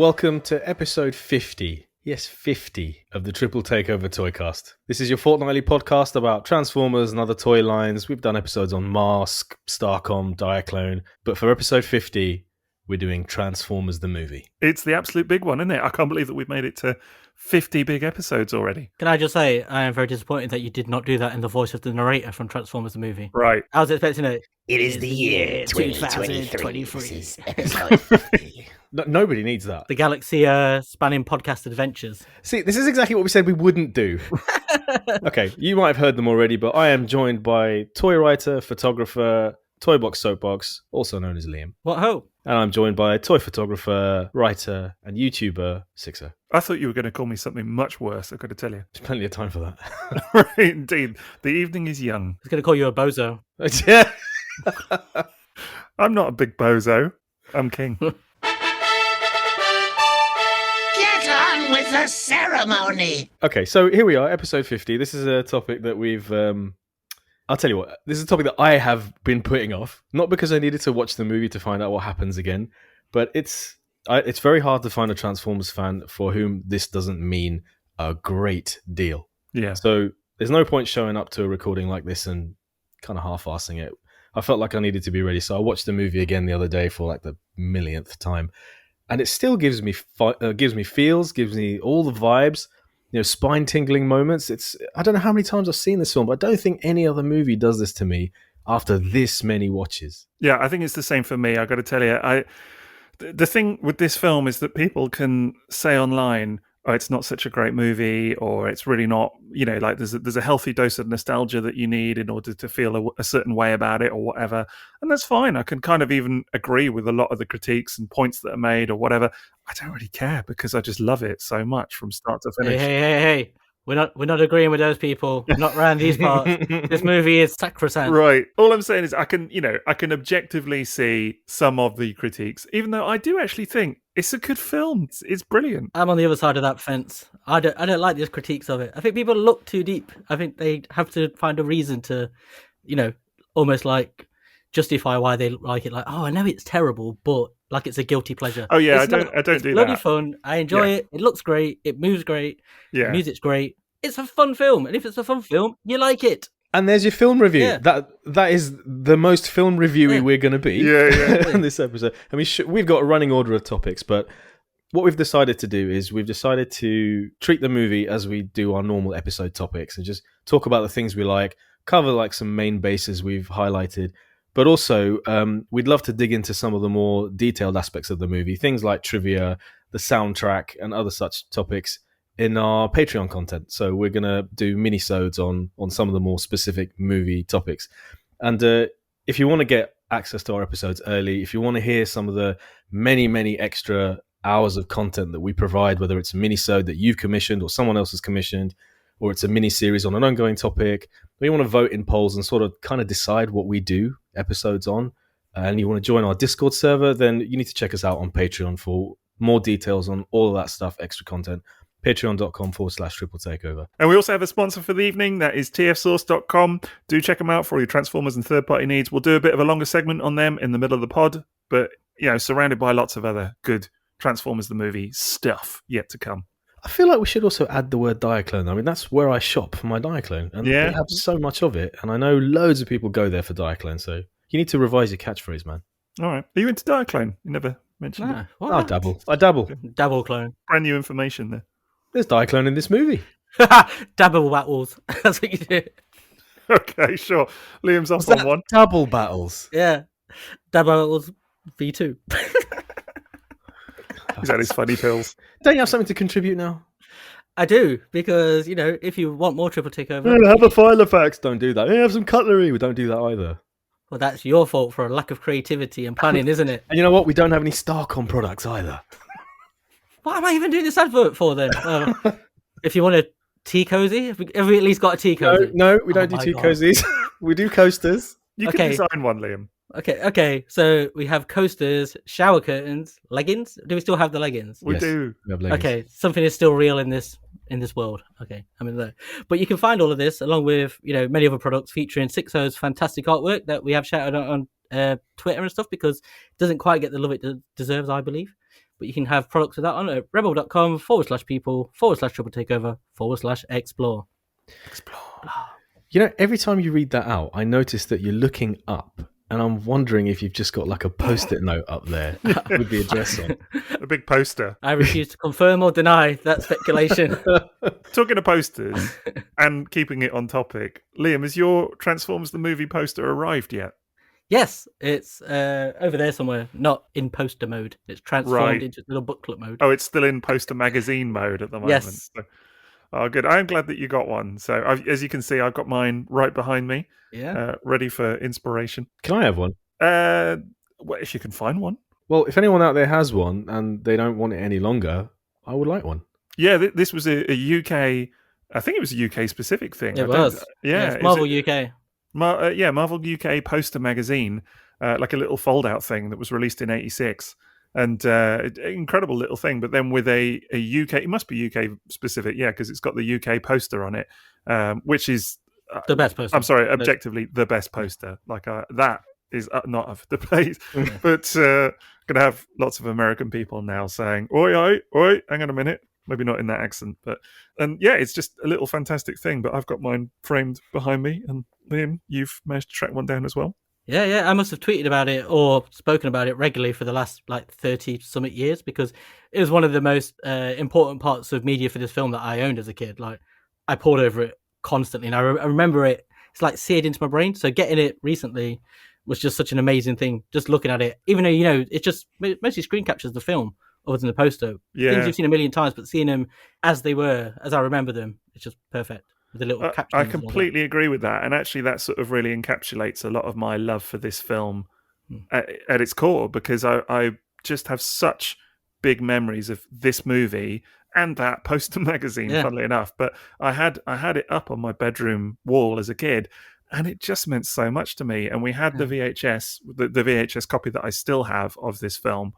Welcome to episode 50. Yes, 50 of the Triple Takeover Toycast. This is your fortnightly podcast about Transformers and other toy lines. We've done episodes on M.A.S.K, Starcom, Diaclone, but for episode 50, we're doing Transformers the movie. It's the absolute big one, isn't it? I can't believe that we've made it to 50 big episodes already. Can I just say, I am very disappointed that you did not do that in the voice of the narrator from Transformers the movie. Right. I was expecting it. It is the year 2023. This is episode 50. Nobody needs that. The galaxy spanning podcast adventures. See, this is exactly what we said we wouldn't do. Okay, you might have heard them already, but I am joined by toy writer, photographer, Toybox Soapbox, also known as Liam. What ho? And I'm joined by toy photographer, writer, and YouTuber, Sixo. I thought you were going to call me something much worse, I've got to tell you. There's plenty of time for that. Right, indeed. The evening is young. I was going to call you a bozo. Yeah. I'm not a big bozo. I'm king. Get on with the ceremony. Okay, so here we are, episode 50. This is a topic that we've... I'll tell you what, this is a topic that I have been putting off. Not because I needed to watch the movie to find out what happens again, but it's very hard to find a Transformers fan for whom this doesn't mean a great deal. Yeah. So there's no point showing up to a recording like this and kind of half-assing it. I felt like I needed to be ready, so I watched the movie again the other day for like the millionth time, and it still gives me feels, gives me all the vibes, spine-tingling moments. I don't know how many times I've seen this film, but I don't think any other movie does this to me after this many watches. Yeah, I think it's the same for me. I've got to tell you, the thing with this film is that people can say online, oh, it's not such a great movie, or it's really not, like there's a healthy dose of nostalgia that you need in order to feel a certain way about it or whatever. And that's fine. I can kind of even agree with a lot of the critiques and points that are made or whatever. I don't really care because I just love it so much from start to finish. Hey. We're not agreeing with those people. Not around these parts. This movie is sacrosanct. Right. All I'm saying is I can objectively see some of the critiques, even though I do actually think it's a good film. It's brilliant. I'm on the other side of that fence. I don't like these critiques of it. I think people look too deep. I think they have to find a reason to, almost like justify why they like it. Like, oh, I know it's terrible, but like it's a guilty pleasure. Oh yeah, it's I don't do that. It's bloody fun. I enjoy it. It looks great. It moves great. Yeah. The music's great. It's a fun film, and if it's a fun film, you like it. And there's your film review. Yeah. That is the most film reviewy we're going to be in this episode. I mean, we've got a running order of topics, but what we've decided to do is we've decided to treat the movie as we do our normal episode topics and just talk about the things we like, cover like some main bases we've highlighted, but also we'd love to dig into some of the more detailed aspects of the movie, things like trivia, the soundtrack, and other such topics in our Patreon content. So we're going to do mini-sodes on some of the more specific movie topics. And if you want to get access to our episodes early, if you want to hear some of the many, many extra hours of content that we provide, whether it's a mini-sode that you've commissioned or someone else has commissioned, or it's a mini-series on an ongoing topic, or you want to vote in polls and sort of kind of decide what we do episodes on, and you want to join our Discord server, then you need to check us out on Patreon for more details on all of that stuff, extra content. Patreon.com/Triple Takeover. And we also have a sponsor for the evening, that is TFSauce.com. Do check them out for all your Transformers and third-party needs. We'll do a bit of a longer segment on them in the middle of the pod, but surrounded by lots of other good Transformers the movie stuff yet to come. I feel like we should also add the word Diaclone. I mean, that's where I shop for my Diaclone, and we have so much of it, and I know loads of people go there for Diaclone, so you need to revise your catchphrase, man. All right. Are you into Diaclone? You never mentioned it. What? I dabble. Dabble clone. Brand new information there. There's Diaclone in this movie. Dabble battles. That's what you do. Okay, sure. Liam's off on one. Double battles. Yeah. Dabble battles V2. Is that his funny pills? Don't you have something to contribute now? I do, because, if you want more Triple Takeover... have a file of facts. Don't do that. Have some cutlery. We don't do that either. Well, that's your fault for a lack of creativity and planning, isn't it? And you know what? We don't have any Starcom products either. What am I even doing this advert for then? If you want a tea cozy, have we at least got a tea cozy? No, we don't do tea cozies. We do coasters. You can design one, Liam. Okay. So we have coasters, shower curtains, leggings. Do we still have the leggings? We do. We have leggings. Okay, something is still real in this world. Okay, I'm in there. But you can find all of this along with many other products featuring Sixo's fantastic artwork that we have shouted out on Twitter and stuff, because it doesn't quite get the love it deserves, I believe. but you can have products with that on at rebel.com/people/triple-takeover/explore. You know, every time you read that out, I notice that you're looking up, and I'm wondering if you've just got like a post-it note up there with the address on. A big poster. I refuse to confirm or deny that speculation. Talking of posters and keeping it on topic, Liam, has your Transformers the movie poster arrived yet? Yes, it's over there somewhere, not in poster mode. It's transformed into little booklet mode. Oh, it's still in poster magazine mode at the moment. Yes. So, oh, good. I'm glad that you got one. So, as you can see, I've got mine right behind me, ready for inspiration. Can I have one? Well, if you can find one. Well, if anyone out there has one and they don't want it any longer, I would like one. Yeah, this was a UK. I think it was a UK specific thing. It was. Yeah, it's Marvel UK. Marvel UK poster magazine, like a little fold-out thing that was released in '86, and incredible little thing. But then with a UK, it must be UK specific, because it's got the UK poster on it, which is the best poster. I'm sorry, objectively the best poster. Like that is not up for debate, but gonna have lots of American people now saying, "Oi, oi, oi, hang on a minute." Maybe not in that accent, and it's just a little fantastic thing. But I've got mine framed behind me, and Liam, you've managed to track one down as well. Yeah, I must have tweeted about it or spoken about it regularly for the last 30 something years, because it was one of the most important parts of media for this film that I owned as a kid. Like, I pored over it constantly, and I remember it. It's like seared into my brain. So getting it recently was just such an amazing thing. Just looking at it, even though it just mostly screen captures the film. Other than the poster, things you've seen a million times, but seeing them as they were, as I remember them, it's just perfect. With the little captions. I completely agree with that, and actually, that sort of really encapsulates a lot of my love for this film at its core, because I just have such big memories of this movie and that poster magazine. Funnily enough, but I had it up on my bedroom wall as a kid, and it just meant so much to me. And we had the VHS, the VHS copy that I still have of this film.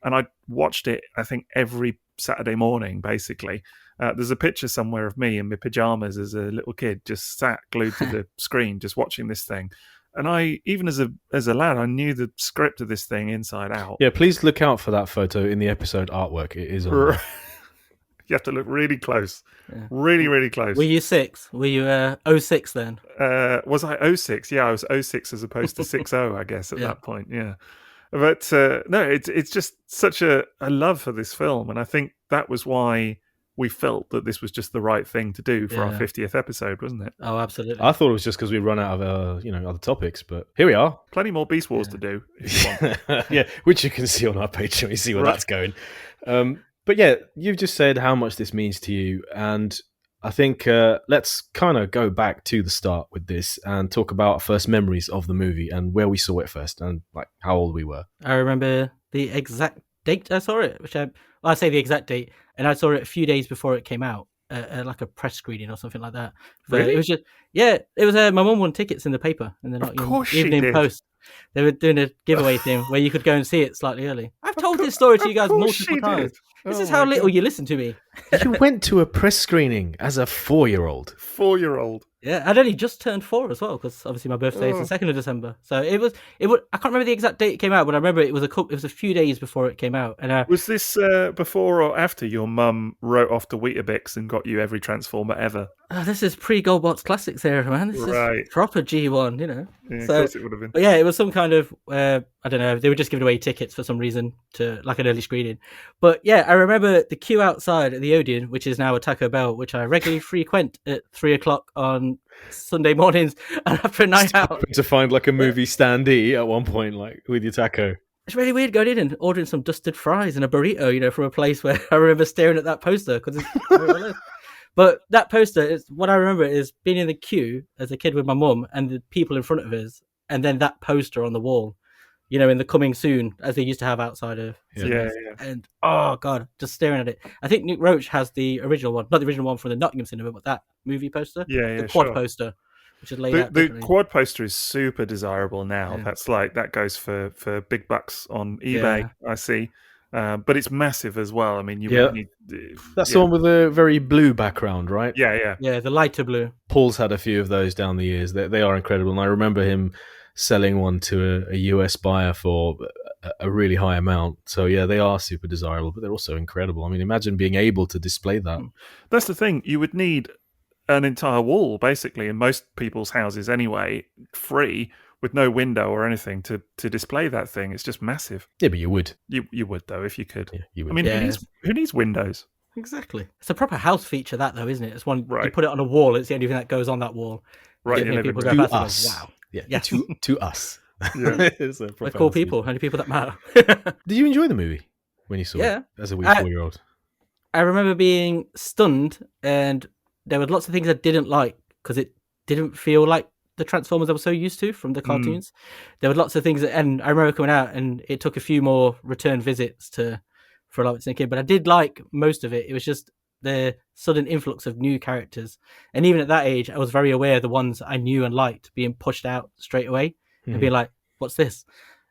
And I watched it, I think, every Saturday morning, basically. There's a picture somewhere of me in my pajamas as a little kid, just sat glued to the screen, just watching this thing. And I, even as a lad, I knew the script of this thing inside out. Yeah, please look out for that photo in the episode artwork. It is on there. You have to look really close. Yeah. Really, really close. Were you 6? Were you 06 then? Was I 06? Yeah, I was 06 as opposed to 60, I guess, at that point, yeah. But no, it's just such a love for this film, and I think that was why we felt that this was just the right thing to do for our 50th episode, wasn't it? Oh, absolutely. I thought it was just because we run out of other topics, but here we are. Plenty more Beast Wars to do if you want. Yeah, which you can see on our page. You see where that's going. But yeah, you've just said how much this means to you, and I think let's kind of go back to the start with this and talk about our first memories of the movie and where we saw it first and like how old we were. I remember the exact date I saw it, I say the exact date, and I saw it a few days before it came out, like a press screening or something like that. But really? It was just, it was my mum won tickets in the paper in the Evening Post. They were doing a giveaway thing where you could go and see it slightly early. I've told this story to you guys multiple times. This is how little you listen to me. You went to a press screening as a 4-year-old. 4-year-old. Yeah, I'd only just turned 4 as well, because obviously my birthday is the 2nd of December. So it was. I can't remember the exact date it came out, but I remember it was a few days before it came out. And was this before or after your mum wrote off to Weetabix and got you every Transformer ever? This is pre-Goldbox Classics era, man. This is proper G1, Yeah, of course it would have been. But yeah, it was some kind of, I don't know, they were just giving away tickets for some reason to like an early screening. But yeah, I remember the queue outside at the Odeon, which is now a Taco Bell, which I regularly frequent at 3:00 on Sunday mornings and after a night out. To find like a movie standee at one point, like with your taco. It's really weird going in and ordering some dusted fries and a burrito, from a place where I remember staring at that poster because it's But that poster is what I remember is being in the queue as a kid with my mum and the people in front of us, and then that poster on the wall, in the coming soon, as they used to have outside of. Yeah. And oh god, just staring at it. I think Nick Roach has the original one, not the original one from the Nottingham cinema, but that movie poster, the quad poster, which is laid out. The quad poster is super desirable now. Yeah. That's that goes for big bucks on eBay. I see. But it's massive as well. I mean, that's the one with a very blue background, right? Yeah. Yeah, the lighter blue. Paul's had a few of those down the years. They are incredible, and I remember him selling one to a US buyer for a really high amount. So yeah, they are super desirable, but they're also incredible. I mean, imagine being able to display that. That's the thing. You would need an entire wall, basically, in most people's houses anyway, free, with no window or anything to display that thing. It's just massive. Yeah, but you would. You would, though, if you could. Yeah, you would. I mean, who needs windows? Exactly. It's a proper house feature, that, though, isn't it? It's one, right. You put it on a wall, it's the only thing that goes on that wall. Right, people go past us. And go, wow. Yeah, to us. Yeah. We're cool people, only people that matter. Did you enjoy the movie when you saw it as a wee 4-year-old? I remember being stunned, and there were lots of things I didn't like because it didn't feel like the Transformers I was so used to from the cartoons. There were lots of things and I remember coming out, and it took a few more return visits for a lot of it, but I did like most of it. It was just the sudden influx of new characters, and even at that age, I was very aware of the ones I knew and liked being pushed out straight away and being like, "What's this?"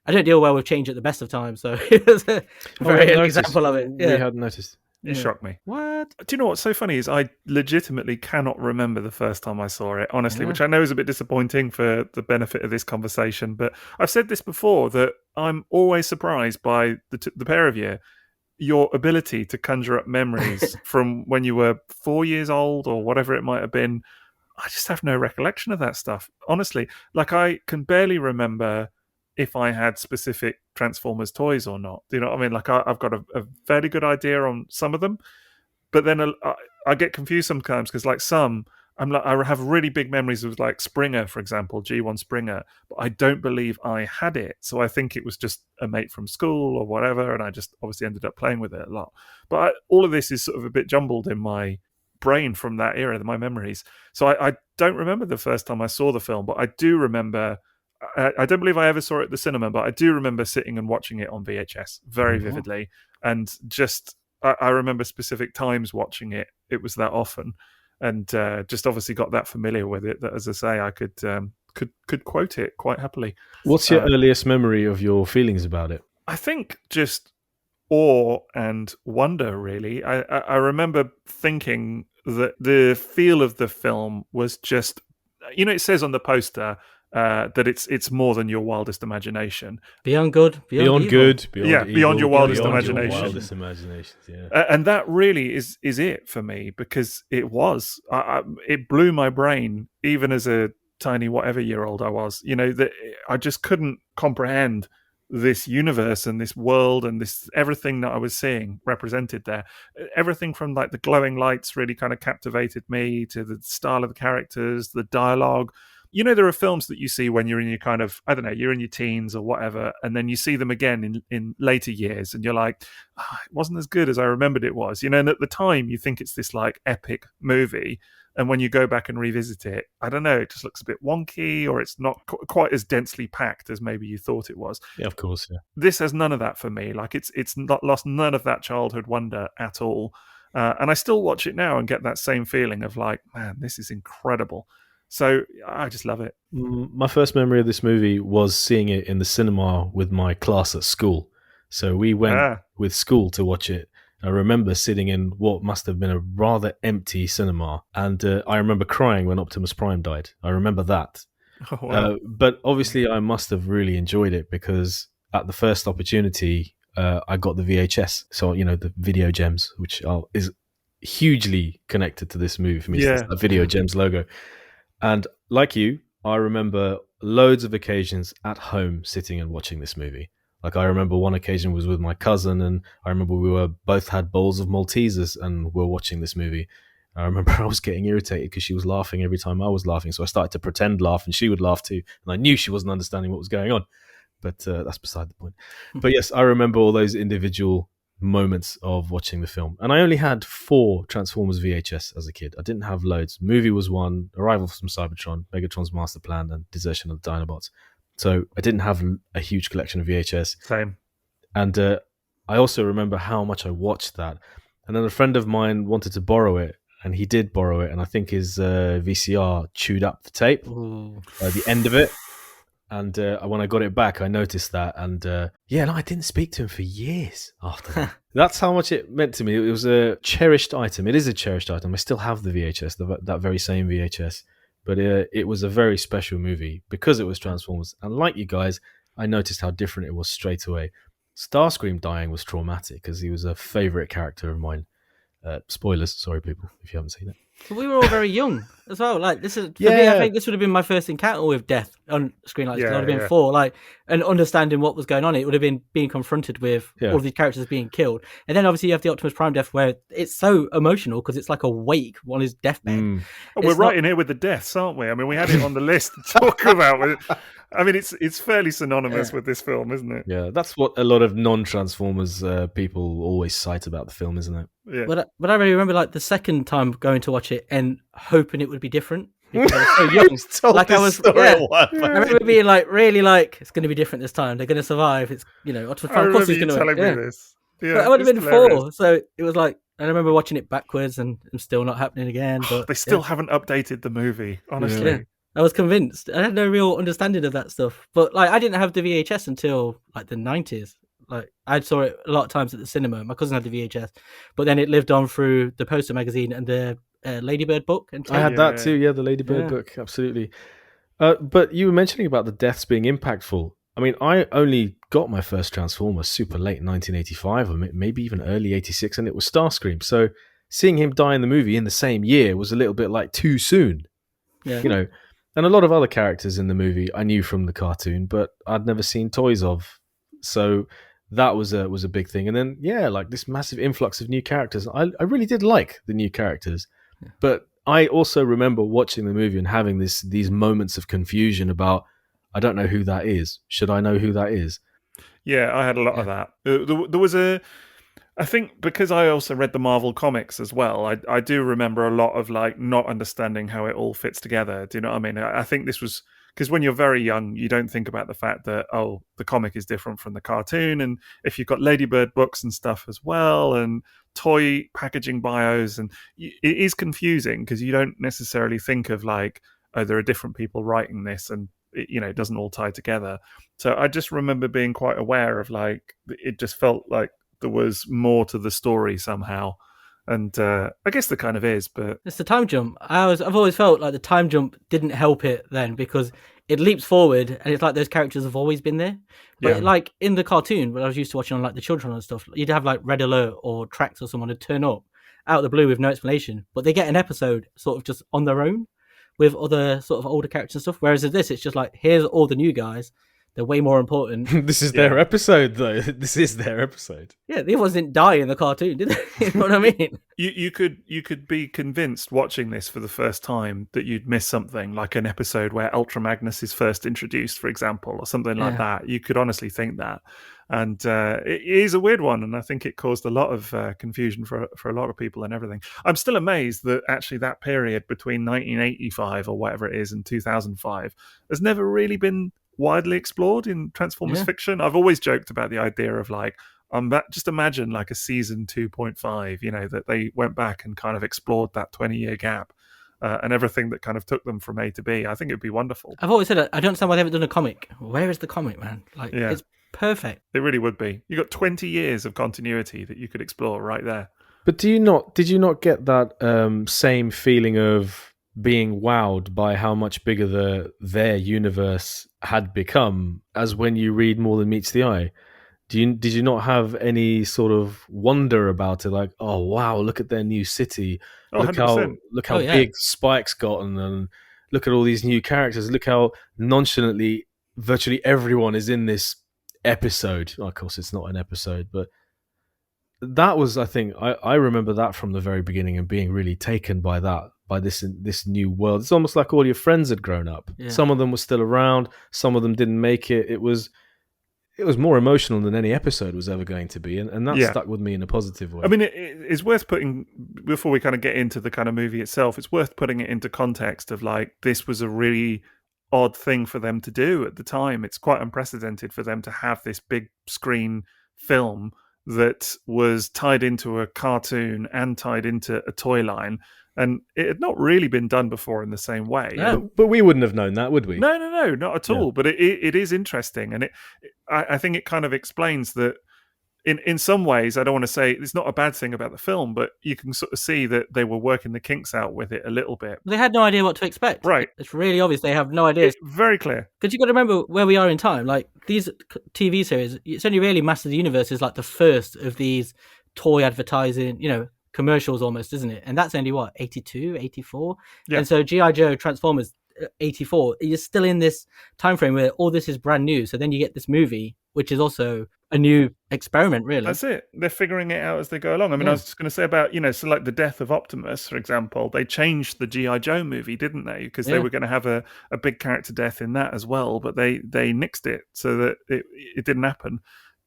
I don't deal well with change at the best of times, so it was a very good example of it. Yeah. We hadn't noticed. You shocked me. What? Do you know what's so funny is I legitimately cannot remember the first time I saw it, honestly, which I know is a bit disappointing for the benefit of this conversation. But I've said this before, that I'm always surprised by the pair of you, your ability to conjure up memories from when you were 4 years old or whatever it might have been. I just have no recollection of that stuff, honestly. Like, I can barely remember if I had specific Transformers toys or not. Do you know what I mean? Like, I've got a fairly good idea on some of them, but then I get confused sometimes because, like, I have really big memories of, like, Springer, for example, G1 Springer, but I don't believe I had it. So I think it was just a mate from school or whatever, and I just obviously ended up playing with it a lot. But all of this is sort of a bit jumbled in my brain from that era, my memories. So I don't remember the first time I saw the film, but I do remember. I don't believe I ever saw it at the cinema, but I do remember sitting and watching it on VHS very vividly. And just, I remember specific times watching it. It was that often. And just obviously got that familiar with it that, as I say, I could quote it quite happily. What's your earliest memory of your feelings about it? I think just awe and wonder, really. I remember thinking that the feel of the film was just, you know, it says on the poster, that it's more than your wildest imagination. Beyond good, beyond good, beyond your wildest imagination. Your wildest imaginations, yeah. And that really is it for me, because it was. It blew my brain, even as a tiny whatever-year-old I was. You know, that I just couldn't comprehend this universe and this world and this everything that I was seeing represented there. Everything from, like, the glowing lights really kind of captivated me, to the style of the characters, the dialogue. You know, there are films that you see when you're in your kind of, I don't know, you're in your teens or whatever, and then you see them again in later years, and you're like, it wasn't as good as I remembered it was. You know, and at the time you think it's this, like, epic movie, and when you go back and revisit it, I don't know, it just looks a bit wonky, or it's not quite as densely packed as maybe you thought it was. Yeah, of course, yeah. This has none of that for me. Like, it's not lost none of that childhood wonder at all. And I still watch it now and get that same feeling of, like, man, this is incredible. So I just love it. My first memory of this movie was seeing it in the cinema with my class at school. So we went with school to watch it. I remember sitting in what must have been a rather empty cinema, and I remember crying when Optimus Prime died. I remember that. Oh, wow. But obviously I must have really enjoyed it, because at the first opportunity, I got the VHS. So, you know, the Video Gems, which is hugely connected to this movie for me. Yeah. It's the Video Gems logo. And like you, I remember loads of occasions at home sitting and watching this movie. Like, I remember one occasion was with my cousin, and I remember we both had bowls of Maltesers and were watching this movie. I remember I was getting irritated because she was laughing every time I was laughing, so I started to pretend laugh, and she would laugh too. And I knew she wasn't understanding what was going on, but that's beside the point. But yes, I remember all those individual moments of watching the film, and I only had 4 Transformers VHS as a kid. I didn't have loads. Movie was one, Arrival from Cybertron, Megatron's Master Plan, and Desertion of the Dinobots. So I didn't have a huge collection of VHS. Same. And I also remember how much I watched that. And then a friend of mine wanted to borrow it, and he did borrow it, and I think his VCR chewed up the tape at the end of it. And when I got it back, I noticed that. And I didn't speak to him for years after that. That's how much it meant to me. It was a cherished item. It is a cherished item. I still have the VHS, that very same VHS. But it was a very special movie because it was Transformers. And like you guys, I noticed how different it was straight away. Starscream dying was traumatic because he was a favourite character of mine. Spoilers, sorry people, if you haven't seen it. But we were all very young as well. Like this is for me. I think this would have been my first encounter with death on screen like this. I'd have been 4, like, and understanding what was going on. It would have been being confronted with all of these characters being killed, and then obviously you have the Optimus Prime death, where it's so emotional because it's like a wake on his deathbed. We're right in here with the deaths, aren't we? I mean, we had it on the list to talk about it. I mean, it's fairly synonymous with this film, isn't it? Yeah, that's what a lot of non-Transformers people always cite about the film, isn't it? Yeah. But I really remember like the second time going to watch it and hoping it would be different. Because I was so young. Like I remember being like really like it's going to be different this time. They're going to survive. It's Optimus Prime. Of course he's going to telling me this. Yeah, but I would have been hilarious. 4, so it was like I remember watching it backwards and it's still not happening again. But they still haven't updated the movie, honestly. Yeah. I was convinced. I had no real understanding of that stuff. But like I didn't have the VHS until like the 90s. Like I saw it a lot of times at the cinema. My cousin had the VHS, but then it lived on through the Poster magazine and the Ladybird book. And I had that too. Yeah, the Ladybird book, absolutely. But you were mentioning about the deaths being impactful. I mean, I only got my first Transformer super late in 1985, or maybe even early 86, and it was Starscream. So seeing him die in the movie in the same year was a little bit like too soon. Yeah. And a lot of other characters in the movie I knew from the cartoon, but I'd never seen toys of. So that was a big thing. And then, like this massive influx of new characters. I really did like the new characters. Yeah. But I also remember watching the movie and having these moments of confusion about, I don't know who that is. Should I know who that is? Yeah, I had a lot of that. There was I think because I also read the Marvel comics as well, I do remember a lot of like not understanding how it all fits together. Do you know what I mean? I think this was because when you're very young, you don't think about the fact that, the comic is different from the cartoon. And if you've got Ladybird books and stuff as well, and toy packaging bios, and it is confusing because you don't necessarily think of like, there are different people writing this and it doesn't all tie together. So I just remember being quite aware of like, it just felt like there was more to the story somehow. And I guess there kind of is, but it's the time jump. I've always felt like the time jump didn't help it then because it leaps forward and it's like those characters have always been there. But like in the cartoon, when I was used to watching on like the children and stuff, you'd have like Red Alert or Trax or someone to turn up out of the blue with no explanation, but they get an episode sort of just on their own with other sort of older characters and stuff. Whereas with this, it's just like, here's all the new guys. They're way more important. This is their episode, though. This is their episode. Yeah, the others didn't die in the cartoon, did they? You know what I mean? You could be convinced watching this for the first time that you'd miss something, like an episode where Ultra Magnus is first introduced, for example, or something like that. You could honestly think that. And it is a weird one, and I think it caused a lot of confusion for a lot of people and everything. I'm still amazed that actually that period between 1985 or whatever it is and 2005 has never really been widely explored in Transformers fiction. I've always joked about the idea of like, just imagine like a season 2.5, that they went back and kind of explored that 20-year gap and everything that kind of took them from A to B. I think it'd be wonderful. I've always said I don't understand why they haven't done a comic. Where is the comic, man? Like, it's perfect. It really would be. You got 20 years of continuity that you could explore right there. But did you not get that same feeling of being wowed by how much bigger their universe had become as when you read More Than Meets the Eye? Did you not have any sort of wonder about it? Like, oh wow, look at their new city. Look how big Spike's gotten, and look at all these new characters. Look how nonchalantly virtually everyone is in this episode. Of course, it's not an episode, but that was, I think, I remember that from the very beginning and being really taken by that. By this new world. It's almost like all your friends had grown up. Yeah. Some of them were still around, some of them didn't make it. It was more emotional than any episode was ever going to be, and that stuck with me in a positive way. I mean, it's worth putting, before we kind of get into the kind of movie itself, it's worth putting it into context of like, this was a really odd thing for them to do at the time. It's quite unprecedented for them to have this big screen film that was tied into a cartoon and tied into a toy line. And it had not really been done before in the same way. No, but we wouldn't have known that, would we? No, not at all. But it is interesting. And I think it kind of explains that in some ways, I don't want to say it's not a bad thing about the film, but you can sort of see that they were working the kinks out with it a little bit. They had no idea what to expect. Right. It's really obvious they have no idea. It's very clear. Because you've got to remember where we are in time. Like, these TV series, it's only really Masters of the Universe is like the first of these toy advertising, commercials almost, isn't it? And that's only, 82, 84? Yeah. And so G.I. Joe, Transformers, 84, you're still in this time frame where all this is brand new. So then you get this movie, which is also a new experiment, really. That's it. They're figuring it out as they go along. I mean, I was just going to say about, so like the death of Optimus, for example, they changed the G.I. Joe movie, didn't they? Because they were going to have a big character death in that as well, but they nixed it so that it didn't happen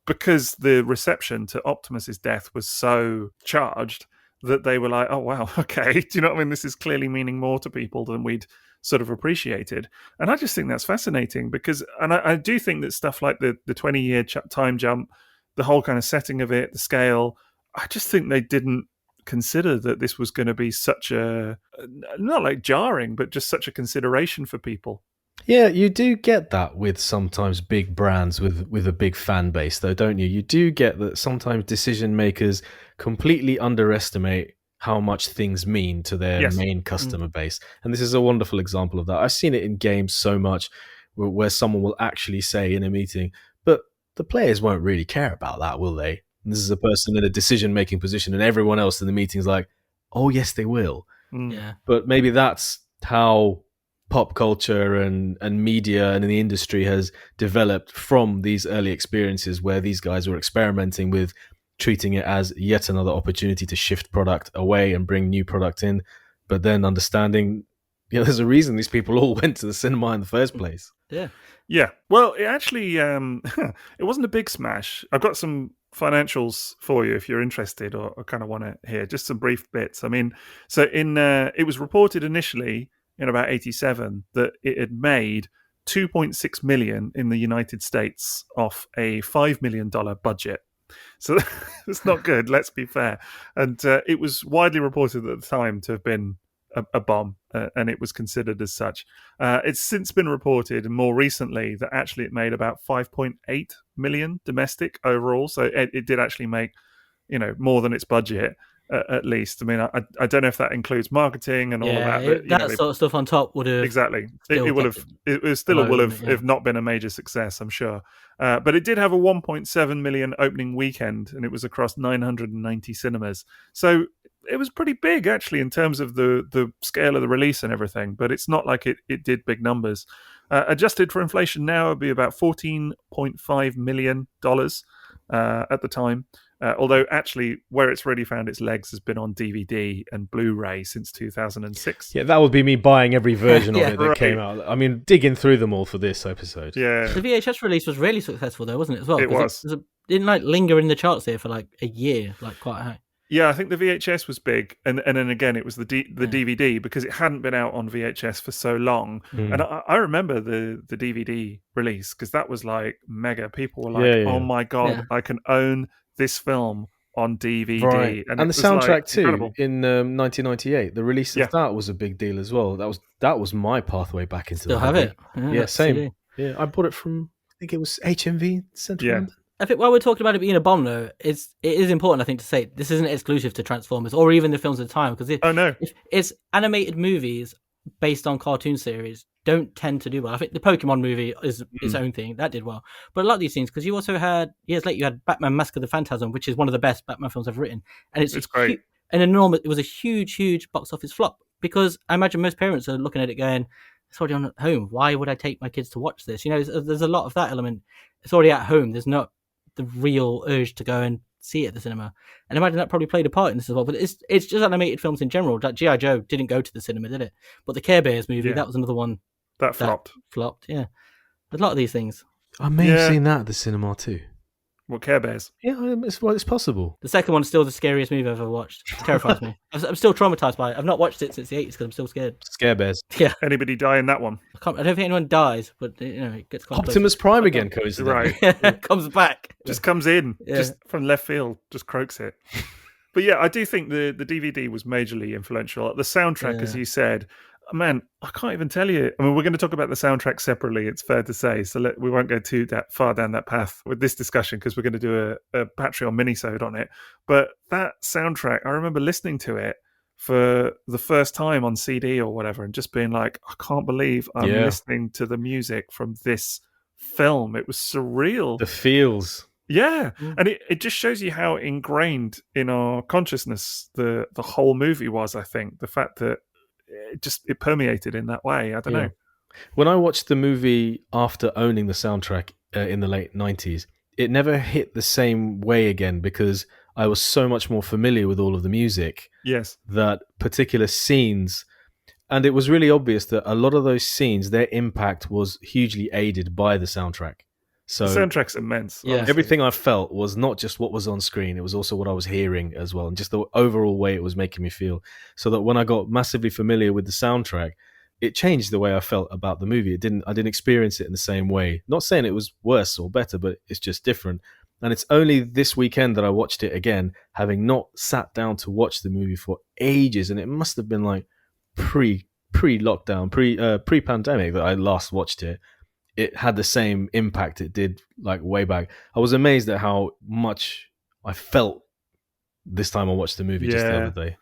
because the reception to Optimus's death was so charged that they were like, oh, wow, okay. Do you know what I mean? This is clearly meaning more to people than we'd sort of appreciated. And I just think that's fascinating because, and I do think that stuff like the 20-year time jump, the whole kind of setting of it, the scale, I just think they didn't consider that this was going to be such a, not like jarring, but just such a consideration for people. Yeah, you do get that with sometimes big brands with a big fan base, though, don't you? You do get that sometimes decision makers completely underestimate how much things mean to their main customer base. And this is a wonderful example of that. I've seen it in games so much where someone will actually say in a meeting, but the players won't really care about that, will they? And this is a person in a decision-making position and everyone else in the meeting's like, oh, yes, they will. Yeah. But maybe that's how pop culture and media and in the industry has developed from these early experiences where these guys were experimenting with treating it as yet another opportunity to shift product away and bring new product in, but then understanding, there's a reason these people all went to the cinema in the first place. Yeah. Well, it actually, it wasn't a big smash. I've got some financials for you if you're interested or kind of want to hear just some brief bits. I mean, so it was reported initially in about 87 that it had made $2.6 million in the United States off a $5 million budget. So it's not good, let's be fair. And it was widely reported at the time to have been a bomb, and it was considered as such. It's since been reported, and more recently, that actually it made about 5.8 million domestic overall. So it did actually make, more than its budget. At least, I mean, I don't know if that includes marketing and all of that. But, sort of stuff on top would have exactly. It would have. It still would have if not been a major success, I'm sure. But it did have a 1.7 million opening weekend, and it was across 990 cinemas. So it was pretty big, actually, in terms of the scale of the release and everything. But it's not like it did big numbers. Adjusted for inflation now, it'd be about $14.5 million at the time. Although actually where it's really found its legs has been on DVD and Blu-ray since 2006. Yeah, that would be me buying every version of it that came out. I mean, digging through them all for this episode. Yeah. The VHS release was really successful though, wasn't it, as well? It was. It didn't linger in the charts here for like a year, quite high. Yeah, I think the VHS was big, and then again it was the DVD because it hadn't been out on VHS for so long. And I remember the DVD release because that was like mega. People were like, "Oh my god, I can own this film on DVD." Right. And the soundtrack too, incredible. in 1998. The release of that was a big deal as well. That was my pathway back into Still the have it. Yeah, same. CD. Yeah, I bought it from, I think it was HMV Central London. I think while we're talking about it being a bomb, though, it is important, I think, to say this isn't exclusive to Transformers or even the films of the time. Because if it's animated movies based on cartoon series don't tend to do well. I think the Pokemon movie is its own thing. That did well. But a lot of these things, because you also had, years later, you had Batman Mask of the Phantasm, which is one of the best Batman films ever written. And it's great. It was a huge, huge box office flop. Because I imagine most parents are looking at it going, it's already on at home. Why would I take my kids to watch this? There's a lot of that element. It's already at home. There's not the real urge to go and see it at the cinema. And I imagine that probably played a part in this as well. But it's just animated films in general. Like G.I. Joe didn't go to the cinema, did it? But the Care Bears movie, that was another one. That flopped. Yeah. There's a lot of these things. I may have seen that at the cinema too. What, Care Bears? Yeah, it's possible. The second one's still the scariest movie I've ever watched. It terrifies me. I'm still traumatized by it. I've not watched it since the 80s because I'm still scared. Scare Bears. Yeah. Anybody die in that one? I don't think anyone dies, but it gets complicated. Optimus Prime again, coincidentally. Right. Comes back. Just comes in, just from left field, just croaks it. But yeah, I do think the DVD was majorly influential. The soundtrack, as you said, Man, I can't even tell you. I mean, we're going to talk about the soundtrack separately, it's fair to say. So we won't go too far down that path with this discussion because we're going to do a Patreon mini-sode on it. But that soundtrack, I remember listening to it for the first time on CD or whatever and just being like, I can't believe I'm listening to the music from this film. It was surreal. The feels. Yeah, and it just shows you how ingrained in our consciousness the whole movie was, I think. The fact that it permeated in that way. I don't know. When I watched the movie after owning the soundtrack in the late 90s, it never hit the same way again because I was so much more familiar with all of the music. Yes. That particular scenes, and it was really obvious that a lot of those scenes, their impact was hugely aided by the soundtrack. So the soundtrack's immense. Yeah. Everything I felt was not just what was on screen, it was also what I was hearing as well, and just the overall way it was making me feel. So that when I got massively familiar with the soundtrack, it changed the way I felt about the movie. I didn't experience it in the same way. Not saying it was worse or better, but it's just different. And it's only this weekend that I watched it again, having not sat down to watch the movie for ages, and it must have been like pre-lockdown, pre-pandemic that I last watched it. It had the same impact it did like way back. I was amazed at how much I felt this time I watched the movie just the other day.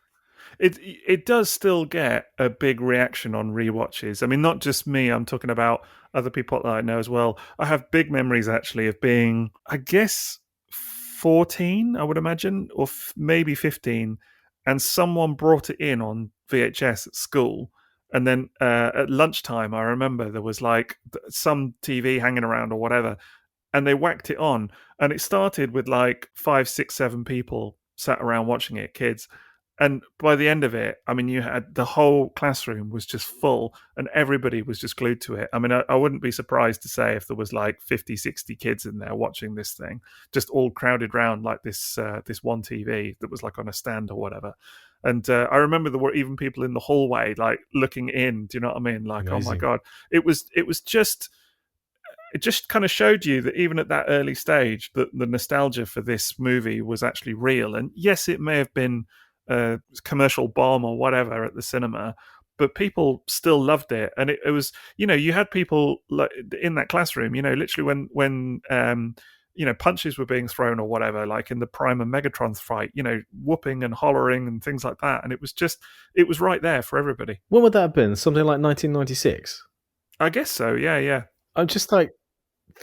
It does still get a big reaction on rewatches. I mean, not just me. I'm talking about other people that I know as well. I have big memories actually of being, I guess, 14, I would imagine, or maybe 15, and someone brought it in on VHS at school. And then at lunchtime, I remember there was like some TV hanging around or whatever, and they whacked it on. And it started with like 5, 6, 7 people sat around watching it, kids. And by the end of it, I mean, you had the whole classroom was just full and everybody was just glued to it. I mean, I wouldn't be surprised to say if there was like 50, 60 kids in there watching this thing, just all crowded around like this one TV that was like on a stand or whatever. And I remember there were even people in the hallway, like looking in. Do you know what I mean? Like, amazing. Oh my God, it just kind of showed you that even at that early stage, that the nostalgia for this movie was actually real. And yes, it may have been a commercial bomb or whatever at the cinema, but people still loved it. And it was, you had people like in that classroom, literally when punches were being thrown or whatever, like in the Prime and Megatron fight, whooping and hollering and things like that. And it was right there for everybody. When would that have been? Something like 1996? I guess so. Yeah. I'm just like,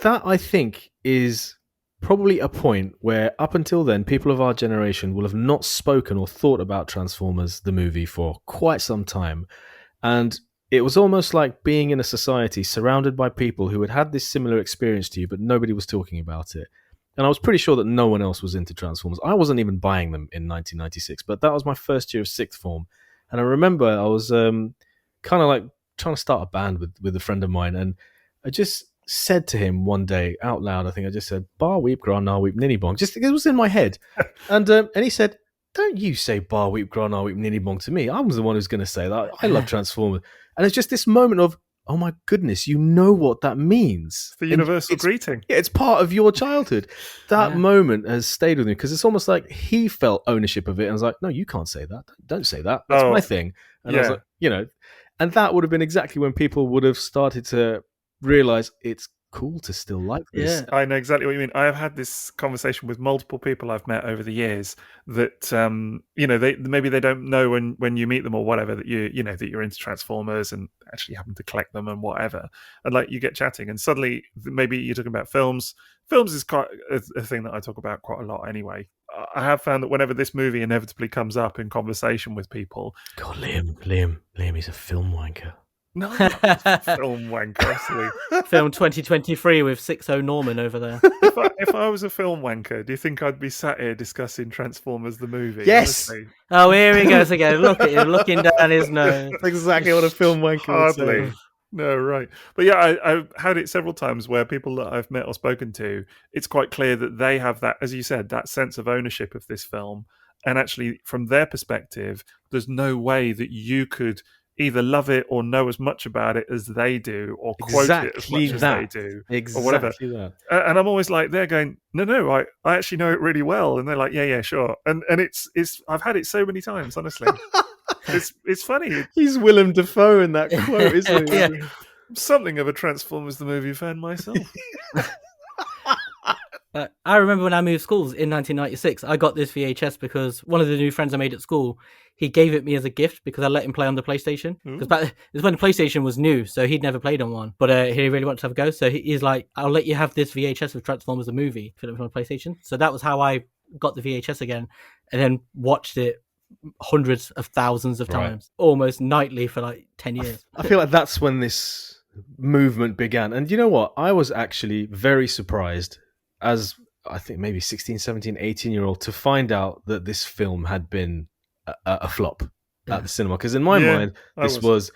that I think is probably a point where up until then, people of our generation will have not spoken or thought about Transformers, the movie, for quite some time. And it was almost like being in a society surrounded by people who had this similar experience to you, but nobody was talking about it. And I was pretty sure that no one else was into Transformers. I wasn't even buying them in 1996, but that was my first year of sixth form. And I remember I was kind of like trying to start a band with a friend of mine, and I just said to him one day out loud, I think I just said, "Bar weep, grana weep, ninny bong." Just it was in my head, and he said, "Don't you say bar weep, grana weep, ninny bong to me. I was the one who's going to say that. I love Transformers." And it's just this moment of, oh my goodness, you know what that means. It's the universal greeting. Yeah, it's part of your childhood. That moment has stayed with me because it's almost like he felt ownership of it and was like, "No, you can't say that. Don't say that. That's my thing." And I was like, and that would have been exactly when people would have started to realize it's cool to still like this. Yeah, I know exactly what you mean. I have had this conversation with multiple people I've met over the years that they don't know when you meet them or whatever that that you're into Transformers and actually happen to collect them and whatever, and like you get chatting and suddenly maybe you're talking about films. Films is quite a thing that I talk about quite a lot anyway. I have found that whenever this movie inevitably comes up in conversation with people, God, Liam, he's a film wanker. No, film wanker. Film 2023 with Sixo Norman over there. If I was a film wanker, do you think I'd be sat here discussing Transformers the movie? Yes. Honestly? Oh, here he goes again. Look at him looking down his nose. That's exactly what a film wanker would say. No, right. But yeah, I've had it several times where people that I've met or spoken to, it's quite clear that they have that, as you said, that sense of ownership of this film. And actually, from their perspective, there's no way that you could either love it or know as much about it as they do, or quote it as much as they do, or whatever. That. And I'm always like, they're going, no, I actually know it really well, and they're like, yeah, sure. And it's I've had it so many times, honestly. It's funny. He's Willem Dafoe in that quote, isn't he? Yeah. I'm something of a Transformers the movie fan myself. I remember when I moved schools in 1996, I got this VHS because one of the new friends I made at school, he gave it me as a gift because I let him play on the PlayStation. Because back this when the PlayStation was new, so he'd never played on one. But he really wanted to have a go, so he's like, "I'll let you have this VHS of Transformers the movie for the PlayStation." So that was how I got the VHS again, and then watched it hundreds of thousands of times, almost nightly for like 10 years. I feel like that's when this movement began. And you know what? I was actually very surprised as I think maybe 16, 17, 18-year-old to find out that this film had been a flop at the cinema. Because in my mind, this was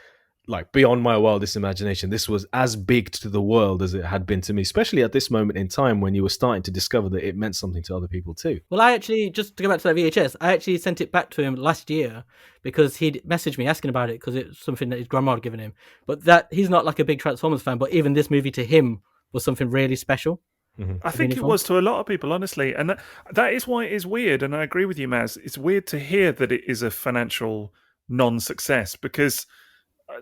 like beyond my wildest imagination. This was as big to the world as it had been to me, especially at this moment in time when you were starting to discover that it meant something to other people too. Well, I actually, just to go back to that VHS, I actually sent it back to him last year because he'd messaged me asking about it because it's something that his grandma had given him. But that he's not like a big Transformers fan, but even this movie to him was something really special. I think it was to a lot of people, honestly. And that is why it is weird. And I agree with you, Maz. It's weird to hear that it is a financial non-success because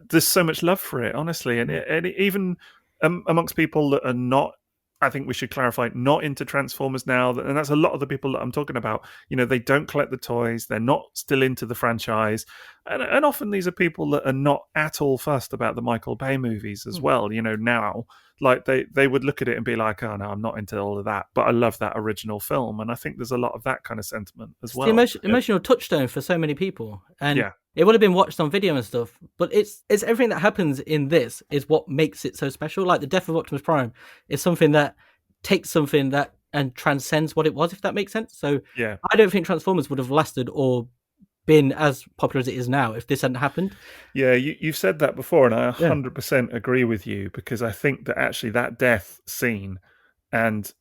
there's so much love for it, honestly. And even amongst people that are not, I think we should clarify, not into Transformers now. And that's a lot of the people that I'm talking about. You know, they don't collect the toys. They're not still into the franchise. And often these are people that are not at all fussed about the Michael Bay movies as well, you know, now. Like they would look at it and be like, oh no, I'm not into all of that, but I love that original film. And I think there's a lot of that kind of sentiment as well. The emotional touchstone for so many people. And it would have been watched on video and stuff, but it's everything that happens in this is what makes it so special. Like the death of Optimus Prime is something that takes something that and transcends what it was, if that makes sense. So I don't think Transformers would have lasted or been as popular as it is now if this hadn't happened. Yeah, you've said that before, and I 100% agree with you, because I think that actually that death scene, and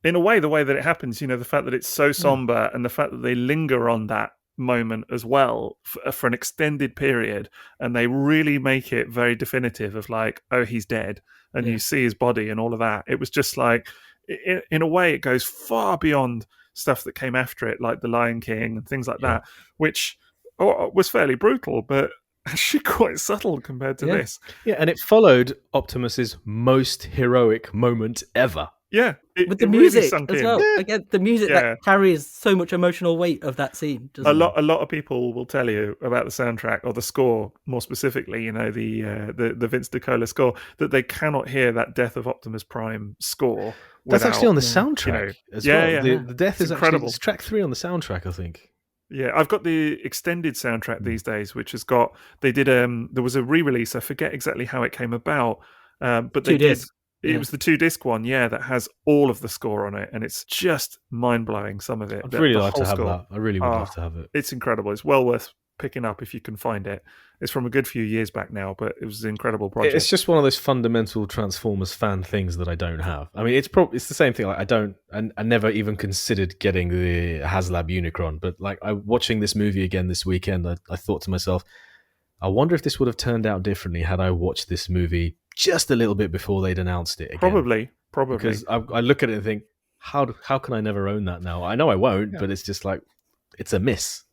in a way, the way that it happens, you know, the fact that it's so somber and the fact that they linger on that moment as well for an extended period, and they really make it very definitive of like, oh, he's dead, and you see his body and all of that. It was just like, in a way, it goes far beyond stuff that came after it, like The Lion King and things like that, which was fairly brutal, but actually quite subtle compared to this. Yeah, and it followed Optimus's most heroic moment ever. Yeah, with the music really as well. Yeah. Again, the music that carries so much emotional weight of that scene. A lot of people will tell you about the soundtrack or the score, more specifically, you know, the Vince DiCola score, that they cannot hear that Death of Optimus Prime score. That's actually on the soundtrack as well. Yeah. The death is incredible. Actually, it's track 3 on the soundtrack, I think. Yeah, I've got the extended soundtrack these days, which has got. They did. There was a re-release. I forget exactly how it came about, but they did. It was the 2-disc one, that has all of the score on it, and it's just mind-blowing, some of it. I'd really like to have that. I really would love to have it. It's incredible. It's well worth picking up if you can find it. It's from a good few years back now, but it was an incredible project. It's just one of those fundamental Transformers fan things that I don't have. I mean, it's the same thing. Like I never even considered getting the HasLab Unicron, but like watching this movie again this weekend, I thought to myself, I wonder if this would have turned out differently had I watched this movie just a little bit before they'd announced it again. Probably. Because I look at it and think, how can I never own that now? I know I won't, but it's just like, it's a miss.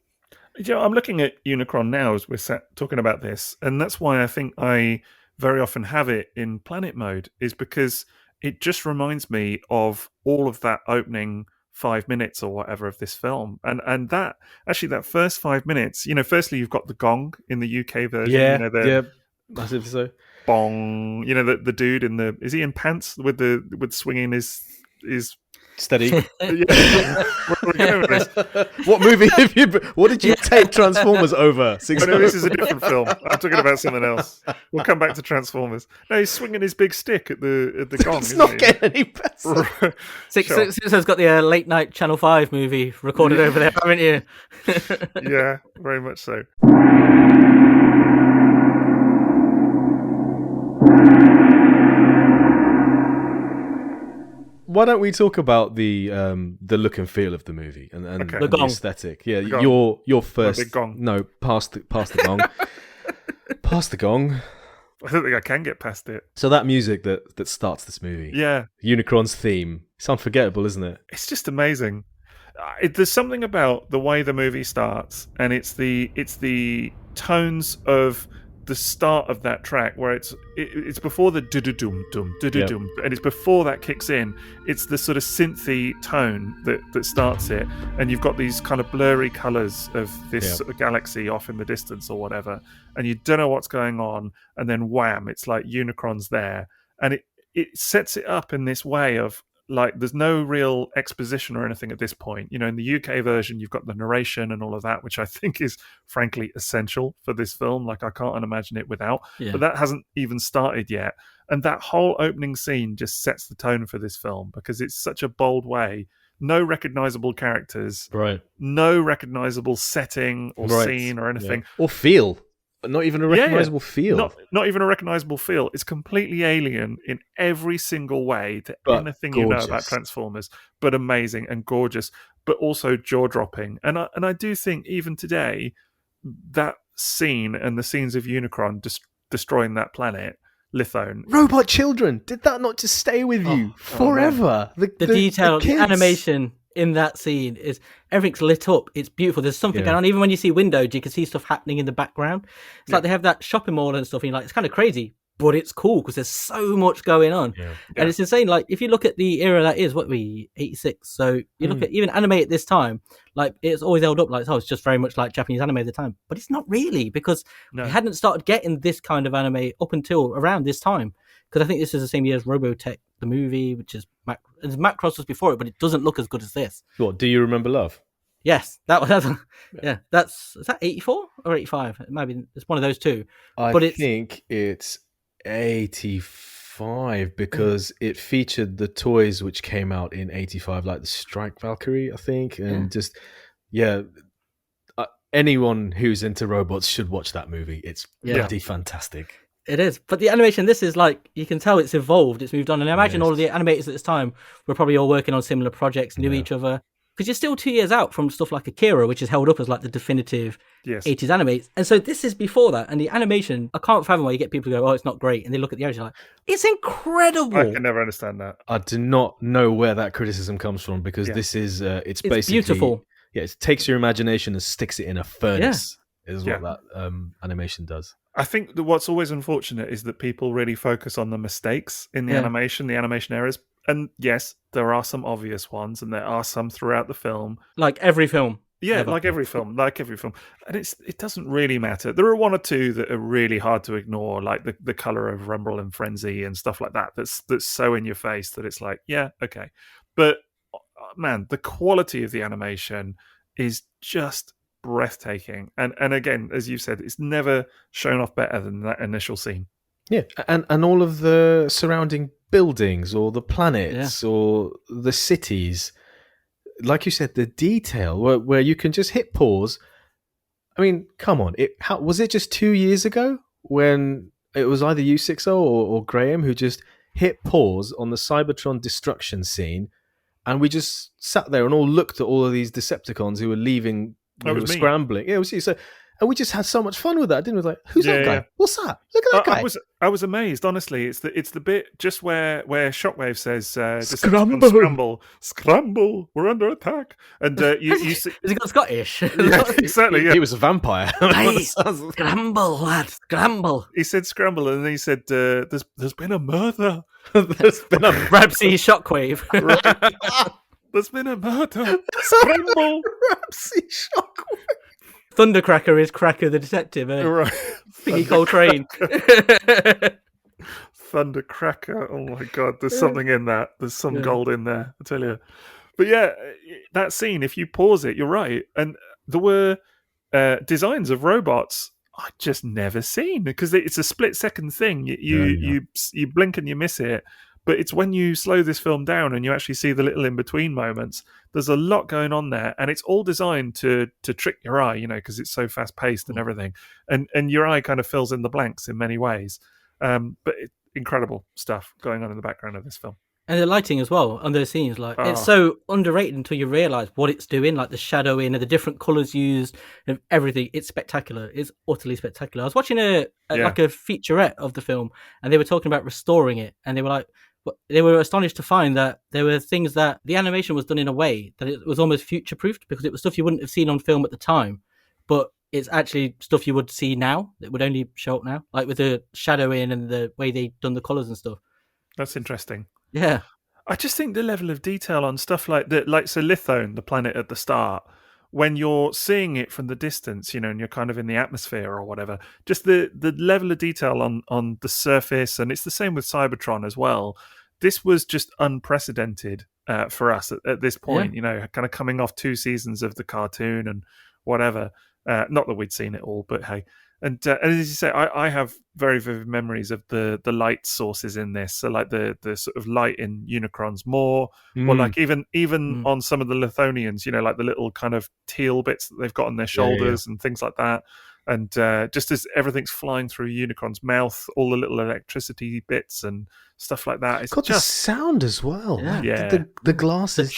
You know, I'm looking at Unicron now as we're talking about this, and that's why I think I very often have it in planet mode, is because it just reminds me of all of that opening 5 minutes or whatever of this film, and that actually that first 5 minutes, you know, firstly you've got the gong in the UK version, massively so. Bong, you know, the dude is he in pants with swinging his steady. We're going with this. What did you take Transformers over? I know this is a different film. I'm talking about something else. We'll come back to Transformers. No, he's swinging his big stick at the gong. It's not getting any better. Sixo's got the late night Channel 5 movie recorded over there, haven't you? Yeah, very much so. Why don't we talk about the look and feel of the movie and the aesthetic? Yeah, your first. Big gong. No, past the gong. Past the gong. I don't think I can get past it. So that music that starts this movie, Unicron's theme, it's unforgettable, isn't it? It's just amazing. There's something about the way the movie starts, and it's the tones of the start of that track, where it's before the do-do-dum dum do-do-dum, and it's before that kicks in. It's the sort of synthy tone that starts it, and you've got these kind of blurry colours of this sort of galaxy off in the distance or whatever, and you don't know what's going on, and then wham, it's like Unicron's there, and it sets it up in this way of, like, there's no real exposition or anything at this point. You know, in the UK version, you've got the narration and all of that, which I think is frankly essential for this film. Like, I can't imagine it without. Yeah. But that hasn't even started yet. And that whole opening scene just sets the tone for this film because it's such a bold way. No recognizable characters. Right. No recognizable setting or scene or anything. Yeah. Or feel. Not even a recognizable feel. Not even a recognizable feel. It's completely alien in every single way to anything gorgeous. You know about Transformers, but amazing and gorgeous, but also jaw-dropping. And I do think even today, that scene and the scenes of Unicron destroying that planet, Lithone. Robot children! Did that not just stay with you forever? The detail, the animation in that scene is everything's lit up. It's beautiful. There's something going on. Even when you see windows, you can see stuff happening in the background. It's like they have that shopping mall and stuff, and you're like, it's kind of crazy, but it's cool because there's so much going on. And it's insane. Like, if you look at the era that is, 86. So you look at even anime at this time, like, it's always held up like, it's just very much like Japanese anime at the time. But it's not really, because we hadn't started getting this kind of anime up until around this time. Because I think this is the same year as Robotech, the movie, which is Macross was before it, but it doesn't look as good as this. What, Do You Remember Love? Yes, that's is that 84 or 85? It might be. It's one of those two. I think it's 85 because it featured the toys which came out in 85, like the Strike Valkyrie, I think, and anyone who's into robots should watch that movie. It's pretty fantastic. It is, but the animation, this is like, you can tell it's evolved, it's moved on, and I imagine all of the animators at this time were probably all working on similar projects, knew each other, because you're still 2 years out from stuff like Akira, which is held up as like the definitive 80s anime, and so this is before that, and the animation, I can't fathom why you get people to go, it's not great, and they look at the animation like, it's incredible. I can never understand that. I do not know where that criticism comes from, because this is, it's basically beautiful. Yeah, it takes your imagination and sticks it in a furnace, is what that animation does. I think that what's always unfortunate is that people really focus on the mistakes in the animation errors. And yes, there are some obvious ones, and there are some throughout the film. Like every film. Yeah, like every film. And it doesn't really matter. There are one or two that are really hard to ignore, like the colour of Rumble and Frenzy and stuff like that. That's so in your face that it's like, yeah, okay. But, man, the quality of the animation is just breathtaking, and again, as you said, it's never shown off better than that initial scene. And all of the surrounding buildings or the planets or the cities, like you said, the detail where you can just hit pause. I mean, come on, was it just 2 years ago when it was either you, Sixo, or Graham, who just hit pause on the Cybertron destruction scene, and we just sat there and all looked at all of these Decepticons who were leaving. We were scrambling. Yeah, it was you. So, and we just had so much fun with that, didn't we? Like, who's that guy? What's that? Look at that guy. I was amazed, honestly. It's the bit just where Shockwave says, "Scramble! We're under attack." And you see, has he got Scottish? Exactly. Yeah. He was a vampire. Hey, scramble, lad, scramble. He said scramble, and then he said, "There's been a murder. There's been a Rabsy Shockwave." Right. There's been a murder. Scramble. Rabsy Shockwave. Thundercracker is Cracker the detective, eh? Right. Thingy Coltrane. Thundercracker. Oh my god, there's something in that. There's some gold in there, I tell you. But yeah, that scene, if you pause it, you're right. And there were designs of robots I'd just never seen, because it's a split-second thing. You blink and you miss it. But it's when you slow this film down and you actually see the little in-between moments, there's a lot going on there. And it's all designed to trick your eye, because it's so fast-paced and everything. And your eye kind of fills in the blanks in many ways. But incredible stuff going on in the background of this film. And the lighting as well on those scenes. It's so underrated until you realise what it's doing, like the shadowing and the different colours used and everything. It's spectacular. It's utterly spectacular. I was watching a featurette of the film, and they were talking about restoring it. And they were like, they were astonished to find that there were things that the animation was done in a way that it was almost future-proofed, because it was stuff you wouldn't have seen on film at the time. But it's actually stuff you would see now that would only show up now, like with the shadowing and the way they done the colours and stuff. That's interesting. Yeah. I just think the level of detail on stuff like so Lithone, the planet at the start, when you're seeing it from the distance, and you're kind of in the atmosphere or whatever, just the level of detail on the surface, and it's the same with Cybertron as well. This was just unprecedented for us at this point, kind of coming off 2 seasons of the cartoon and whatever. Not that we'd seen it all, but hey. And as you say, I have very vivid memories of the light sources in this. So like the sort of light in Unicron's maw, or like even on some of the Lithonians, like the little kind of teal bits that they've got on their shoulders and things like that. And just as everything's flying through Unicron's mouth, all the little electricity bits and stuff like that. It's got just the sound as well. Yeah. The glasses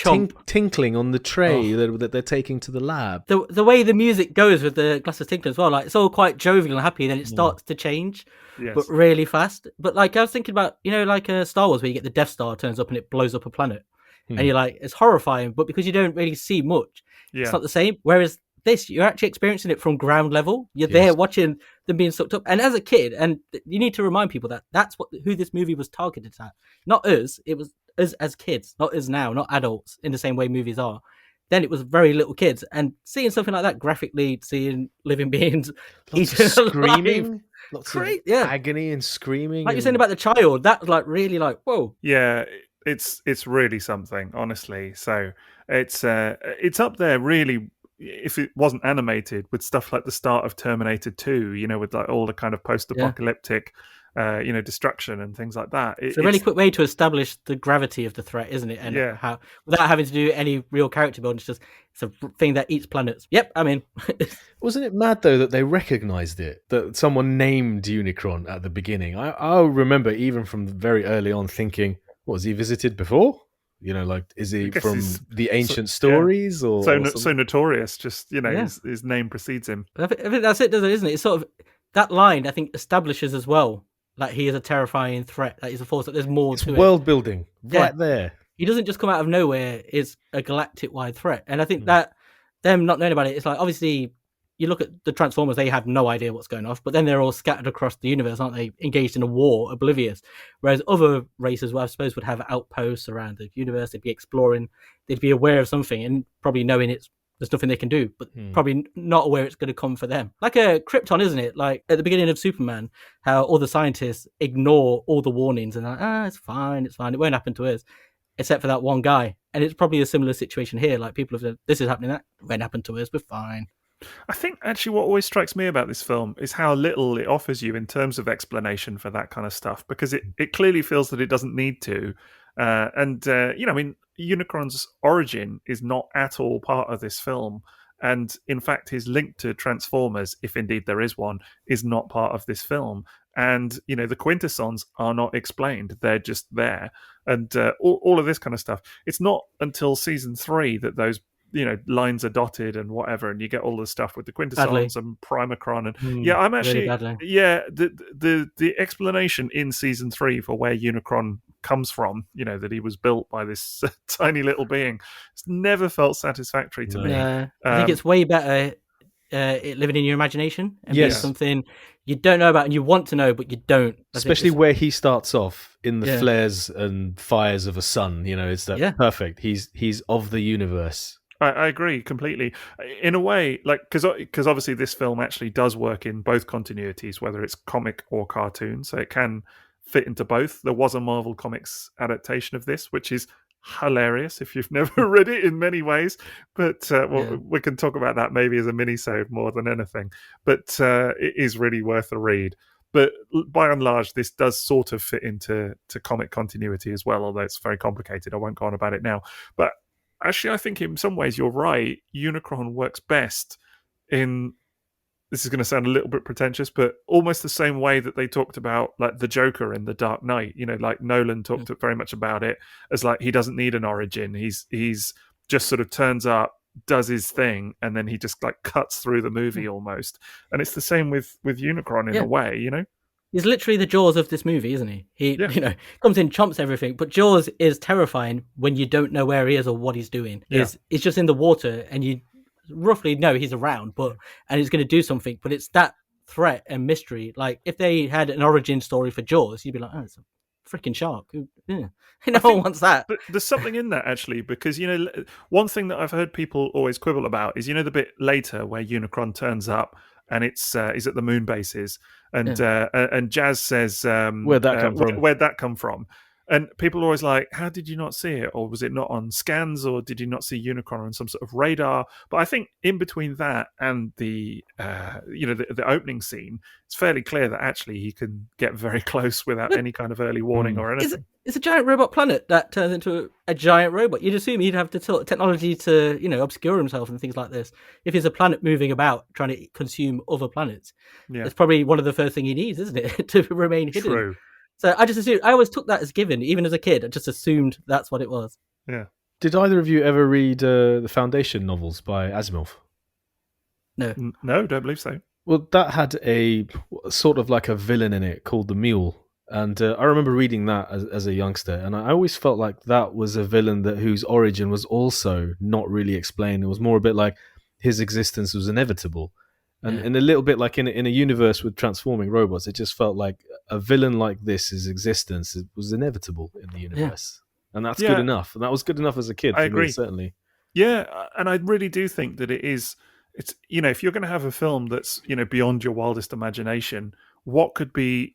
tinkling on the tray that they're taking to the lab. The way the music goes with the glasses tinkling as well, like it's all quite jovial and happy, then it starts to change, but really fast. But like I was thinking about, like Star Wars, where you get the Death Star turns up and it blows up a planet, and you're like, it's horrifying, but because you don't really see much, it's not the same. Whereas this, you're actually experiencing it from ground level. You're there watching them being sucked up. And as a kid, and you need to remind people that that's who this movie was targeted at. Not us. It was us as kids, not us now, not adults in the same way movies are. Then it was very little kids. And seeing something like that graphically, seeing living beings screaming, lots of agony and screaming. Like you're saying about the child, that was like really like, whoa. Yeah, it's really something, honestly. So it's up there really. If it wasn't animated, with stuff like the start of Terminator 2, with like all the kind of post-apocalyptic, destruction and things like that. It's a really quick way to establish the gravity of the threat, isn't it? And how, without having to do any real character building, it's a thing that eats planets. Yep, I mean. Wasn't it mad, though, that they recognised it? That someone named Unicron at the beginning? I remember even from very early on thinking, was he visited before? Like, is he from the ancient stories or so notorious? Just his name precedes him. I think that's it, isn't it? It's sort of that line. I think establishes as well that he is a terrifying threat. That he's a force. That there's more to it. World building right there. He doesn't just come out of nowhere. It's a galactic wide threat, and I think that them not knowing about it, it's like obviously. You look at the Transformers, they have no idea what's going on, but then they're all scattered across the universe, aren't they? Engaged in a war, oblivious. Whereas other races, I suppose, would have outposts around the universe. They'd be exploring. They'd be aware of something and probably knowing there's nothing they can do, but probably not aware it's going to come for them. Like a Krypton, isn't it? Like at the beginning of Superman, how all the scientists ignore all the warnings and they're like, it's fine. It won't happen to us. Except for that one guy. And it's probably a similar situation here. Like people have said, this is happening, that won't happen to us, we're fine. I think actually what always strikes me about this film is how little it offers you in terms of explanation for that kind of stuff, because it clearly feels that it doesn't need to. Unicron's origin is not at all part of this film. And in fact, his link to Transformers, if indeed there is one, is not part of this film. And, the quintessons are not explained. They're just there. And all of this kind of stuff. It's not until season 3 that those lines are dotted and whatever, and you get all the stuff with the quintessons and Primacron, and I'm actually the explanation in season 3 for where Unicron comes from, that he was built by this tiny little being, it's never felt satisfactory to me. I think it's way better it living in your imagination and being something you don't know about and you want to know but you don't. Especially where he starts off in the flares and fires of a sun, it's that perfect. He's of the universe. I agree completely. In a way, like because obviously this film actually does work in both continuities, whether it's comic or cartoon, so it can fit into both. There was a Marvel Comics adaptation of this, which is hilarious if you've never read it in many ways. But we can talk about that maybe as a mini-sode more than anything. But it is really worth a read. But by and large, this does sort of fit into comic continuity as well, although it's very complicated. I won't go on about it now. But actually, I think in some ways you're right. Unicron works best in, this is going to sound a little bit pretentious, but almost the same way that they talked about like the Joker in The Dark Knight. Like Nolan talked very much about it as like he doesn't need an origin. He's just sort of turns up, does his thing, and then he just like cuts through the movie almost. And it's the same with Unicron in a way, He's literally the Jaws of this movie, isn't he? He comes in, chomps everything. But Jaws is terrifying when you don't know where he is or what he's doing. He's just in the water and you roughly know he's around, and he's going to do something. But it's that threat and mystery. Like if they had an origin story for Jaws, you'd be like, oh, it's a freaking shark. Yeah. No one wants that. But there's something in that actually, because one thing that I've heard people always quibble about is the bit later where Unicron turns up and he's at the moon bases, and Jazz says, "Where'd that come from? Where'd that come from?" And people are always like, how did you not see it? Or was it not on scans? Or did you not see Unicron on some sort of radar? But I think in between that and the opening scene, it's fairly clear that actually he can get very close without any kind of early warning or anything. It's a giant robot planet that turns into a giant robot. You'd assume he'd have the technology to, obscure himself and things like this. If he's a planet moving about trying to consume other planets, it's probably one of the first things he needs, isn't it? To remain hidden. True. So I just assumed, I always took that as given, even as a kid. I just assumed that's what it was. Yeah. Did either of you ever read the Foundation novels by Asimov? No. No, don't believe so. Well, that had a sort of like a villain in it called the Mule. And I remember reading that as a youngster, and I always felt like that was a villain whose origin was also not really explained. It was more a bit like his existence was inevitable. And a little bit like in a universe with transforming robots, it just felt like a villain like this, his existence was inevitable in the universe. Yeah. And that's good enough. And that was good enough as a kid. I agree. Me, certainly. Yeah, and I really do think that it's if you're going to have a film that's, beyond your wildest imagination, what could be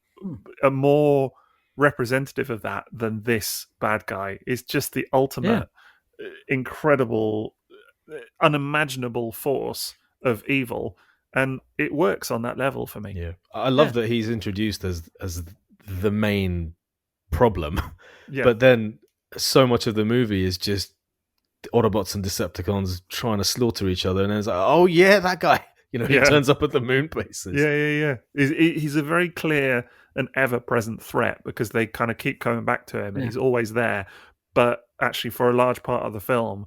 a more representative of that than this bad guy? Is just the ultimate incredible, unimaginable force of evil. And it works on that level for me. Yeah, I love that he's introduced as the main problem, but then so much of the movie is just Autobots and Decepticons trying to slaughter each other, and then it's like, oh yeah, that guy, he turns up at the moon bases. Yeah. He's a very clear and ever-present threat because they kind of keep coming back to him, and he's always there. But actually, for a large part of the film,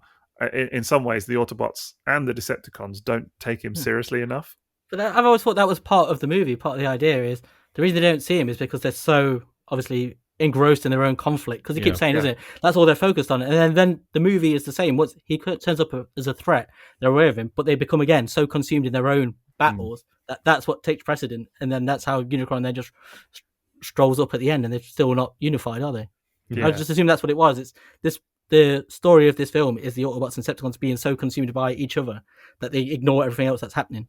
in some ways, the Autobots and the Decepticons don't take him seriously enough. But I've always thought that was part of the movie. Part of the idea is the reason they don't see him is because they're so obviously engrossed in their own conflict. Because he keeps saying, isn't it? That's all they're focused on. And then the movie is the same. Once he turns up as a threat, they're aware of him, but they become again so consumed in their own battles that's what takes precedent. And then that's how Unicron then just strolls up at the end, and they're still not unified, are they? Yeah. I just assume that's what it was. The story of this film is the Autobots and Decepticons being so consumed by each other that they ignore everything else that's happening.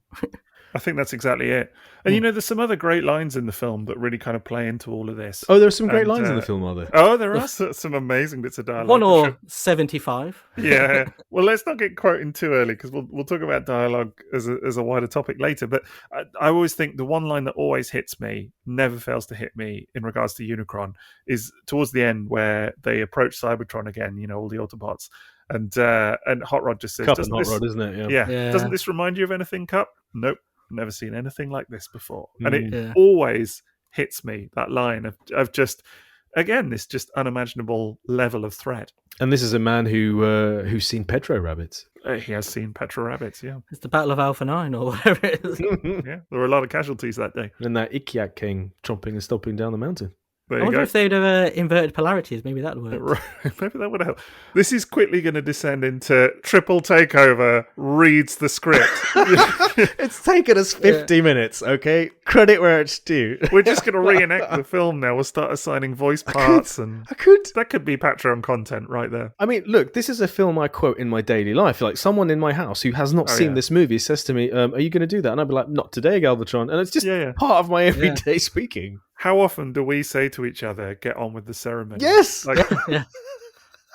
I think that's exactly it. And there's some other great lines in the film that really kind of play into all of this. Oh, there are some great lines in the film, are there? Oh, there are some amazing bits of dialogue. 1 or 75. Yeah. Well, let's not get quoting too early because we'll talk about dialogue as a wider topic later. But I always think the one line that always hits me, never fails to hit me in regards to Unicron, is towards the end where they approach Cybertron again, all the Autobots. And Hot Rod just says, Cup and Hot Rod, isn't it? Yeah. Doesn't this remind you of anything, Cup? Nope. Never seen anything like this before. And it always hits me, that line of just, again, this just unimaginable level of threat. And this is a man who's seen Petro rabbits. He has seen Petro rabbits, yeah. It's the Battle of Alpha 9 or whatever it is. Yeah, there were a lot of casualties that day. And that Ikiak came chomping and stomping down the mountain. I wonder if they'd have inverted polarities. Maybe that would work. Maybe that would help. This is quickly going to descend into triple takeover reads the script. It's taken us 50 minutes, okay? Credit where it's due. We're just going to reenact the film now. We'll start assigning voice parts. That could be Patreon content right there. I mean, look, this is a film I quote in my daily life. Like, someone in my house who has not seen this movie says to me, are you going to do that? And I'd be like, not today, Galvatron. And it's just part of my everyday speaking. How often do we say to each other, get on with the ceremony? Yes!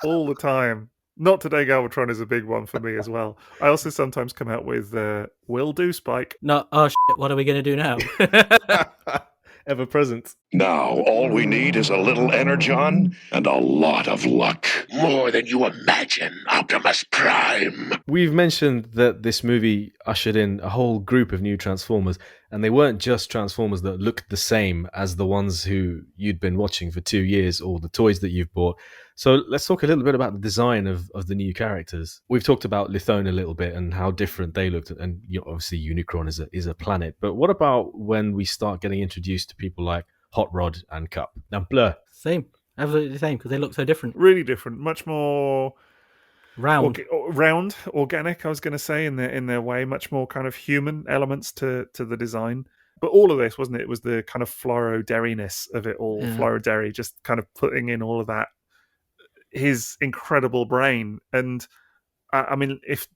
All the time. Not today, Galvatron is a big one for me as well. I also sometimes come out with, will do, Spike. No, oh, shit, what are we going to do now? Ever present. Now, all we need is a little energon and a lot of luck. More than you imagine, Optimus Prime. We've mentioned that this movie ushered in a whole group of new Transformers, and they weren't just Transformers that looked the same as the ones who you'd been watching for 2 years or the toys that you've bought. So let's talk a little bit about the design of the new characters. We've talked about Lithone a little bit and how different they looked, and obviously Unicron is a planet. But what about when we start getting introduced to people like Hot Rod and Cup? Now, Blur. Same. Absolutely the same, because they look so different. Really different. Much more Round. round, organic. I was going to say in their way, much more kind of human elements to the design. But all of this, wasn't it? It was the kind of floro-dairy-ness of it all. Yeah. Floro-dairy, just kind of putting in all of that, his incredible brain. And I mean, if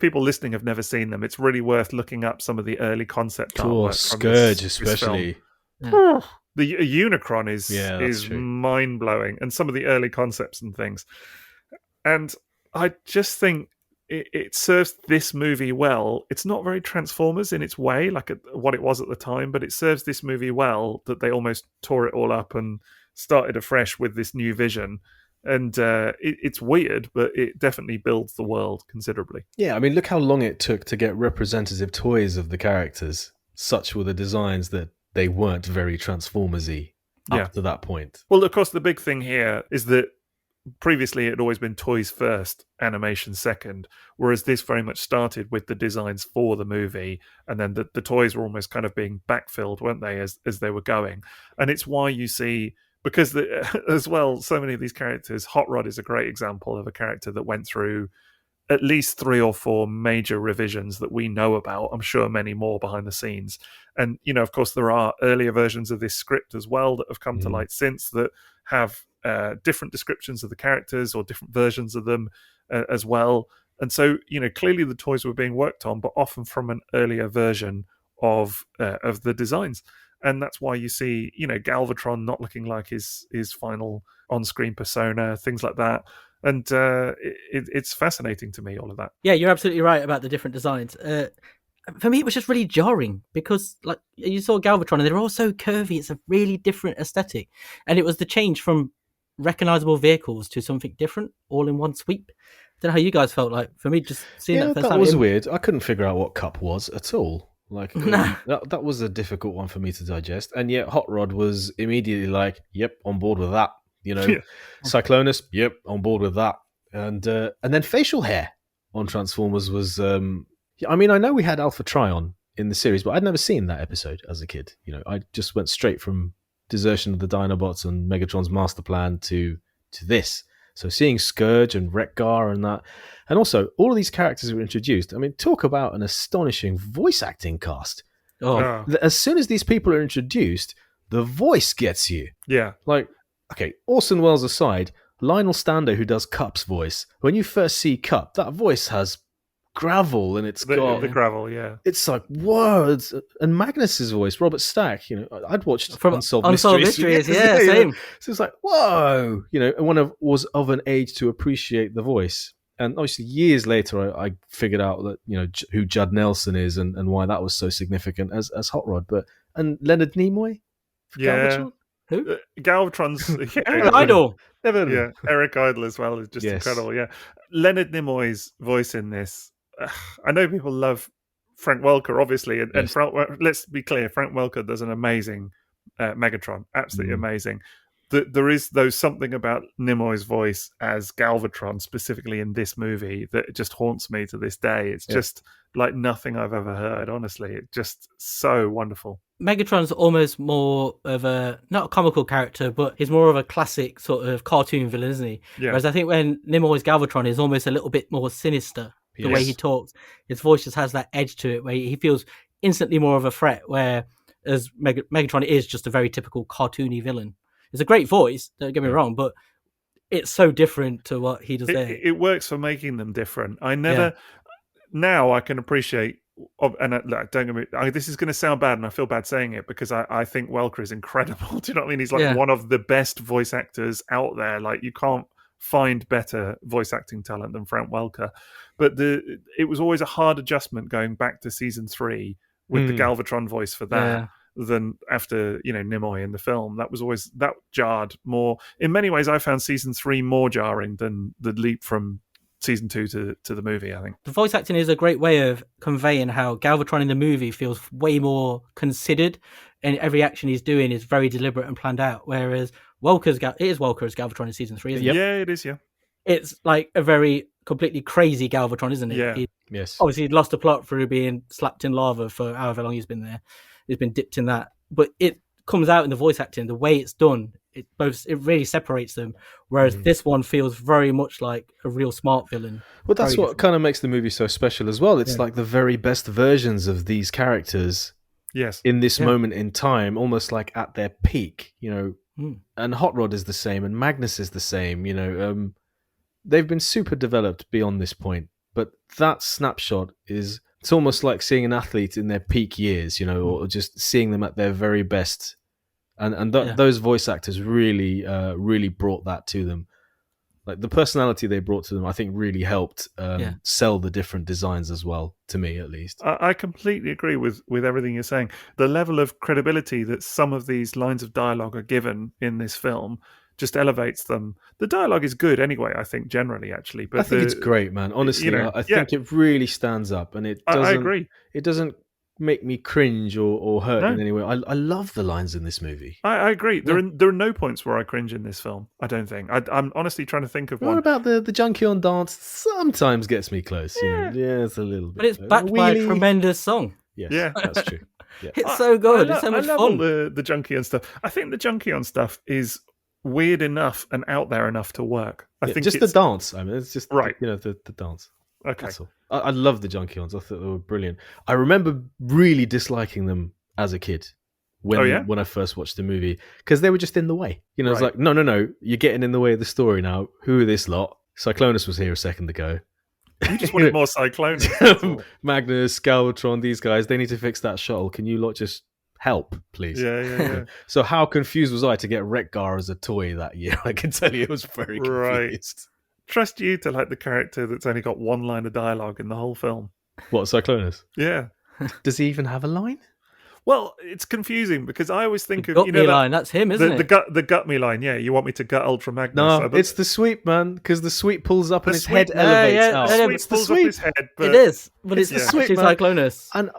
people listening have never seen them, it's really worth looking up some of the early concept artwork. Scourge, especially. Yeah. The Unicron is mind blowing, and some of the early concepts and things. And I just think it serves this movie well. It's not very Transformers in its way, like what it was at the time, but it serves this movie well that they almost tore it all up and started afresh with this new vision. And it's weird, but it definitely builds the world considerably. Yeah, I mean, look how long it took to get representative toys of the characters. Such were the designs that they weren't very Transformers-y up to that point. Well, of course, the big thing here is that previously it had always been toys first, animation second, whereas this very much started with the designs for the movie, and then the toys were almost kind of being backfilled, weren't they, as they were going. And it's why you see, because as well, so many of these characters, Hot Rod is a great example of a character that went through at least 3 or 4 major revisions that we know about. I'm sure many more behind the scenes. And, of course, there are earlier versions of this script as well that have come to light since that have different descriptions of the characters or different versions of them as well. And so, clearly the toys were being worked on, but often from an earlier version of the designs. And that's why you see, Galvatron not looking like his final on-screen persona, things like that. And it's fascinating to me, all of that. Yeah, you're absolutely right about the different designs. For me, it was just really jarring because, like, you saw Galvatron and they're all so curvy. It's a really different aesthetic. And it was the change from recognizable vehicles to something different all in one sweep. I don't know how you guys felt. Like, for me, just seeing that first time. That was weird. I couldn't figure out what Cup was at all. Like, that was a difficult one for me to digest. And yet Hot Rod was immediately like, yep, on board with that. Cyclonus, yep, on board with that. And then facial hair on Transformers was... I mean, I know we had Alpha Trion in the series, but I'd never seen that episode as a kid. I just went straight from Desertion of the Dinobots and Megatron's Master Plan to this. So seeing Scourge and Wreck-Gar and that, and also all of these characters were introduced. I mean, talk about an astonishing voice acting cast. As soon as these people are introduced, the voice gets you. Yeah. Like, okay, Orson Welles aside, Lionel Stando, who does Cup's voice, when you first see Cup, that voice has gravel and it's got the gravel, yeah. It's like, whoa. And Magnus's voice, Robert Stack, I'd watched from Unsolved Mysteries. Yeah, same. So it's like, whoa, and was of an age to appreciate the voice. And obviously years later I figured out that who Judd Nelson is and why that was so significant as Hot Rod. And Leonard Nimoy, yeah. Who? Galvatron's Eric Idle. Never. Yeah, Eric Idle as well is just incredible. Yeah, Leonard Nimoy's voice in this. I know people love Frank Welker, obviously, and Frank, let's be clear, Frank Welker does an amazing Megatron, absolutely amazing. There is, though, something about Nimoy's voice as Galvatron, specifically in this movie, that just haunts me to this day. It's just like nothing I've ever heard, honestly. It's just so wonderful. Megatron's almost more of not a comical character, but he's more of a classic sort of cartoon villain, isn't he? Yeah. Whereas I think when Nimoy's Galvatron is almost a little bit more sinister, the way he talks, his voice just has that edge to it where he feels instantly more of a threat, whereas Megatron is just a very typical cartoony villain. It's a great voice, don't get me wrong, but it's so different to what he does there. It works for making them different. Now I can appreciate, and don't get me, this is going to sound bad and I feel bad saying it because I think Welker is incredible. Do you know what I mean? He's like one of the best voice actors out there. Like, you can't find better voice acting talent than Frank Welker. But it was always a hard adjustment going back to season 3 with the Galvatron voice for that than after Nimoy in the film. That jarred more. In many ways, I found season 3 more jarring than the leap from season 2 to the movie. I think the voice acting is a great way of conveying how Galvatron in the movie feels way more considered, and every action he's doing is very deliberate and planned out. Whereas Welker as Galvatron in season 3, isn't it? Yeah, it is. Yeah, it's like a very completely crazy Galvatron, isn't it? Yeah. Yes. Obviously, he'd lost the plot through being slapped in lava for however long he's been there. He's been dipped in that, but it comes out in the voice acting. The way it's done it really separates them. Whereas this one feels very much like a real smart villain. Well, that's what kind of makes the movie so special as well. It's like the very best versions of these characters. Yes. In this moment in time, almost like at their peak, and Hot Rod is the same, and Magnus is the same. They've been super developed beyond this point, but that snapshot it's almost like seeing an athlete in their peak years, or just seeing them at their very best. And those voice actors really brought that to them. Like the personality they brought to them, I think really helped sell the different designs as well, to me at least. I completely agree with everything you're saying. The level of credibility that some of these lines of dialogue are given in this film just elevates them. The dialogue is good anyway, I think, generally, actually. But I think it's great, man. Honestly, I think it really stands up, and it doesn't. I agree. It doesn't make me cringe or hurt in any way. I love the lines in this movie. I agree. There are no points where I cringe in this film, I don't think. I'm honestly trying to think of one. What about the Junkie on dance? Sometimes gets me close. It's a little bit. But it's backed by a tremendous song. Yes, that's true. Yeah. It's so good. It's so much I love fun. all the Junkie on stuff. I think the Junkie on stuff is weird enough and out there enough to work. I think just the dance. I mean, it's just the dance. Okay. That's all. I love the Junkie-ons. I thought they were brilliant. I remember really disliking them as a kid when I first watched the movie, because they were just in the way. It's like, no, you're getting in the way of the story now. Who are this lot? Cyclonus was here a second ago. You just wanted more Cyclonus. Magnus, Galvatron, these guys, they need to fix that shuttle. Can you lot just help, please? Yeah. So how confused was I to get Wreck-Gar as a toy that year? I can tell you, it was very confused. Right. Trust you to like the character that's only got one line of dialogue in the whole film. What, Cyclonus? Yeah. Does he even have a line? Well, it's confusing because I always think of line. That's him, isn't it? The gut me line. Yeah, you want me to gut Ultra Magnus? No, it's the sweep, man. Because the sweep pulls up and his head elevates out. It's the sweep. Up his head, but it is, but it's the sweep, Cyclonus. And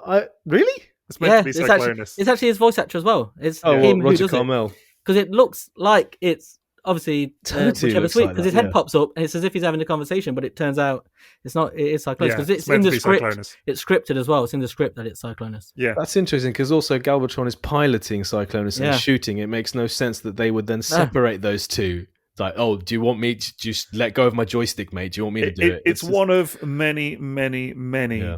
really, it's meant to be Cyclonus. It's actually his voice actor as well. It's him Roger Carmel. Because it looks like it's obviously whichever sweep, because his head pops up and it's as if he's having a conversation, but it turns out it's not. It is Cyclonus because it's in the script. Cyclonus. It's scripted as well. It's in the script that it's Cyclonus. Yeah, that's interesting because also Galvatron is piloting Cyclonus and shooting. It makes no sense that they would then separate those two. It's like, oh, do you want me to just let go of my joystick, mate? Do you want me to do it? It's one of many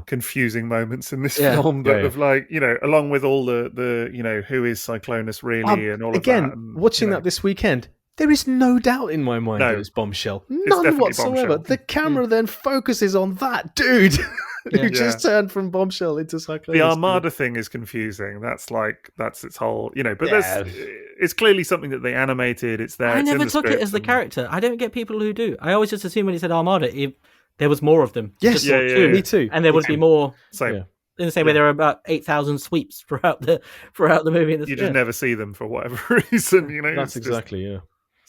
confusing moments in this film that of like, along with all the who is Cyclonus really and all of that. Again, watching that this weekend, there is no doubt in my mind that it's Bombshell. None whatsoever. Bombshell. The camera then focuses on that dude who just turned from Bombshell into Cyclonus. The Armada thing is confusing. That's its whole, but it's clearly something that they animated. It's there. I never took it as the character. I don't get people who do. I always just assume when he said Armada, there was more of them. Yes, me too. And there would be more. Same. Yeah. In the same way, there are about 8,000 sweeps throughout the movie. You just never see them for whatever reason. That's exactly.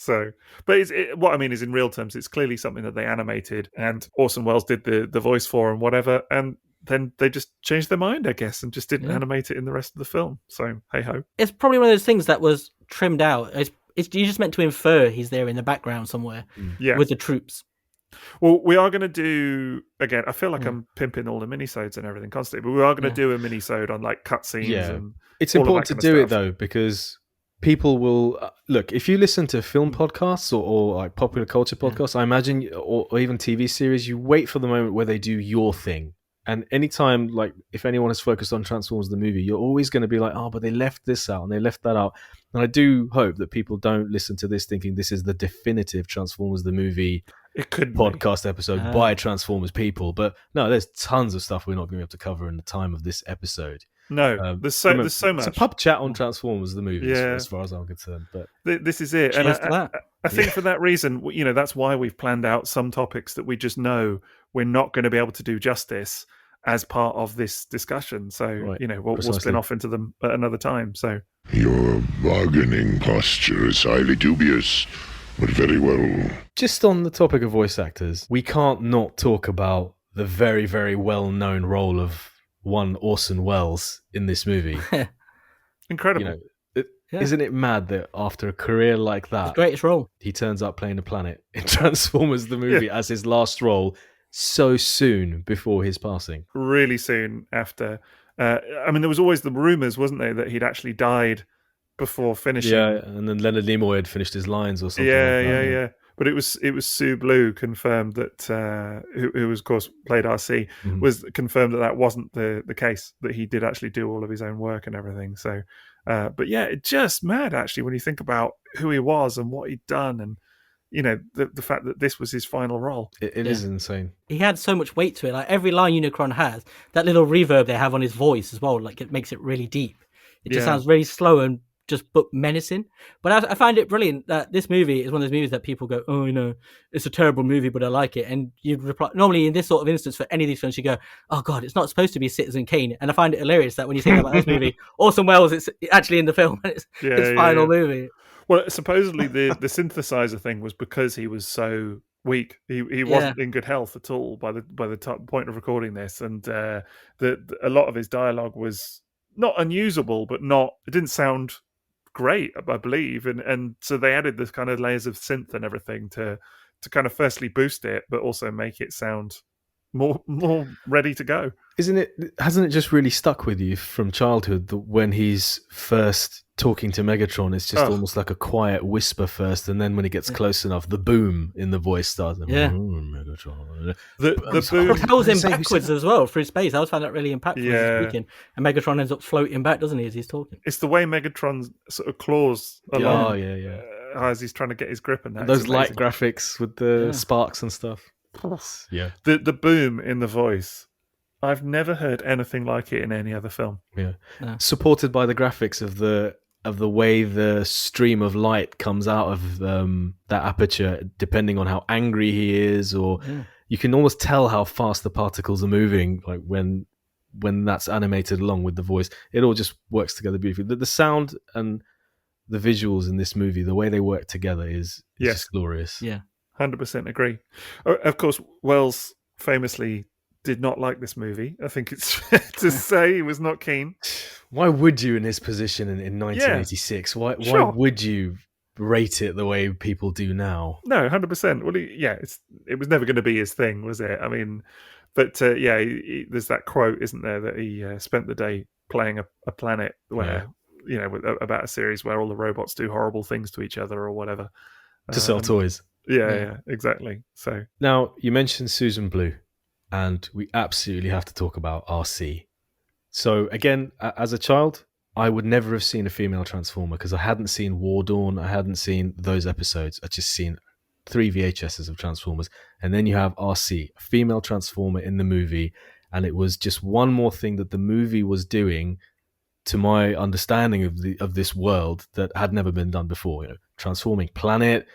So, but what I mean is, in real terms, it's clearly something that they animated, and Orson Welles did the voice for and whatever, and then they just changed their mind, I guess, and just didn't animate it in the rest of the film. So, hey ho. It's probably one of those things that was trimmed out. You just meant to infer he's there in the background somewhere with the troops. Well, we are going to do, again, I feel like I'm pimping all the minisodes and everything constantly, but we are going to do a minisode on like cutscenes. Yeah. And it's important to do it though, because people will look, if you listen to film podcasts or like popular culture podcasts, I imagine, or even TV series, you wait for the moment where they do your thing. And anytime, like, if anyone is focused on Transformers the movie, you're always going to be like, oh, but they left this out and they left that out. And I do hope that people don't listen to this thinking this is the definitive Transformers the movie podcast episode by Transformers people. But no, there's tons of stuff we're not going to be able to cover in the time of this episode. No, there's so much. It's a pub chat on Transformers the movie, as far as I'm concerned. But this is it, and I think for that reason, that's why we've planned out some topics that we just know we're not going to be able to do justice as part of this discussion. So we'll spin off into them at another time. So your bargaining posture is highly dubious, but very well. Just on the topic of voice actors, we can't not talk about the very, very well-known role of one Orson Welles in this movie. Incredible. Isn't it mad that after a career like that, the greatest role, he turns up playing a planet in Transformers the movie as his last role so soon before his passing? Really soon after. There was always the rumours, wasn't there, that he'd actually died before finishing. Yeah, and then Leonard Nimoy had finished his lines or something. Yeah. But it was Sue Blue confirmed that who was of course played RC was confirmed that wasn't the case, that he did actually do all of his own work and everything. So, but yeah, it's just mad actually when you think about who he was and what he'd done, and the fact that this was his final role. It is insane. He had so much weight to it. Like every line Unicron has, that little reverb they have on his voice as well, like it makes it really deep. It just sounds really slow and but menacing. But I find it brilliant that this movie is one of those movies that people go, oh, it's a terrible movie, but I like it. And you'd reply, normally in this sort of instance for any of these films, you go, oh God, it's not supposed to be Citizen Kane. And I find it hilarious that when you think about this movie, Orson Welles is actually in the film, and it's his final movie. Well, supposedly the synthesizer thing was because he was so weak. He wasn't in good health at all by the point of recording this, and a lot of his dialogue was not unusable, but it didn't sound great, I believe, and so they added this kind of layers of synth and everything to kind of firstly boost it, but also make it sound more ready to go. Hasn't it just really stuck with you from childhood that when he's first talking to Megatron, it's just almost like a quiet whisper first, and then when he gets close enough, the boom in the voice starts. Megatron. The boom propels him backwards as well through space. I always find that really impactful. Yeah. Speaking, and Megatron ends up floating back, doesn't he, as he's talking? It's the way Megatron sort of claws along. Yeah. As he's trying to get his grip, and those light graphics with the sparks and stuff. Yeah. The boom in the voice. I've never heard anything like it in any other film. Yeah. No. Supported by the graphics of the way the stream of light comes out of that aperture, depending on how angry he is, or you can almost tell how fast the particles are moving, like when that's animated along with the voice. It all just works together beautifully. The sound and the visuals in this movie, the way they work together is just glorious. Yeah. 100% agree. Of course, Wells famously did not like this movie. I think it's fair to say he was not keen. Why would you in his position in 1986? Why would you rate it the way people do now? No, 100%. Well, it was never going to be his thing, was it? I mean, but there's that quote, isn't there, that he spent the day playing a planet where, about a series where all the robots do horrible things to each other or whatever. To sell toys. Yeah, exactly. So now, you mentioned Susan Blue, and we absolutely have to talk about RC. So again, as a child, I would never have seen a female Transformer because I hadn't seen War Dawn, I hadn't seen those episodes. I'd just seen 3 VHSs of Transformers, and then you have RC, a female Transformer in the movie, and it was just one more thing that the movie was doing to my understanding of this world that had never been done before. Transforming planet,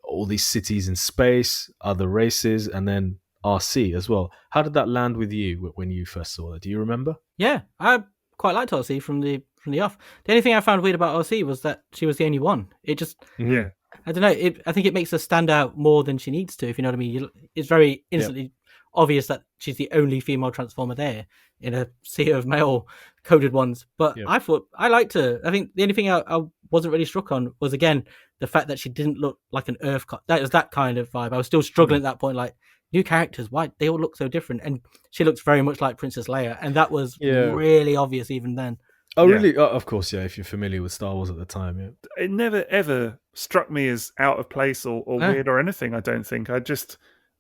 all these cities in space, other races, and then RC as well. How did that land with you when you first saw it? Do you remember? Yeah, I quite liked RC from the off. The only thing I found weird about RC was that she was the only one. It just, I don't know. I think it makes her stand out more than she needs to. If you know what I mean, it's very instantly obvious that she's the only female Transformer there in a sea of male coded ones. But I thought I liked her. I think the only thing I wasn't really struck on was, again, the fact that she didn't look like an Earth. That was that kind of vibe. I was still struggling at that point, like, new characters, why they all look so different? And she looks very much like Princess Leia, and that was really obvious even then. Oh, really? Oh, of course, if you're familiar with Star Wars at the time, It never ever struck me as out of place or weird or anything, I don't think. I just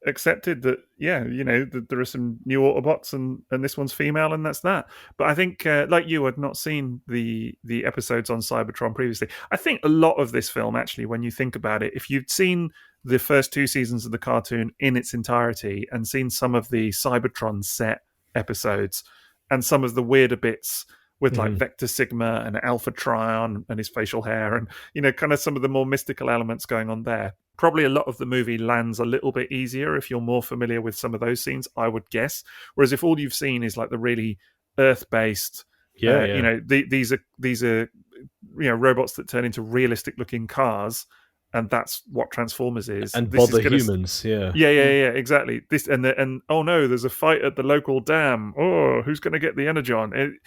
accepted that, that there are some new Autobots and this one's female, and that's that. But I think, like you, had not seen the episodes on Cybertron previously. I think a lot of this film, actually, when you think about it, if you'd seen the first 2 seasons of the cartoon in its entirety and seen some of the Cybertron set episodes and some of the weirder bits with like Vector Sigma and Alpha Trion and his facial hair and, kind of some of the more mystical elements going on there, probably a lot of the movie lands a little bit easier if you're more familiar with some of those scenes, I would guess. Whereas if all you've seen is like the really Earth-based, these are robots that turn into realistic looking cars, and that's what Transformers is. And bother humans, Yeah, exactly. This and oh no, there's a fight at the local dam. Oh, who's going to get the Energon?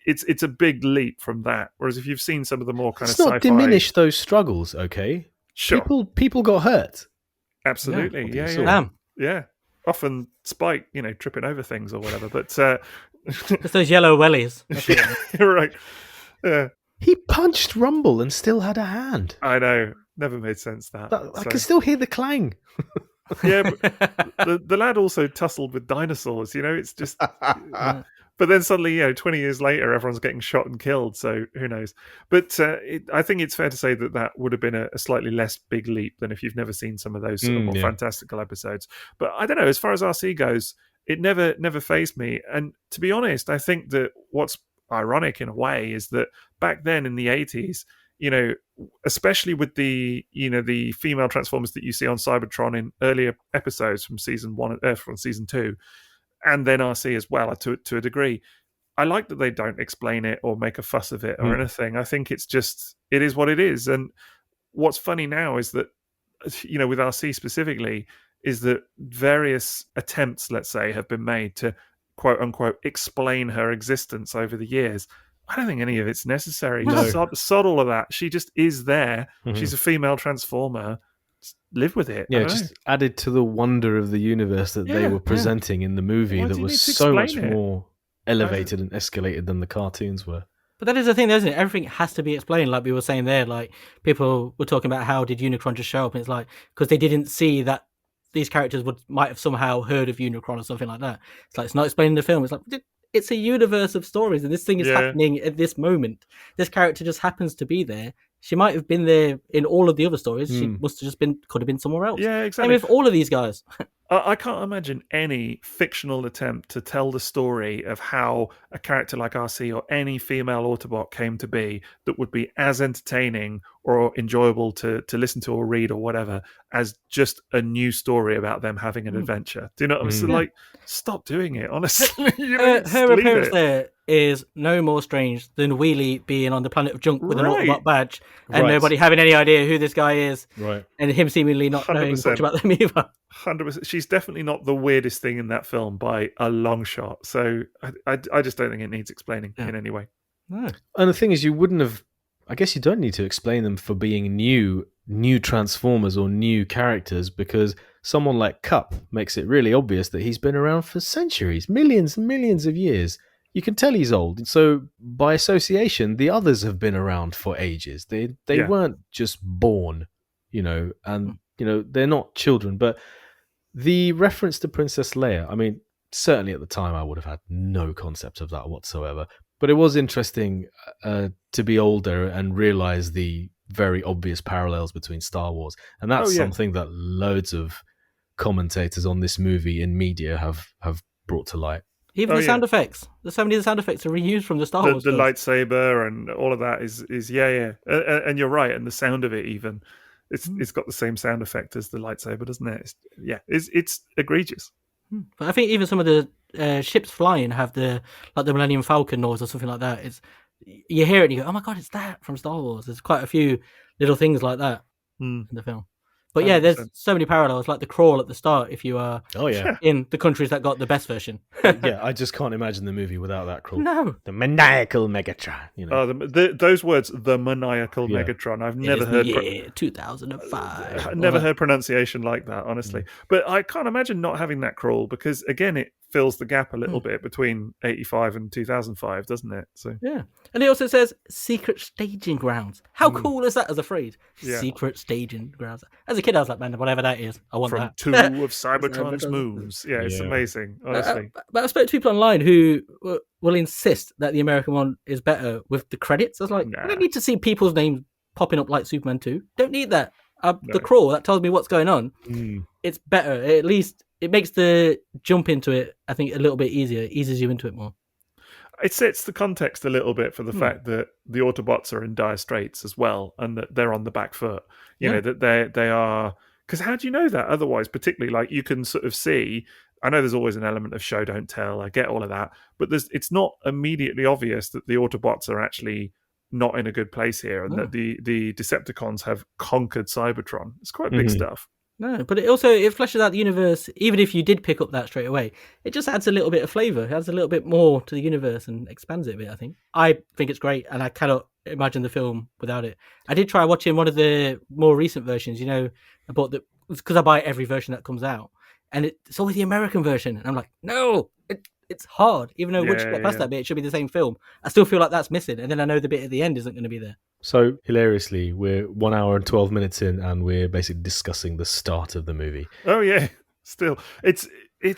It's a big leap from that. Whereas if you've seen some of the more kind of sci-fi... Let's not diminish those struggles, okay? Sure. People got hurt. Absolutely, yeah. Often Spike, tripping over things or whatever, but... It's those yellow wellies. Right. Yeah. He punched Rumble and still had a hand. I know. Never made sense, that. I can still hear the clang. Yeah, but the lad also tussled with dinosaurs, it's just... But then suddenly, 20 years later, everyone's getting shot and killed, so who knows? But I think it's fair to say that would have been a slightly less big leap than if you've never seen some of those sort of more fantastical episodes. But I don't know, as far as RC goes, it never fazed me. And to be honest, I think that what's ironic in a way is that back then in the 80s, especially with the female Transformers that you see on Cybertron in earlier episodes from season 2, and then RC as well to a degree, I like that they don't explain it or make a fuss of it or anything. I think it is what it is. And what's funny now is that, with RC specifically, is that various attempts, let's say, have been made to quote unquote explain her existence over the years. I don't think any of it's necessary. No. Sod all of that. She just is there. She's a female Transformer. Just live with it. Yeah, just added to the wonder of the universe that they were presenting in the movie that was so much more elevated and escalated than the cartoons were. But that is the thing, isn't it? Everything has to be explained, like we were saying there. Like, people were talking about how did Unicron just show up, and it's like, because they didn't see that these characters might have somehow heard of Unicron or something like that. It's like, it's not explained in the film. It's like, it's a universe of stories, and this thing is happening at this moment. This character just happens to be there. She might have been there in all of the other stories. She must have could have been somewhere else. Yeah, exactly. Same with all of these guys. I can't imagine any fictional attempt to tell the story of how a character like RC or any female Autobot came to be that would be as entertaining or enjoyable to listen to or read or whatever as just a new story about them having an adventure. Do you know what I'm saying? Like, stop doing it, honestly. Her appearance there is no more strange than Wheelie being on the planet of junk with an Autobot badge and nobody having any idea who this guy is. Right. And him seemingly not knowing much about them either. 100%. She's definitely not the weirdest thing in that film by a long shot. So I just don't think it needs explaining in any way. No. And the thing is, I guess you don't need to explain them for being new Transformers or new characters, because someone like Cup makes it really obvious that he's been around for centuries, millions and millions of years. You can tell he's old. So by association, the others have been around for ages. They weren't just born, and they're not children. But the reference to Princess Leia, I mean, certainly at the time I would have had no concept of that whatsoever. But it was interesting to be older and realize the very obvious parallels between Star Wars. And that's something that loads of commentators on this movie in media have brought to light. Even the sound effects. So many of the sound effects are reused from the Star Wars. The lightsaber and all of that is and you're right. And the sound of it even, it's got the same sound effect as the lightsaber, doesn't it? It's egregious. But I think even some of the ships flying have the Millennium Falcon noise or something like that. You hear it and you go, oh my god, it's that from Star Wars. There's quite a few little things like that in the film. But 100%. There's so many parallels, like the crawl at the start if you are in the countries that got the best version. I just can't imagine the movie without that crawl. No. The maniacal Megatron. Those words, the maniacal Megatron, I've never heard. 2005. I've never heard pronunciation like that, honestly. But I can't imagine not having that crawl, because again, it fills the gap a little bit between 85 and 2005, doesn't it? So yeah. And it also says secret staging grounds. How cool is that as a phrase? Yeah. Secret staging grounds. As a kid, I was like, man, whatever that is, I want that. From 2 of Cybertron's moons. Yeah, it's amazing, honestly. But I spoke to people online who will insist that the American one is better with the credits. I was like, I don't need to see people's names popping up like Superman 2. Don't need that. The crawl, that tells me what's going on. It's better. At least it makes the jump into it, I think, a little bit easier. It eases you into it more. It sets the context a little bit for the fact that the Autobots are in dire straits as well, and that they're on the back foot. You know, that they are... Because how do you know that otherwise? Particularly, like, you can sort of see... I know there's always an element of show, don't tell. I get all of that. But it's not immediately obvious that the Autobots are actually not in a good place here, and that the Decepticons have conquered Cybertron. It's quite big stuff. No, but it fleshes out the universe. Even if you did pick up that straight away, it just adds a little bit of flavour. It adds a little bit more to the universe and expands it a bit, I think it's great, and I cannot imagine the film without it. I did try watching one of the more recent versions, I bought because I buy every version that comes out, and it's always the American version. And I'm like, no, it's hard. Even though once you get past that bit, it should be the same film. I still feel like that's missing, and then I know the bit at the end isn't going to be there. So, hilariously, we're 1 hour and 12 minutes in, and we're basically discussing the start of the movie. Oh, yeah. Still, it's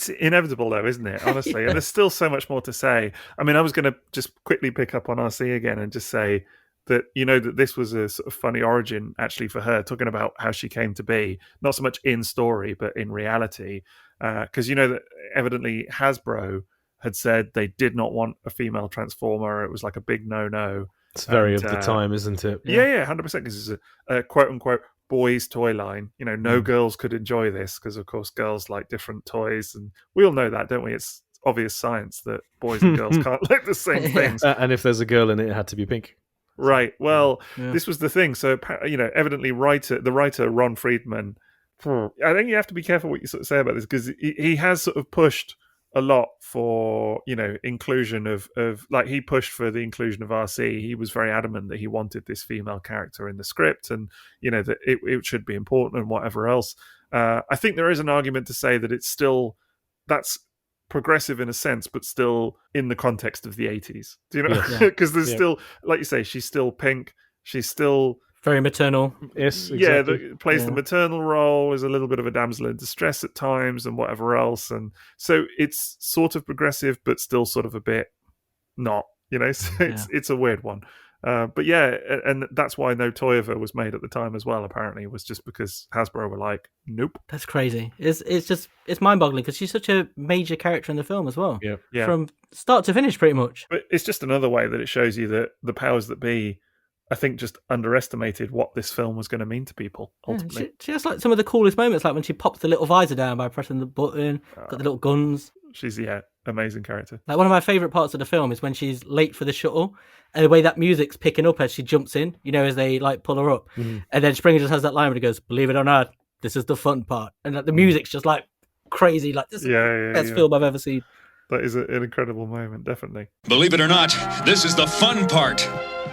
inevitable, though, isn't it? Honestly. And there's still so much more to say. I mean, I was going to just quickly pick up on RC again and just say that, that this was a sort of funny origin, actually, for her, talking about how she came to be, not so much in story, but in reality. Because, that evidently Hasbro had said they did not want a female Transformer. It was like a big no-no. It's very of the time, isn't it? Yeah, 100%, because it's a quote-unquote boys' toy line. No girls could enjoy this because, of course, girls like different toys. And we all know that, don't we? It's obvious science that boys and girls can't like the same things. And if there's a girl in it, it had to be pink. Right. Well, this was the thing. So, evidently the writer, Ron Friedman, I think you have to be careful what you sort of say about this, because he has sort of pushed a lot for inclusion of like, he pushed for the inclusion of RC. He was very adamant that he wanted this female character in the script, and that it should be important and whatever else. I think there is an argument to say that that's progressive in a sense, but still in the context of the 80s. Do you know? Because there's still, like you say, she's still pink. She's still very maternal. Yes, exactly. Plays the maternal role, is a little bit of a damsel in distress at times and whatever else. And so it's sort of progressive, but still sort of a bit not, so it's a weird one. But yeah, and that's why no Toybox was made at the time as well, apparently, was just because Hasbro were like, nope. That's crazy. It's mind-boggling, because she's such a major character in the film as well. Yeah. From start to finish, pretty much. But it's just another way that it shows you that the powers that be, I think, just underestimated what this film was going to mean to people, ultimately. Yeah, she has like some of the coolest moments, like when she pops the little visor down by pressing the button, got the little guns. She's, amazing character. Like, one of my favourite parts of the film is when she's late for the shuttle, and the way that music's picking up as she jumps in, as they like pull her up. Mm-hmm. And then Springer just has that line where he goes, "Believe it or not, this is the fun part." And like, the music's just like crazy. Like, this is the best film I've ever seen. That is an incredible moment, definitely. Believe it or not, this is the fun part.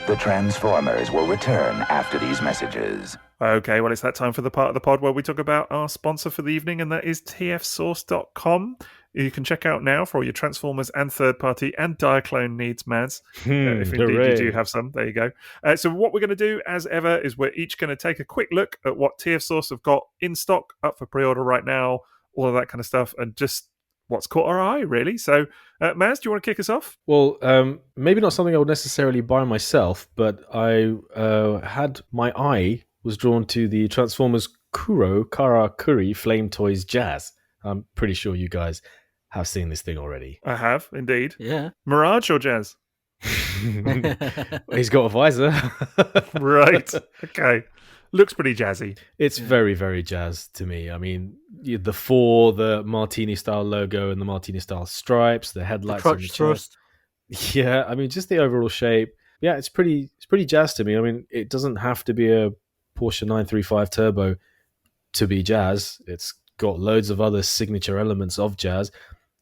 The Transformers will return after these messages. Okay, well, it's that time for the part of the pod where we talk about our sponsor for the evening, and that is tfsource.com. You can check out now for all your Transformers and third-party and Diaclone needs, Mads. If indeed you do have some, there you go. So what we're going to do, as ever, is we're each going to take a quick look at what TF Source have got in stock, up for pre-order right now, all of that kind of stuff, and just what's caught our eye, really. So, Maz, do you want to kick us off? Well, maybe not something I would necessarily buy myself, but I had my eye was drawn to the Transformers Kara Kuri Flame Toys Jazz. I'm pretty sure you guys have seen this thing already. I have, indeed. Yeah. Mirage or Jazz? He's got a visor. Right. Okay. Looks pretty jazzy. It's very, very jazz to me. I mean, the Martini-style logo and the Martini-style stripes, the headlights, the crotch thrust. Yeah, I mean, just the overall shape. Yeah, it's pretty jazz to me. I mean, it doesn't have to be a Porsche 935 Turbo to be jazz. It's got loads of other signature elements of jazz.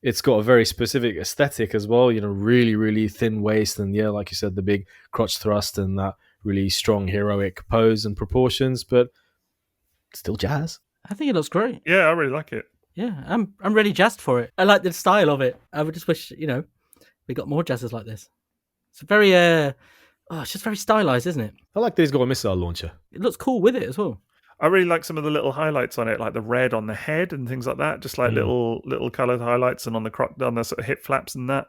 It's got a very specific aesthetic as well. Really, really thin waist, and like you said, the big crotch thrust and that really strong heroic pose and proportions, but still jazz. I think it looks great. Yeah, I really like it. Yeah, I'm really jazzed for it. I like the style of it. I would just wish, we got more jazzes like this. It's very, it's just very stylized, isn't it? I like that he's got a missile launcher. It looks cool with it as well. I really like some of the little highlights on it, like the red on the head and things like that. Just like little coloured highlights, and on the sort of hip flaps and that.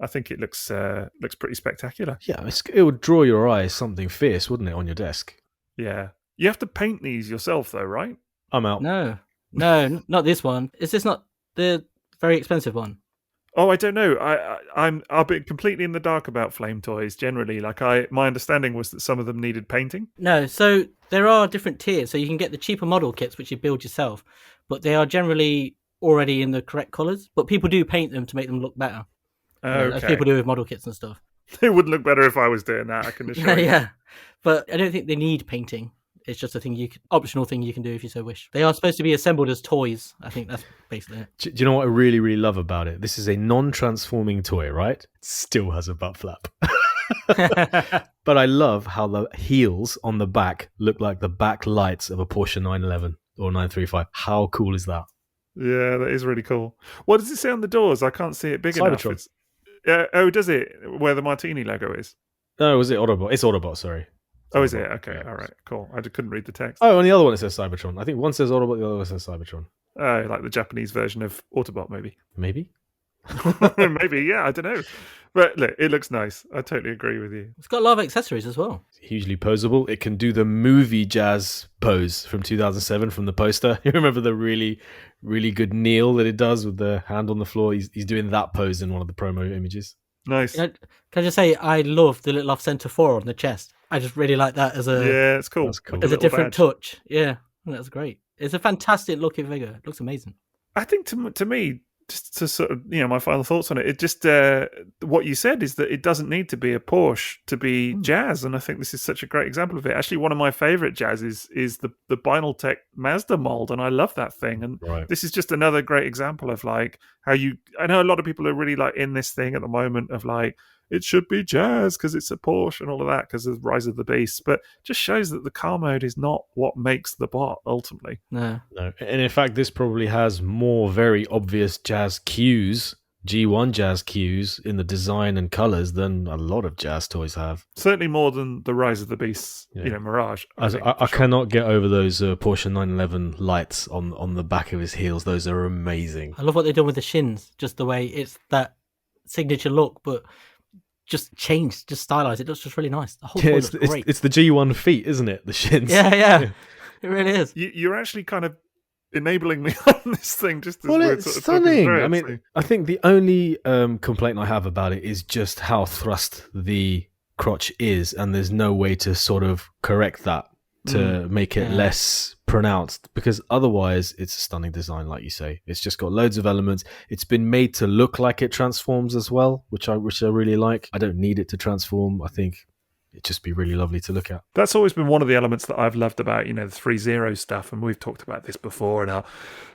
I think it looks pretty spectacular. Yeah, it would draw your eye something fierce, wouldn't it, on your desk? Yeah. You have to paint these yourself, though, right? I'm out. No, not this one. Is this not the very expensive one? Oh, I don't know. I'll be completely in the dark about flame toys generally. Like, my understanding was that some of them needed painting. No, so there are different tiers. So you can get the cheaper model kits, which you build yourself, but they are generally already in the correct colours. But people do paint them to make them look better. Okay. As people do with model kits and stuff. It wouldn't look better if I was doing that, I can assure you. Yeah, but I don't think they need painting. It's just optional thing you can do if you so wish. They are supposed to be assembled as toys. I think that's basically it. Do you know what I really, really love about it? This is a non-transforming toy, right? It still has a butt flap. But I love how the heels on the back look like the back lights of a Porsche 911 or 935. How cool is that? Yeah, that is really cool. What does it say on the doors? I can't see it big enough. Cybertron. Oh, does it? Where the Martini logo is? No, was it Autobot? It's Autobot, sorry. Oh, is it? Autobot, Okay, yeah. all right, cool. I just couldn't read the text. Oh, and the other one it says Cybertron. I think one says Autobot, the other one says Cybertron. Oh, like the Japanese version of Autobot, maybe. Maybe? Maybe, yeah, I don't know. But look, it looks nice. I totally agree with you. It's got a lot of accessories as well. It's hugely posable. It can do the movie jazz pose from 2007 from the poster. You remember the really, really good kneel that it does with the hand on the floor? He's doing that pose in one of the promo images. Nice. Can I just say, I love the little off-center 4 on the chest. I just really like that as Yeah, it's cool. That's cool. as a different badge. touch. Yeah, that's great. It's a fantastic looking figure. It looks amazing. I think to me, just to sort of, my final thoughts on it, it just, what you said is that it doesn't need to be a Porsche to be jazz. And I think this is such a great example of it. Actually, one of my favorite jazzes is the Binaltech Mazda mold. And I love that thing. And this is just another great example of like how I know a lot of people are really like in this thing at the moment of like, it should be jazz because it's a Porsche and all of that because of Rise of the Beast. But just shows that the car mode is not what makes the bot ultimately. No. And in fact, this probably has more very obvious jazz cues, G1 jazz cues in the design and colors than a lot of jazz toys have. Certainly more than the Rise of the Beast, Mirage. I cannot get over those Porsche 911 lights on the back of his heels. Those are amazing. I love what they've done with the shins. Just the way it's that signature look, but just changed, just stylized. It looks just really nice. The whole toy looks great. It's the G1 feet, isn't it? The shins. Yeah. It really is. You're actually kind of enabling me on this thing. Just as we're it's sort of stunning. through it, I mean, I think the only complaint I have about it is just how thrust the crotch is, and there's no way to sort of correct that to make it less pronounced, because otherwise it's a stunning design, like you say. It's just got loads of elements. It's been made to look like it transforms as well, which I really like. I don't need it to transform. I think it'd just be really lovely to look at. That's always been one of the elements that I've loved about, the 3.0 stuff, and we've talked about this before in our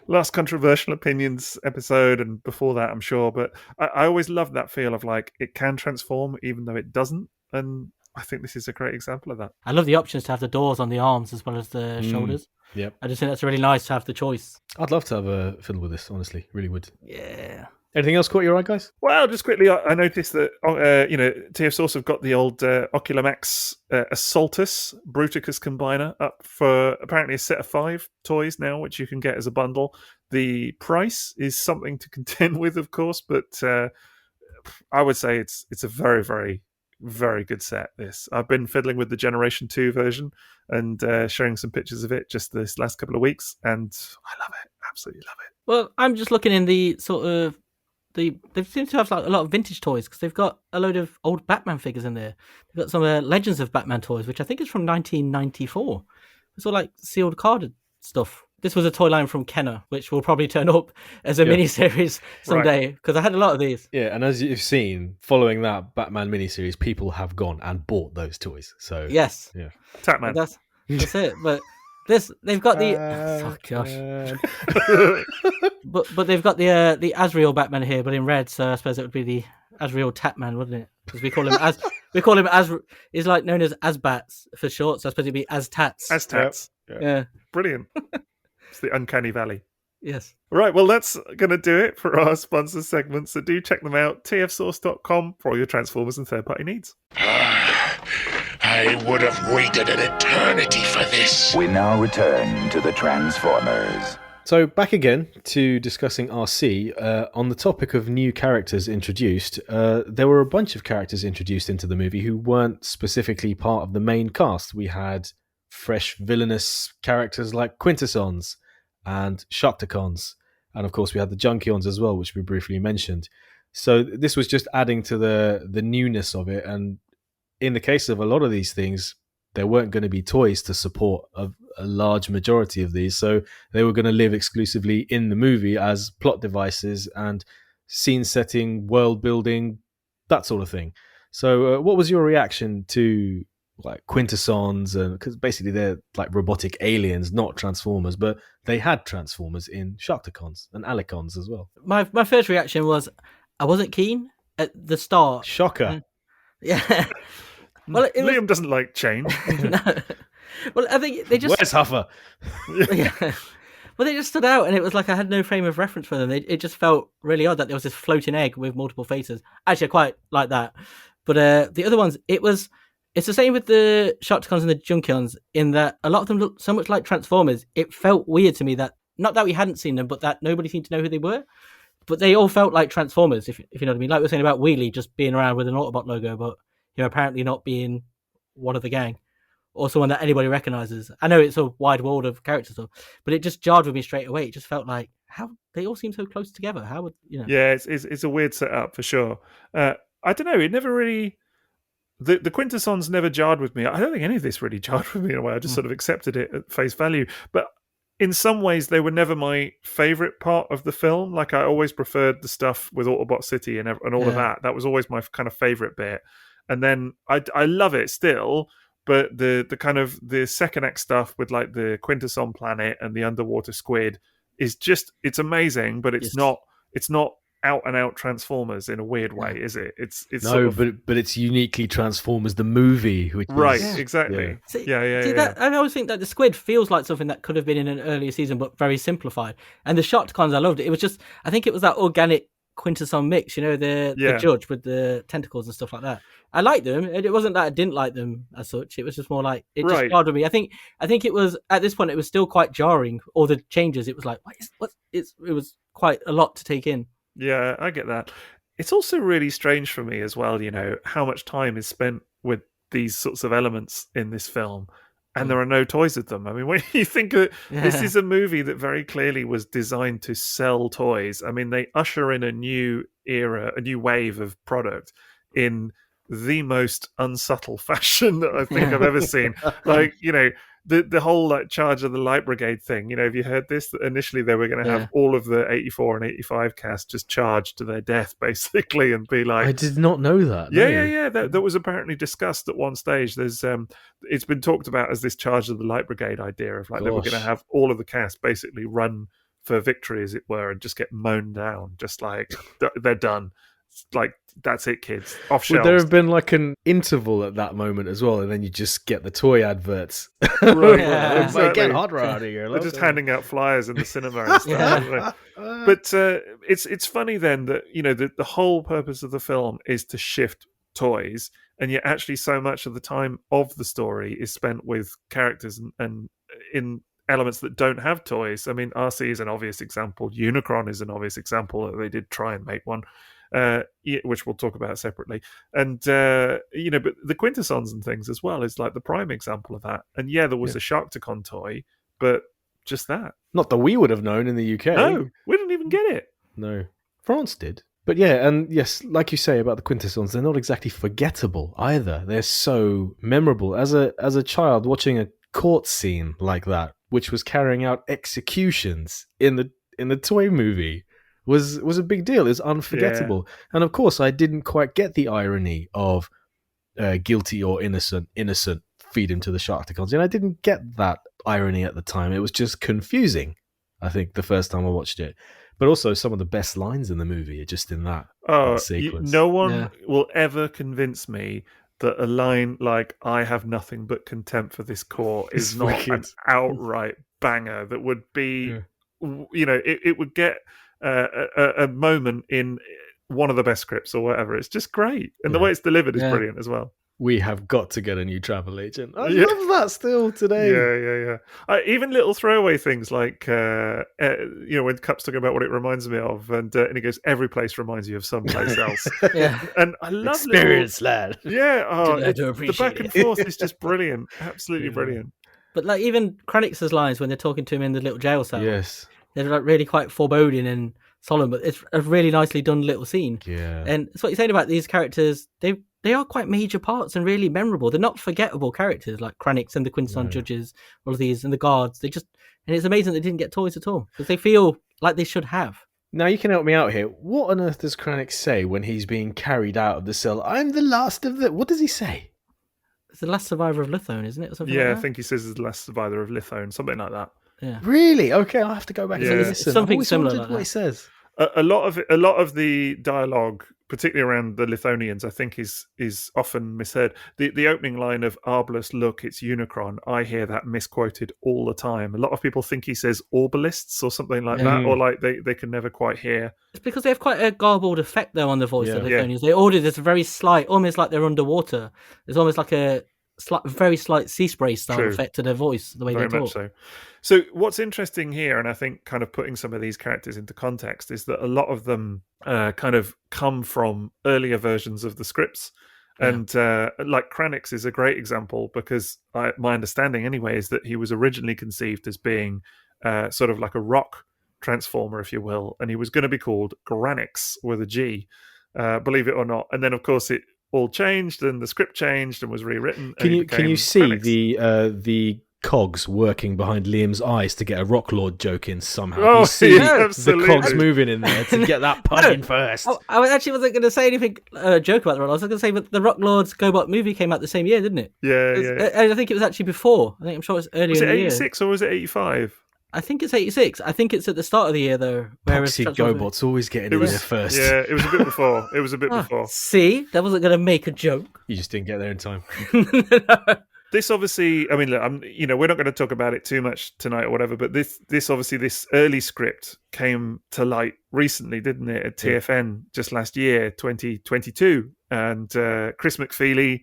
last controversial opinions episode, and before that, I'm sure. But I always loved that feel of like it can transform even though it doesn't, and I think this is a great example of that. I love the options to have the doors on the arms as well as the shoulders. Yep. I just think that's really nice to have the choice. I'd love to have a fiddle with this, honestly. Really would. Yeah. Anything else caught your eye, guys? Well, just quickly, I noticed that, TF Source have got the old Oculamax Assaultus Bruticus Combiner up for apparently a set of 5 toys now, which you can get as a bundle. The price is something to contend with, of course, but I would say it's a very, very, very good set. This I've been fiddling with the Generation 2 version and showing some pictures of it just this last couple of weeks, and I love it. Absolutely love it. Well, I'm just looking in the sort of they seem to have like a lot of vintage toys because they've got a load of old Batman figures in there. They've got some Legends of Batman toys, which I think is from 1994. It's all like sealed carded stuff. This was a toy line from Kenner, which will probably turn up as a miniseries someday, because I had a lot of these. Yeah, and as you've seen, following that Batman miniseries, people have gone and bought those toys. So yes, yeah, Tapman. That's it. But they've got the but they've got the Azrael Batman here, but in red. So I suppose it would be the Azrael Tapman, wouldn't it? Because we call him as he's like known as Asbats for short. So I suppose it'd be Aztats. Aztats. Yeah. Brilliant. It's the Uncanny Valley. Yes. Right, well, that's going to do it for our sponsor segment. So do check them out, tfsource.com, for all your Transformers and third-party needs. I would have waited an eternity for this. We now return to the Transformers. So back again to discussing RC. On the topic of new characters introduced, there were a bunch of characters introduced into the movie who weren't specifically part of the main cast. We had fresh villainous characters like Quintessons and Sharktacons, and of course we had the Junkions as well, which we briefly mentioned. So this was just adding to the newness of it, and in the case of a lot of these things, there weren't going to be toys to support a large majority of these, so they were going to live exclusively in the movie as plot devices and scene setting, world building, that sort of thing. So what was your reaction to like Quintessons? And because basically they're like robotic aliens, not Transformers, but they had Transformers in Sharktacons and Alicons as well. My first reaction was I wasn't keen at the start. Shocker. Yeah. Well, Liam doesn't like change. No. Well, I think they just. Where's Huffer? Yeah. Well, they just stood out, and it was like I had no frame of reference for them. It just felt really odd that there was this floating egg with multiple faces. Actually, I quite like that. But the other ones, it's the same with the Sharkticons and the Junkions in that a lot of them look so much like Transformers. It felt weird to me that, not that we hadn't seen them, but that nobody seemed to know who they were. But they all felt like Transformers, if you know what I mean. Like we were saying about Wheelie just being around with an Autobot logo, but apparently not being one of the gang or someone that anybody recognizes. I know it's a wide world of characters, but it just jarred with me straight away. It just felt like, how they all seem so close together. How would you know? Yeah, it's a weird setup for sure. I don't know. It never really. The Quintessons never jarred with me. I don't think any of this really jarred with me in a way. I just sort of accepted it at face value. But in some ways, they were never my favorite part of the film. Like, I always preferred the stuff with Autobot City and all of that. That was always my kind of favorite bit. And then I love it still, but the kind of the second act stuff with like the Quintesson planet and the underwater squid is just, it's amazing, but it's not out and out Transformers in a weird way, is it? It's no, sort of... but it's uniquely Transformers the movie, which exactly. See, Yeah. I always think that the squid feels like something that could have been in an earlier season, but very simplified. And the Sharkticons, I loved it. It was just, I think it was that organic Quintesson mix, the judge with the tentacles and stuff like that. I liked them. It wasn't that I didn't like them as such. It was just more like it just jarred with me. I think it was at this point it was still quite jarring. All the changes. It was like it was quite a lot to take in. Yeah, I get that. It's also really strange for me as well, how much time is spent with these sorts of elements in this film, and there are no toys with them. I mean, when you think of it, this is a movie that very clearly was designed to sell toys. I mean, they usher in a new era, a new wave of product in the most unsubtle fashion that I think I've ever seen. Like, the whole like Charge of the Light Brigade thing. Have you heard this? That initially they were going to have all of the 84 and 85 cast just charged to their death, basically, and be like, I did not know that. Yeah. That was apparently discussed at one stage. There's it's been talked about as this Charge of the Light Brigade idea of like they were going to have all of the cast basically run for victory, as it were, and just get mown down, just like they're done. Like, that's it, kids. Off shelves. Would there have been like an interval at that moment as well, and then you just get the toy adverts? Right, exactly. Get hot rod here. They're just handing out flyers in the cinema and stuff. But it's funny then that the whole purpose of the film is to shift toys, and yet actually so much of the time of the story is spent with characters and in elements that don't have toys. I mean, RC is an obvious example. Unicron is an obvious example that they did try and make one. Which we'll talk about separately, and but the Quintessons and things as well is like the prime example of that. And there was a Sharkticon toy, but just that. Not that we would have known in the UK. No, we didn't even get it. No, France did. But and yes, like you say about the Quintessons, they're not exactly forgettable either. They're so memorable. As a child watching a court scene like that, which was carrying out executions in the toy movie, was a big deal. It's unforgettable. And of course, I didn't quite get the irony of guilty or innocent, feed him to the Sharkticons. And I didn't get that irony at the time. It was just confusing, I think, the first time I watched it. But also, some of the best lines in the movie are just in that sequence. No one will ever convince me that a line like, "I have nothing but contempt for this court" is not wicked. An outright banger that would be, it would get a moment in one of the best scripts or whatever. It's just great, and the way it's delivered is brilliant as well. We have got to get a new travel agent. I love that still today. Yeah. Even little throwaway things like when Cup's talking about what it reminds me of, and he goes, "Every place reminds you of some place else." And I love experience, lad. The back and forth is just brilliant, absolutely brilliant. But like even Kranix's lines when they're talking to him in the little jail cell, they're like really quite foreboding and solemn, but it's a really nicely done little scene. Yeah, and it's what you're saying about these characters. They are quite major parts and really memorable. They're not forgettable characters like Kranix and the Quintesson judges, all of these, and the guards. And it's amazing they didn't get toys at all because they feel like they should have. Now you can help me out here. What on earth does Kranix say when he's being carried out of the cell? I'm the last of the... What does he say? It's the last survivor of Lithone, isn't it? Or something like that? I think he says it's the last survivor of Lithone, something like that. Yeah. Really? Okay, I'll have to go back and listen. Something similar like what he says. A lot of the dialogue particularly around the Lithonians, I think is often misheard. The opening line of Arbalest, look, it's Unicron, I hear that misquoted all the time. A lot of people think he says Orbalists or something like that, or like they can never quite hear. It's because they have quite a garbled effect though on the voice of the Lithonians. They all do this very slight, almost like they're underwater. It's almost like a very slight sea spray style effect to their voice, the way they talk. Very much so. So what's interesting here, and I think kind of putting some of these characters into context, is that a lot of them kind of come from earlier versions of the scripts. And like Kranix is a great example, because my understanding anyway is that he was originally conceived as being sort of like a rock transformer, if you will, and he was going to be called Granix with a G, believe it or not. And then of course it all changed, and the script changed and was rewritten. Can you see Kranix. the cogs working behind Liam's eyes to get a Rock Lord joke in somehow? Oh, you see absolutely. the cogs moving in there to get that pun in first. I actually wasn't going to say anything joke about the Rock Lords. I was going to say, but the Rock Lords GoBot movie came out the same year, didn't it? Yeah. I think it was actually before. I'm sure it was earlier. Was it in the year. 86 or was it 85? I think it's 86. I think it's at the start of the year, though. Poxy GoBot's always getting in there first. Yeah, it was a bit before. Before. See? That wasn't going to make a joke. You just didn't get there in time. This obviously, I mean, look, we're not going to talk about it too much tonight or whatever, but this early script came to light recently, didn't it, at TFN just last year, 2022. And Chris McFeely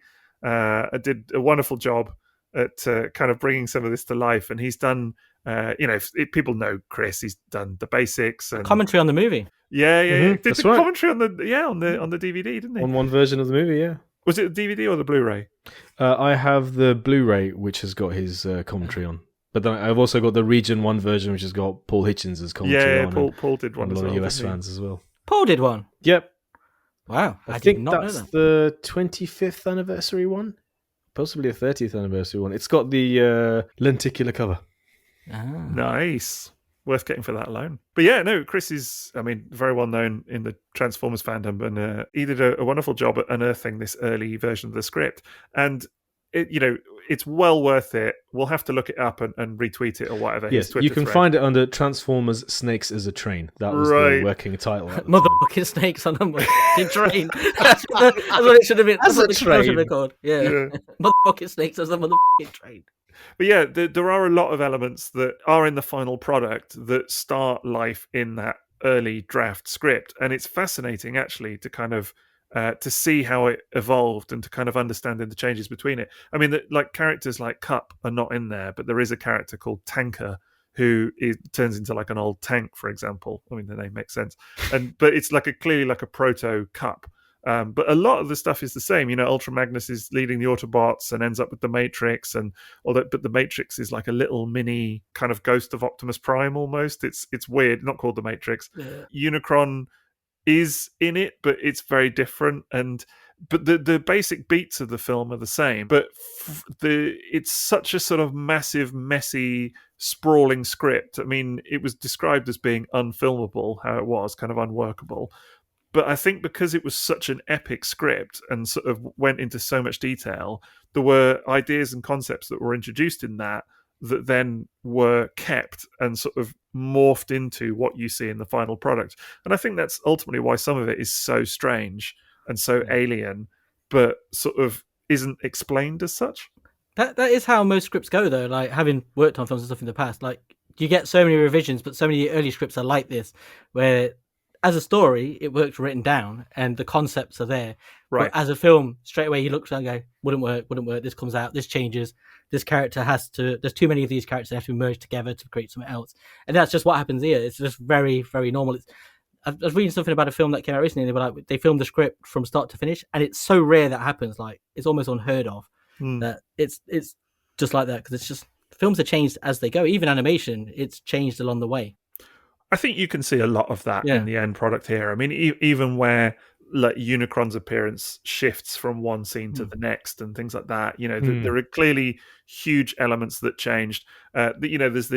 did a wonderful job at kind of bringing some of this to life. And he's done... if people know Chris, he's done the basics and commentary on the movie. Yeah. Did that's the right. commentary on the DVD, didn't he? On one version of the movie, yeah. Was it the DVD or the Blu-ray? I have the Blu-ray, which has got his commentary on. But then I've also got the Region 1 version, which has got Paul Hitchens' commentary on. Yeah, Paul did one and as a lot well. of US fans as well. Paul did one? Yep. Wow. I did think not that's know that. the 25th anniversary one. Possibly a 30th anniversary one. It's got the lenticular cover. Nice. Worth getting for that alone. But yeah, no, Chris is, very well known in the Transformers fandom, and he did a wonderful job at unearthing this early version of the script. And it's well worth it. We'll have to look it up and retweet it or whatever. Yes, you can find it under Transformers Snakes as a Train. That was the working title. Motherfucking snakes on a motherfucking train. That's what it should have been. As a train. Should have called. Yeah. Motherfucking snakes as a motherfucking train. But yeah, there are a lot of elements that are in the final product that start life in that early draft script. And it's fascinating, actually, to kind of to see how it evolved and to kind of understand the changes between it. I mean, like characters like Cup are not in there, but there is a character called Tanker who turns into like an old tank, for example. I mean, the name makes sense. But it's clearly like a proto Cup. But a lot of the stuff is the same. Ultra Magnus is leading the Autobots and ends up with the Matrix, but the Matrix is like a little mini kind of ghost of Optimus Prime almost. It's weird, not called the Matrix. Yeah. Unicron is in it, but it's very different. But the basic beats of the film are the same. But it's such a sort of massive, messy, sprawling script. I mean, it was described as being unfilmable, how it was, kind of unworkable. But I think because it was such an epic script and sort of went into so much detail, there were ideas and concepts that were introduced in that then were kept and sort of morphed into what you see in the final product. And I think that's ultimately why some of it is so strange and so alien, but sort of isn't explained as such. That is how most scripts go, though. Like, having worked on films and stuff in the past, like, you get so many revisions, but so many early scripts are like this, where as a story, it works written down and the concepts are there. Right. But as a film, straight away you look and go, wouldn't work, this comes out, this changes, this character there's too many of these characters that have to be merged together to create something else. And that's just what happens here. It's just very, very normal. I was reading something about a film that came out recently, and they filmed the script from start to finish, and it's so rare that happens. Like, it's almost unheard of that it's just like that, because it's just, films are changed as they go. Even animation, it's changed along the way. I think you can see a lot of that in the end product here. I mean, even where like Unicron's appearance shifts from one scene to the next and things like that, there are clearly huge elements that changed. There's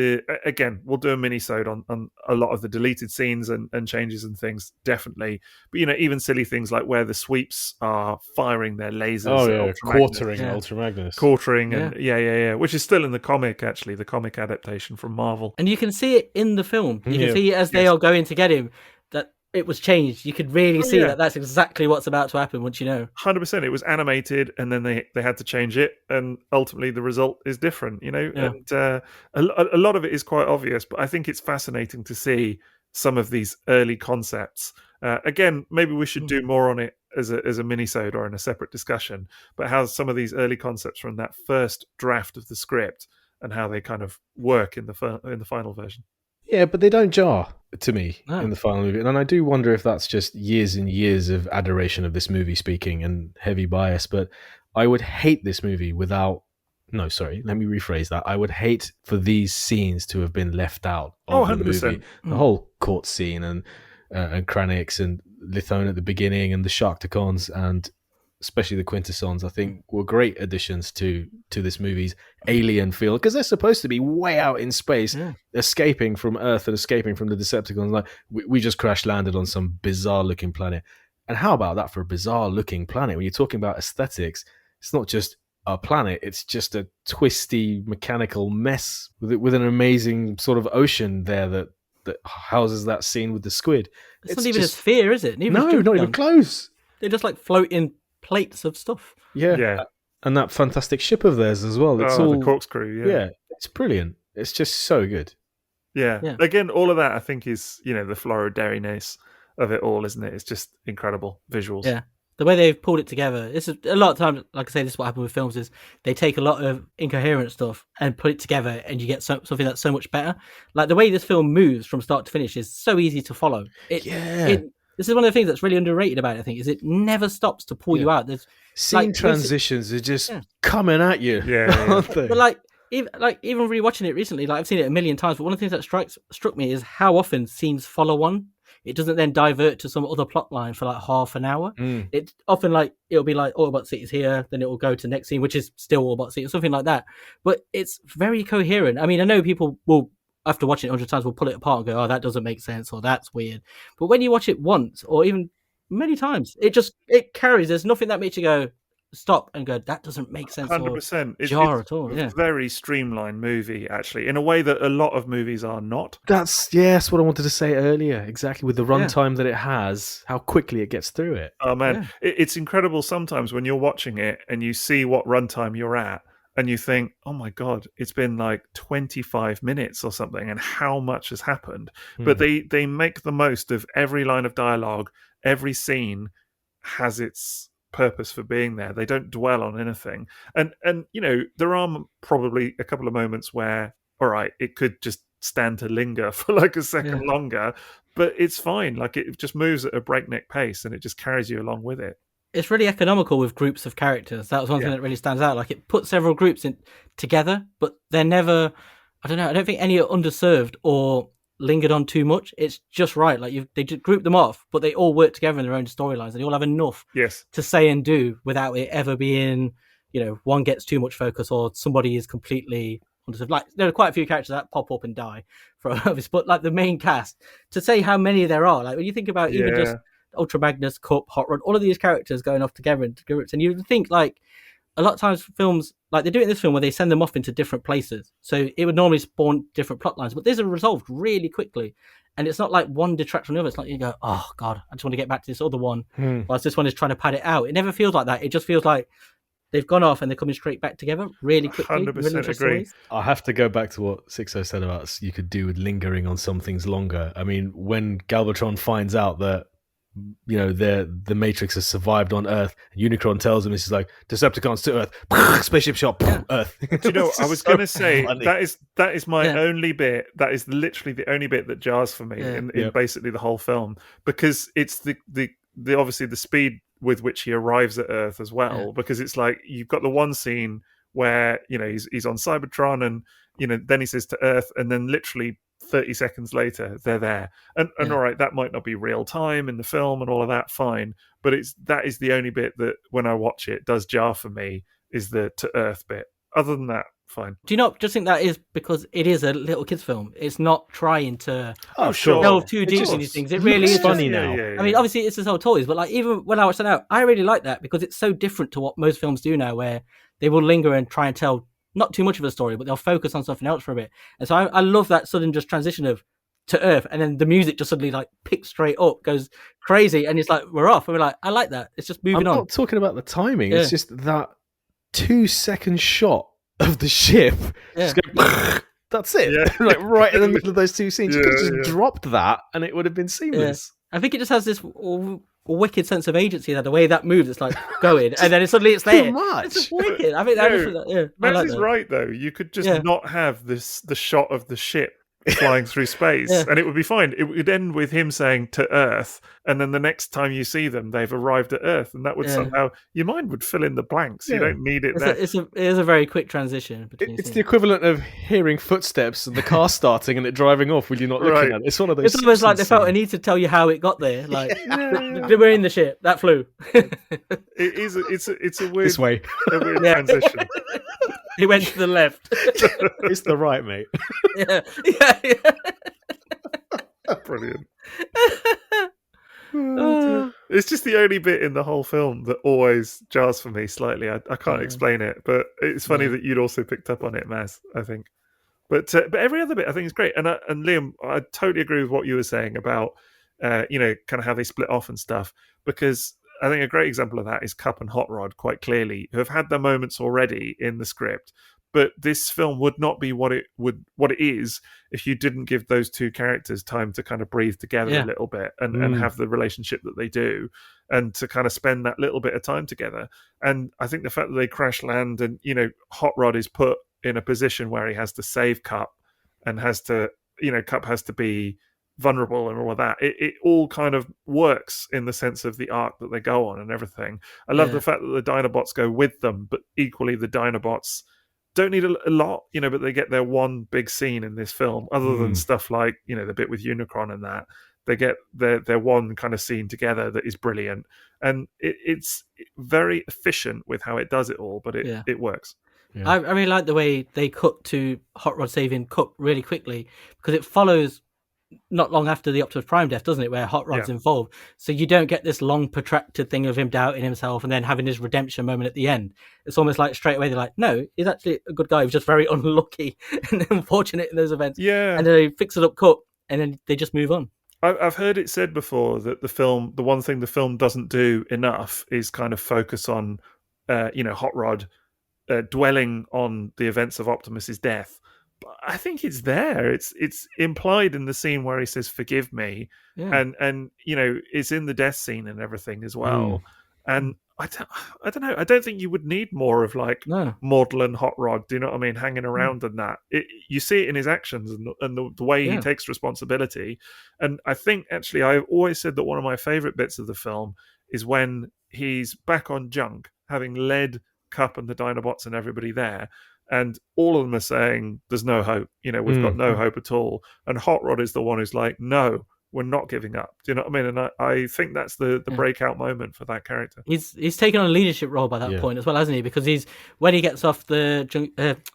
again, we'll do a mini-sode on a lot of the deleted scenes and changes and things, definitely. But even silly things like where the sweeps are firing their lasers. Quartering Ultra Magnus. Quartering, and which is still in the comic, actually, the comic adaptation from Marvel. And you can see it in the film. You can see as they are going to get him, that it was changed. You could really see that that's exactly what's about to happen once you know. 100%. It was animated, and then they had to change it, and ultimately the result is different, Yeah. And a lot of it is quite obvious, but I think it's fascinating to see some of these early concepts. Again, maybe we should do more on it as a mini-sode or in a separate discussion, but how some of these early concepts from that first draft of the script and how they kind of work in the final version. Yeah, but they don't jar to me in the final movie. And I do wonder if that's just years and years of adoration of this movie speaking and heavy bias. But I would hate this movie without... No, sorry, let me rephrase that. I would hate for these scenes to have been left out of the 100%. movie. The whole court scene and Kranix and Lithone at the beginning and the Sharktacons and especially the Quintessons, I think were great additions to this movie's alien feel, because they're supposed to be way out in space, escaping from Earth and escaping from the Decepticons. Like we just crash landed on some bizarre looking planet. And how about that for a bizarre looking planet? When you're talking about aesthetics, it's not just a planet, it's just a twisty mechanical mess with an amazing sort of ocean there that houses that scene with the squid. It's not even a sphere, is it? No, not even close. They just like float in plates of stuff. Yeah. And that fantastic ship of theirs as well. It's all the corkscrew. Yeah, it's brilliant. It's just so good. Yeah. Again, all of that I think is, the Floridariness of it all, isn't it? It's just incredible visuals. Yeah. The way they've pulled it together. This is a lot of times, like I say, this is what happens with films, is they take a lot of incoherent stuff and put it together and you get something that's so much better. Like the way this film moves from start to finish is so easy to follow. This is one of the things that's really underrated about it, I think, is it never stops to pull you out. There's scene transitions are just coming at you. Aren't they? But even rewatching it recently, I've seen it a million times, but one of the things that struck me is how often scenes follow one. It doesn't then divert to some other plot line for half an hour. It's often it'll be Autobot City's here, then it will go to the next scene, which is still Autobot City, or something like that. But it's very coherent. I mean, I know people will, after watching it 100 times, will pull it apart and go, oh, that doesn't make sense, or that's weird. But when you watch it once, or even many times, it carries. There's nothing that makes you go, stop and go, that doesn't make sense 100%. or jar at all. It's a very streamlined movie, actually, in a way that a lot of movies are not. That's what I wanted to say earlier. Exactly, with the runtime that it has, how quickly it gets through it. Oh, man. It's incredible sometimes when you're watching it and you see what runtime you're at and you think, oh my God, it's been 25 minutes or something and how much has happened. But they make the most of every line of dialogue, every scene has its purpose for being there. They don't dwell on anything, and there are probably a couple of moments where, all right, it could just stand to linger for a second longer, but it's fine. It just moves at a breakneck pace and it just carries you along with it. It's really economical with groups of characters. That was one thing that really stands out. It puts several groups in together, but they're never, I don't think any are underserved or lingered on too much. It's just right. They just group them off, but they all work together in their own storylines. They all have enough to say and do without it ever being, one gets too much focus or somebody is completely underserved. There are quite a few characters that pop up and die for others, but the main cast, to say how many there are, when you think about even just Ultra Magnus, Cup, Hot Rod, all of these characters going off together into groups, and you would think a lot of times films, they do it in this film where they send them off into different places. So it would normally spawn different plot lines, but these are resolved really quickly. And it's not one detracts from the other. It's you go, oh God, I just want to get back to this other one. Whilst this one is trying to pad it out. It never feels like that. It just feels like they've gone off and they're coming straight back together really quickly. 100% agree. I have to go back to what Sixo said about you could do with lingering on some things longer. I mean, when Galvatron finds out that the Matrix has survived on Earth, Unicron tells him, this is Decepticons to Earth, spaceship shot, Earth. I was going to say that is my only bit. That is literally the only bit that jars for me in basically the whole film, because it's the obviously the speed with which he arrives at Earth as well. Because it's you've got the one scene where he's on Cybertron and then he says to Earth, and then literally 30 seconds later they're there, and all right, that might not be real time in the film and all of that, fine, but that is the only bit that when I watch it does jar for me, is the to Earth bit. Other than that, fine. Do you not just think that is because it is a little kids film? It's not trying to sure delve too deep in these things. It really is funny now. I mean, obviously it's just all toys, but even when I watched that out, I really like that because it's so different to what most films do now, where they will linger and try and tell not too much of a story, but they'll focus on something else for a bit. And so I love that sudden just transition of to Earth, and then the music just suddenly like picks straight up, goes crazy, and it's like we're off, and we're like, I like that. It's just moving on. I'm not talking about the timing. It's just that 2-second shot of the ship. Just go, that's it. Yeah. Like right in the middle of those two scenes. You could have just dropped that, and it would have been seamless. I think it just has this wicked sense of agency that the way that moves, it's like going, and then suddenly it's there. Too much. It's just wicked. I think Max like is that. right though. You could just not have the shot of the ship flying through space, and it would be fine. It would end with him saying to Earth, and then the next time you see them, they've arrived at Earth, and that would somehow your mind would fill in the blanks. You don't need it there. It is a very quick transition. It's the equivalent of hearing footsteps and the car starting and it driving off when you're not looking at it. It's one of those. It's almost like they felt a need to tell you how it got there. Like we're in the ship that flew. It is. It's a weird. This way. A weird transition. He went to the left. It's the right, mate. Yeah. Brilliant. It's just the only bit in the whole film that always jars for me slightly. I can't explain it, but it's funny that you'd also picked up on it, Maz, I think. But every other bit I think is great. And Liam, I totally agree with what you were saying about kind of how they split off and stuff, because I think a great example of that is Cup and Hot Rod, quite clearly, who have had their moments already in the script. But this film would not be what it is if you didn't give those two characters time to kind of breathe together a little bit and have the relationship that they do, and to kind of spend that little bit of time together. And I think the fact that they crash land and, Hot Rod is put in a position where he has to save Cup and has to, Cup has to be vulnerable and all of that. It all kind of works in the sense of the arc that they go on and everything. I love the fact that the Dinobots go with them, but equally the Dinobots don't need a lot, but they get their one big scene in this film, other than stuff like, the bit with Unicron and that. They get their one kind of scene together that is brilliant. And it's very efficient with how it does it all, but it works. Yeah. I really like the way they cut to Hot Rod saving Cup really quickly, because it follows not long after the Optimus Prime death, doesn't it, where Hot Rod's involved. So you don't get this long protracted thing of him doubting himself and then having his redemption moment at the end. It's almost like straight away they're like, no, he's actually a good guy. He's just very unlucky and unfortunate in those events. Yeah. And then they fix it up Cup, and then they just move on. I've heard it said before that the one thing the film doesn't do enough is kind of focus on, Hot Rod dwelling on the events of Optimus's death. I think it's there. It's implied in the scene where he says "forgive me," and it's in the death scene and everything as well. And I don't know. I don't think you would need more of Mortal and Hot Rod. Do you know what I mean? Hanging around and that. You see it in his actions and the way he takes responsibility. And I think actually I've always said that one of my favorite bits of the film is when he's back on Junk, having led Cup and the Dinobots and everybody there. And all of them are saying, there's no hope. We've got no hope at all. And Hot Rod is the one who's like, no, we're not giving up. Do you know what I mean? And I think that's the breakout moment for that character. He's taken on a leadership role by that point as well, hasn't he? Because when he gets off the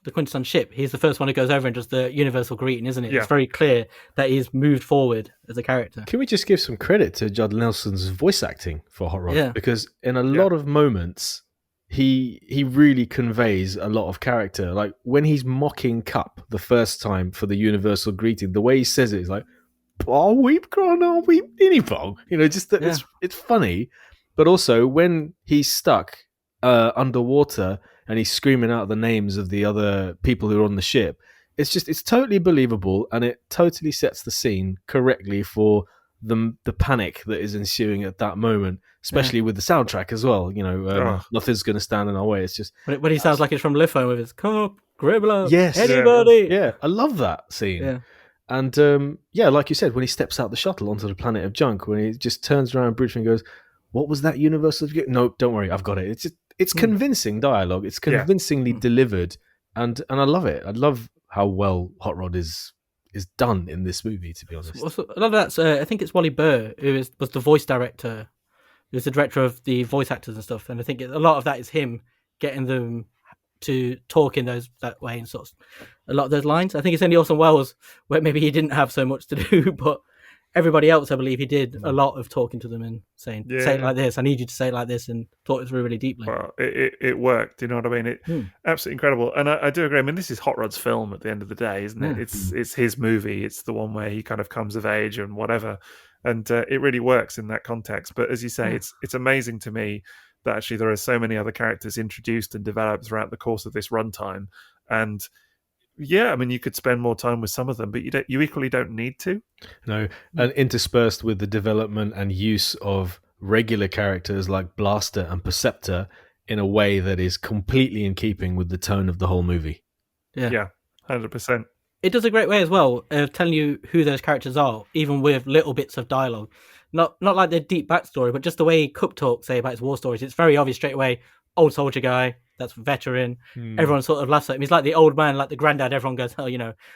Quintesson ship, he's the first one who goes over and does the universal greeting, isn't it? Yeah. It's very clear that he's moved forward as a character. Can we just give some credit to Judd Nelson's voice acting for Hot Rod? Yeah. Because in a lot of moments, he really conveys a lot of character. Like when he's mocking Cup the first time for the universal greeting, the way he says it is like, "Oh, we've gone, oh, we Innipong." Just that it's funny, but also when he's stuck underwater and he's screaming out the names of the other people who are on the ship, it's totally believable, and it totally sets the scene correctly for the panic that is ensuing at that moment, especially with the soundtrack as well. Nothing's going to stand in our way. It's just when he sounds like it's from Litho with his Cup, Gribbler, yes, anybody. Yeah, I love that scene. Yeah. And like you said, when he steps out the shuttle onto the planet of Junk, when he just turns around briefly and goes, "What was that universal?" No, don't worry, I've got it. It's convincing dialogue. It's convincingly delivered, and I love it. I love how well Hot Rod is done in this movie, to be honest. Also, a lot of that, I think it's Wally Burr, who was the voice director, who's the director of the voice actors and stuff. And I think a lot of that is him getting them to talk in that way and sort of a lot of those lines. I think it's only Orson Welles where maybe he didn't have so much to do, but everybody else, I believe he did a lot of talking to them and saying, say it like this, I need you to say it like this, and thought it through really deeply. Well, it worked, you know what I mean? Absolutely incredible. And I do agree. I mean, this is Hot Rod's film at the end of the day, isn't it? It's his movie. It's the one where he kind of comes of age and whatever. And it really works in that context. But as you say, it's amazing to me that actually there are so many other characters introduced and developed throughout the course of this runtime. And yeah, I mean, you could spend more time with some of them, but you equally don't need to. No, and interspersed with the development and use of regular characters like Blaster and Perceptor in a way that is completely in keeping with the tone of the whole movie. Yeah, 100%. It does a great way as well of telling you who those characters are, even with little bits of dialogue. Not like their deep backstory, but just the way Cook talks, say, about his war stories. It's very obvious straight away. Old soldier guy, that's veteran. Everyone sort of laughs at him. He's like the old man, like the granddad. Everyone goes, oh,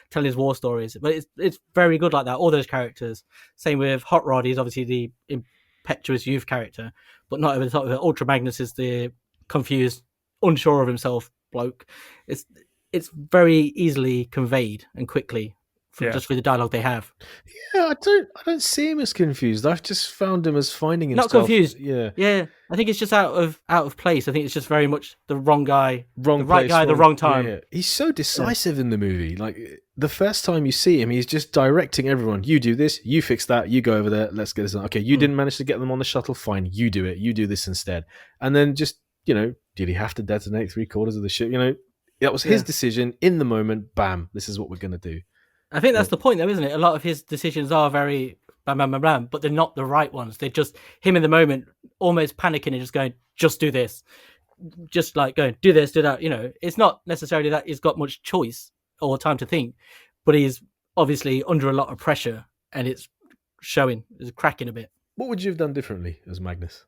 telling his war stories. But it's very good like that, all those characters. Same with Hot Rod. He's obviously the impetuous youth character, but not over the top of it. Ultra Magnus is the confused, unsure of himself bloke. It's very easily conveyed and quickly just with the dialogue they have. Yeah, I don't see him as confused. I've just found him as finding himself. Not confused. Yeah. I think it's just out of place. I think it's just very much the wrong guy, the right place, guy, the wrong time. Yeah. He's so decisive in the movie. Like the first time you see him, he's just directing everyone. You do this, you fix that, you go over there. Let's get this done. Okay, you didn't manage to get them on the shuttle. Fine, you do it. You do this instead. And then just did he have to detonate 3/4 of the ship? That was his decision in the moment. Bam, this is what we're going to do. I think that's the point, though, isn't it? A lot of his decisions are very bam, bam, bam, bam, but they're not the right ones. They're just him in the moment, almost panicking and just going, just do this. Just like going, do this, do that. It's not necessarily that he's got much choice or time to think, but he's obviously under a lot of pressure and it's showing, it's cracking a bit. What would you have done differently as Magnus?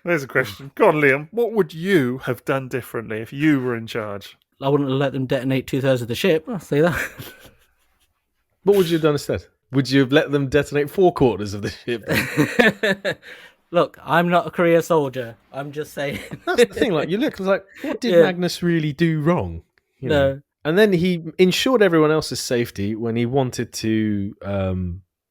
There's a question. Go on, Liam. What would you have done differently if you were in charge? I wouldn't have let them detonate 2/3 of the ship. I'll say that. What would you have done instead? Would you have let them detonate 4/4 of the ship? Look, I'm not a career soldier. I'm just saying. That's the thing. Like, you look like, what did Magnus really do wrong? No. And then he ensured everyone else's safety when he wanted to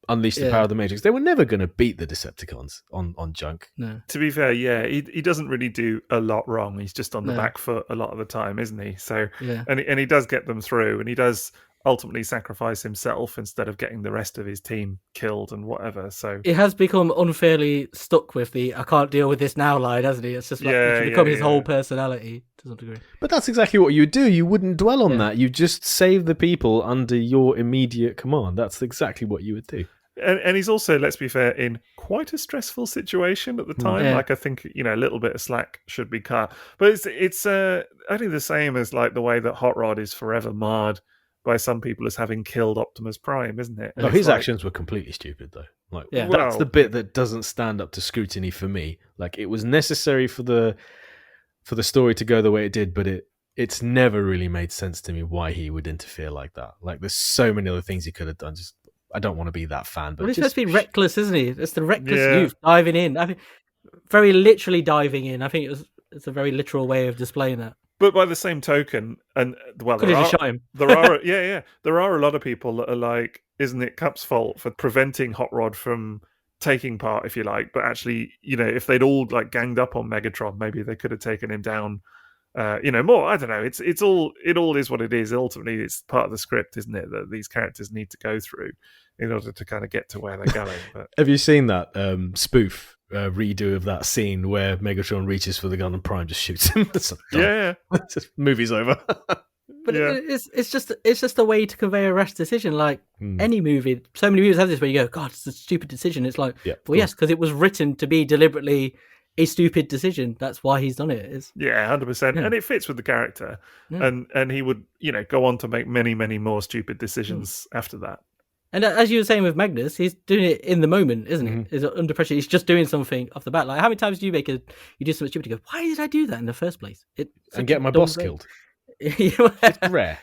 unleash the power of the Matrix. They were never going to beat the Decepticons on junk. No. To be fair, he doesn't really do a lot wrong. He's just on the back foot a lot of the time, isn't he? So, and he does get them through, and he does ultimately sacrifice himself instead of getting the rest of his team killed and whatever. So it has become unfairly stuck with the "I can't deal with this now" line, hasn't he? It's just like it's become his whole personality to some degree. But that's exactly what you do. You wouldn't dwell on that. You just save the people under your immediate command. That's exactly what you would do. And he's also, let's be fair, in quite a stressful situation at the time. Like, I think, a little bit of slack should be cut. But it's only the same as like the way that Hot Rod is forever marred by some people as having killed Optimus Prime, isn't it? No, his actions were completely stupid, though. Like, that's the bit that doesn't stand up to scrutiny for me. Like, it was necessary for the story to go the way it did, but it's never really made sense to me why he would interfere like that. Like, there's so many other things he could have done. Just, I don't want to be that fan, but he's supposed to be reckless, isn't he? It's the reckless youth diving in. I mean, very literally diving in. I think it's a very literal way of displaying that. But by the same token, and well, could have just shot him. There are there are a lot of people that are like, isn't it Cup's fault for preventing Hot Rod from taking part, if you like? But actually, if they'd all like ganged up on Megatron, maybe they could have taken him down. More. I don't know. It all is what it is. Ultimately, it's part of the script, isn't it? That these characters need to go through in order to kind of get to where they're going. But have you seen that spoof redo of that scene where Megatron reaches for the gun and Prime just shoots him? Just movie's over. But it's just a way to convey a rash decision. Like any movie, so many movies have this where you go, God, it's a stupid decision. It's like, yes, because it was written to be deliberately a stupid decision. That's why he's done it. 100%. And it fits with the character. And he would, go on to make many, many more stupid decisions after that. And as you were saying with Magnus, he's doing it in the moment, isn't he? He's under pressure. He's just doing something off the bat. Like, how many times do you do something stupid? You go, why did I do that in the first place? And get my boss killed. It's rare.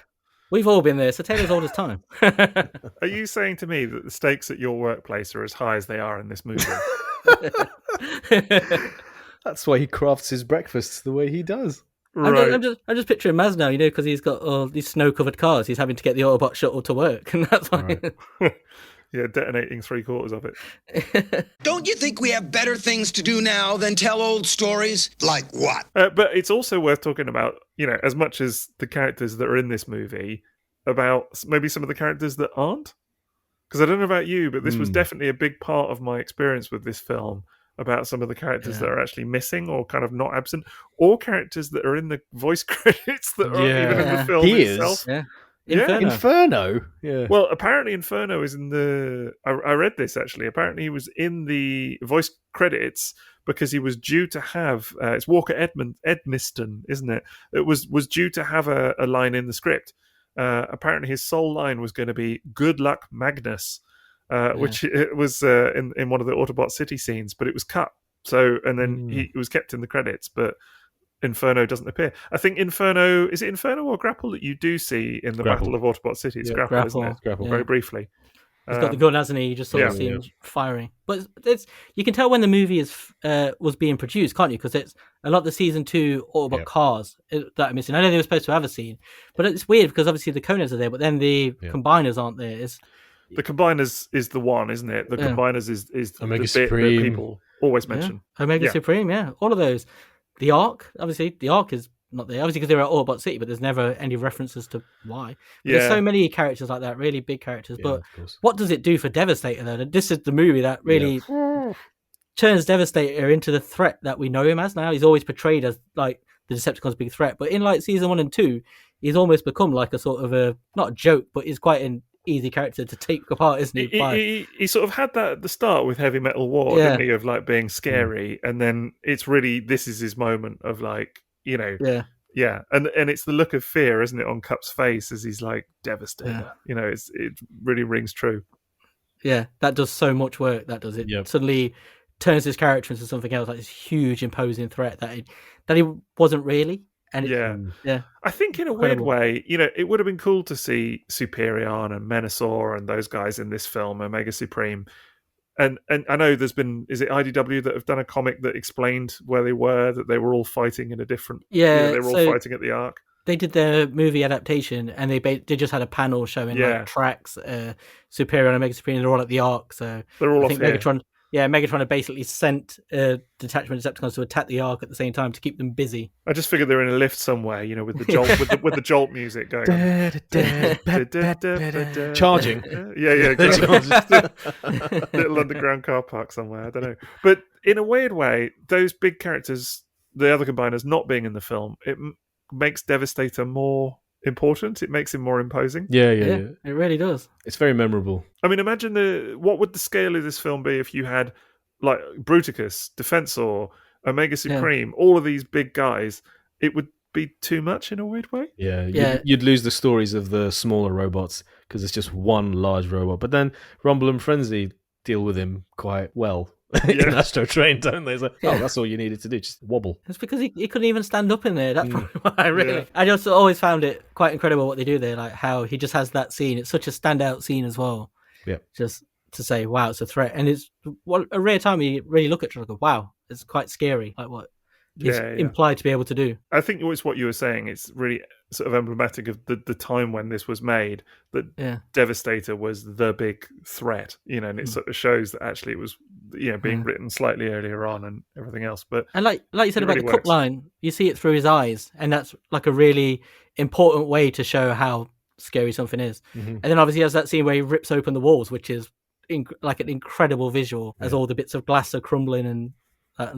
We've all been there. So Taylor's old as time. Are you saying to me that the stakes at your workplace are as high as they are in this movie? That's why he crafts his breakfasts the way he does. Right. I'm just picturing Maz now, because he's got all these snow-covered cars. He's having to get the Autobot shuttle to work, and that's why. Right. Yeah, detonating 3/4 of it. Don't you think we have better things to do now than tell old stories? Like what? But it's also worth talking about, as much as the characters that are in this movie, about maybe some of the characters that aren't. Because I don't know about you, but this was definitely a big part of my experience with this film, about some of the characters that are actually missing or kind of not absent, or characters that are in the voice credits that aren't even in the film itself. Inferno. Yeah. Well, apparently Inferno is in the... I read this, actually. Apparently he was in the voice credits because he was due to have... it's Walker Edmiston, isn't it? It was due to have a line in the script. Apparently his sole line was going to be "Good luck, Magnus," which it was in one of the Autobot City scenes, but it was cut. So, and then he was kept in the credits, but Inferno doesn't appear. I think Inferno... Is it Inferno or Grapple that you do see in the Battle of Autobot City? It's Grapple, isn't it? Grapple. Very briefly. He's got the gun, hasn't he? You just sort of see him firing. But you can tell when the movie was being produced, can't you? Because it's a lot of the season 2 Autobot cars that are missing. I know they were supposed to have a scene, but it's weird because obviously the Coners are there, but then the combiners aren't there. The combiners is the one, isn't it? The combiners is Omega the bit Supreme. that people always mention. Omega Supreme, all of those. The Ark, obviously, the Ark is not there, obviously because they're at Autobot City, but there's never any references to why. There's so many characters like that, really big characters. But what does it do for Devastator, though? This is the movie that really turns Devastator into the threat that we know him as now. He's always portrayed as like the Decepticons' big threat, but in like season 1 and 2, he's almost become like a sort of a, not a joke, but he's quite an easy character to take apart, isn't he? He sort of had that at the start with Heavy Metal War, didn't he, of like being scary, and then it's really, this is his moment of like, and it's the look of fear, isn't it, on Cup's face as he's like Devastator. It really rings true. Yeah, that does so much work. That does it. Suddenly turns his character into something else, like this huge imposing threat that he wasn't really. And I think in a weird way, it would have been cool to see Superion and Menasor and those guys in this film, Omega Supreme. And I know there's been, is it IDW that have done a comic that explained where they were, that they were all fighting in a different... they were all fighting at the Ark. They did the movie adaptation, and they just had a panel showing like tracks, Superior and Omega Supreme, they're all at the Ark, so... They're all I think Megatron... Yeah, Megatron had basically sent a detachment of Decepticons to attack the Ark at the same time to keep them busy. I just figured they're in a lift somewhere, with the jolt, with the jolt music going on. Charging. Little underground car park somewhere. I don't know. But in a weird way, those big characters, the other combiners not being in the film, it makes Devastator more important. It makes him more imposing. Yeah. It really does. It's very memorable. I mean, imagine what would the scale of this film be if you had like Bruticus, Defensor, Omega Supreme, all of these big guys? It would be too much in a weird way. You'd lose the stories of the smaller robots because it's just one large robot. But then Rumble and Frenzy deal with him quite well. In Astro Train, don't they? It's like, that's all you needed to do, just wobble. It's because he couldn't even stand up in there. That's probably why I just always found it quite incredible what they do there, like how he just has that scene. It's such a standout scene as well. Yeah. Just to say, wow, it's a threat. And it's a rare time you really look at it and go, wow, it's quite scary, like what he's implied to be able to do. I think it's what you were saying. It's really sort of emblematic of the time when this was made, that Devastator was the big threat, and it sort of shows that actually it was being written slightly earlier on and everything else. But and like you said about the Cup line, you see it through his eyes, and that's like a really important way to show how scary something is. And then obviously he has that scene where he rips open the walls, which is like an incredible visual as all the bits of glass are crumbling and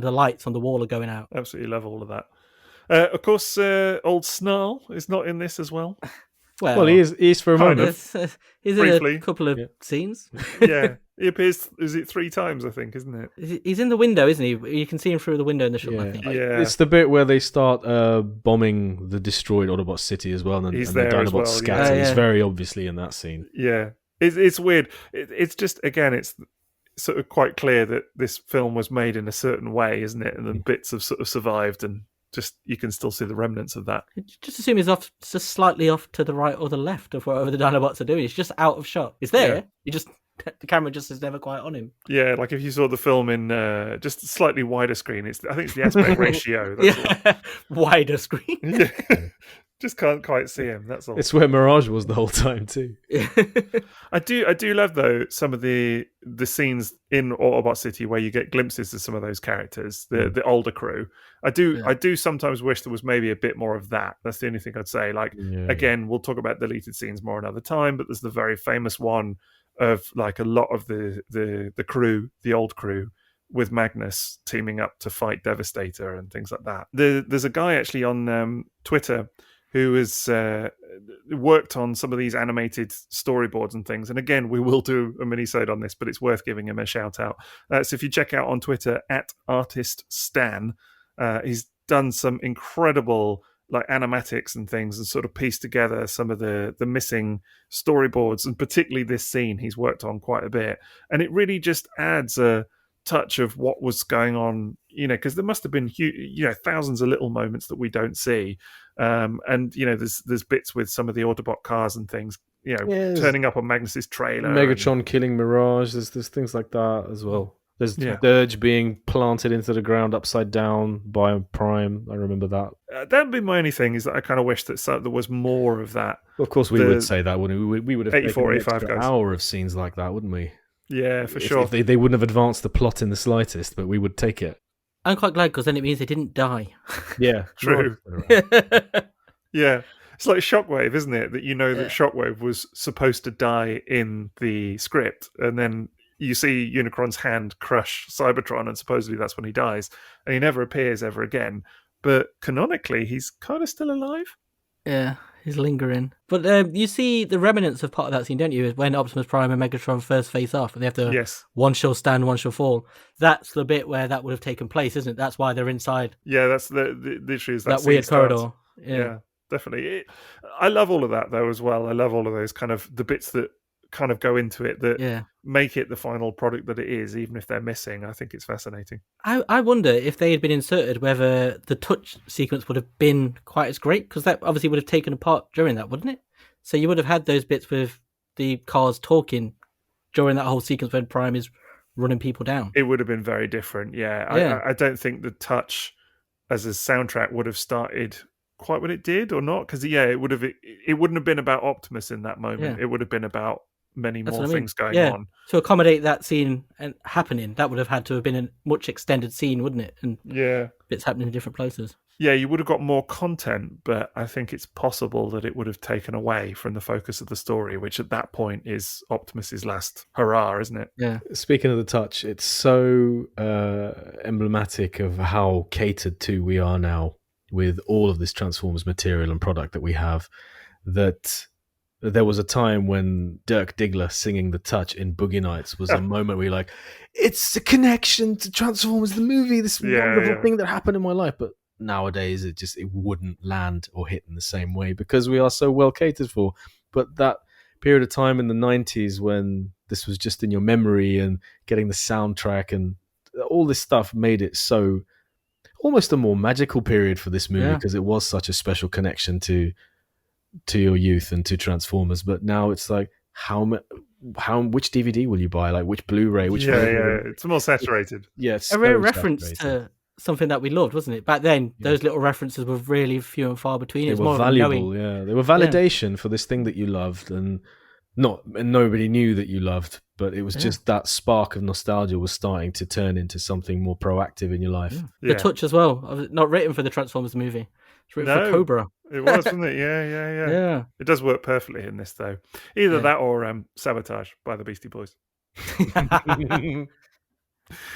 the lights on the wall are going out. Absolutely love all of that. Of course, old Snarl is not in this as well. Well, he is for a moment. He's in a couple of scenes. He appears, is it 3 times, I think, isn't it? He's in the window, isn't he? You can see him through the window in the shot, I think. It's the bit where they start bombing the destroyed Autobot city as well, and the Dinobots scatter. He's very obviously in that scene. Yeah. It's weird. It's just, again, it's sort of quite clear that this film was made in a certain way, isn't it? And the bits have sort of survived, and just you can still see the remnants of that. Just assume he's just slightly off to the right or the left of whatever the Dinobots are doing. He's just out of shot. He's there. The camera just is never quite on him. Yeah, like if you saw the film in just slightly wider screen, I think it's the aspect ratio. Wider screen. Just can't quite see him. That's all. It's where Mirage was the whole time too. I do love though some of the scenes in Autobot City where you get glimpses of some of those characters, the older crew. I do sometimes wish there was maybe a bit more of that. That's the only thing I'd say. Like again, we'll talk about deleted scenes more another time, but there's the very famous one of like a lot of the crew, the old crew, with Magnus teaming up to fight Devastator and things like that. There's a guy actually on Twitter who has worked on some of these animated storyboards and things. And again, we will do a mini-sode on this, but it's worth giving him a shout out. So if you check out on Twitter @ArtistStan, he's done some incredible like animatics and things and sort of pieced together some of the missing storyboards, and particularly this scene he's worked on quite a bit. And it really just adds a touch of what was going on, because there must have been thousands of little moments that we don't see, and there's bits with some of the Autobot cars and things, turning up on Magnus's trailer, Megatron killing Mirage. There's things like that as well. There's Dirge being planted into the ground upside down by Prime. I remember that. That'd be my only thing, is that I kind of wish that there was more of that. Of course, we would say that, wouldn't we? We would have 84, taken 85 an hour of scenes like that, wouldn't we? Yeah, for sure. If they wouldn't have advanced the plot in the slightest, but we would take it. I'm quite glad, because then it means they didn't die. Yeah, true. Yeah, it's like Shockwave, isn't it? That that Shockwave was supposed to die in the script, and then you see Unicron's hand crush Cybertron, and supposedly that's when he dies, and he never appears ever again. But canonically, he's kind of still alive. Yeah, he's lingering. But you see the remnants of part of that scene, don't you? When Optimus Prime and Megatron first face off, and they have to one shall stand, one shall fall. That's the bit where that would have taken place, isn't it? That's why they're inside. Yeah, that's literally that weird corridor. Yeah, definitely. I love all of that though as well. I love all of those kind of the bits that kind of go into it that make it the final product that it is, even if they're missing. I think it's fascinating. I wonder if they had been inserted, whether the touch sequence would have been quite as great, because that obviously would have taken apart during that, wouldn't it? So you would have had those bits with the cars talking during that whole sequence when Prime is running people down. It would have been very different. Yeah. I don't think the touch as a soundtrack would have started quite what it did, or not, because it wouldn't have been about Optimus in that moment. It would have been about many more things going on. To accommodate that scene and happening, that would have had to have been a much extended scene, wouldn't it? And bits happening in different places. Yeah, you would have got more content, but I think it's possible that it would have taken away from the focus of the story, which at that point is Optimus's last hurrah, isn't it? Yeah. Speaking of the touch, it's so emblematic of how catered to we are now with all of this Transformers material and product that we have, that there was a time when Dirk Diggler singing the touch in Boogie Nights was a moment where you're like, it's a connection to Transformers the movie, this wonderful thing that happened in my life. But nowadays it wouldn't land or hit in the same way because we are so well catered for. But that period of time in the 90s when this was just in your memory and getting the soundtrack and all this stuff made it so almost a more magical period for this movie, because it was such a special connection to your youth and to Transformers. But now it's like, which DVD will you buy? Like which Blu-ray? Which it's more saturated. Yes, a rare reference to something that we loved, wasn't it? Back then, those little references were really few and far between. They were valuable. They were validation for this thing that you loved, and nobody knew that you loved. But it was just that spark of nostalgia was starting to turn into something more proactive in your life. The touch as well, not written for the Transformers movie. It's written for Cobra. It was, wasn't it? Yeah. It does work perfectly in this, though. Either that or Sabotage by the Beastie Boys.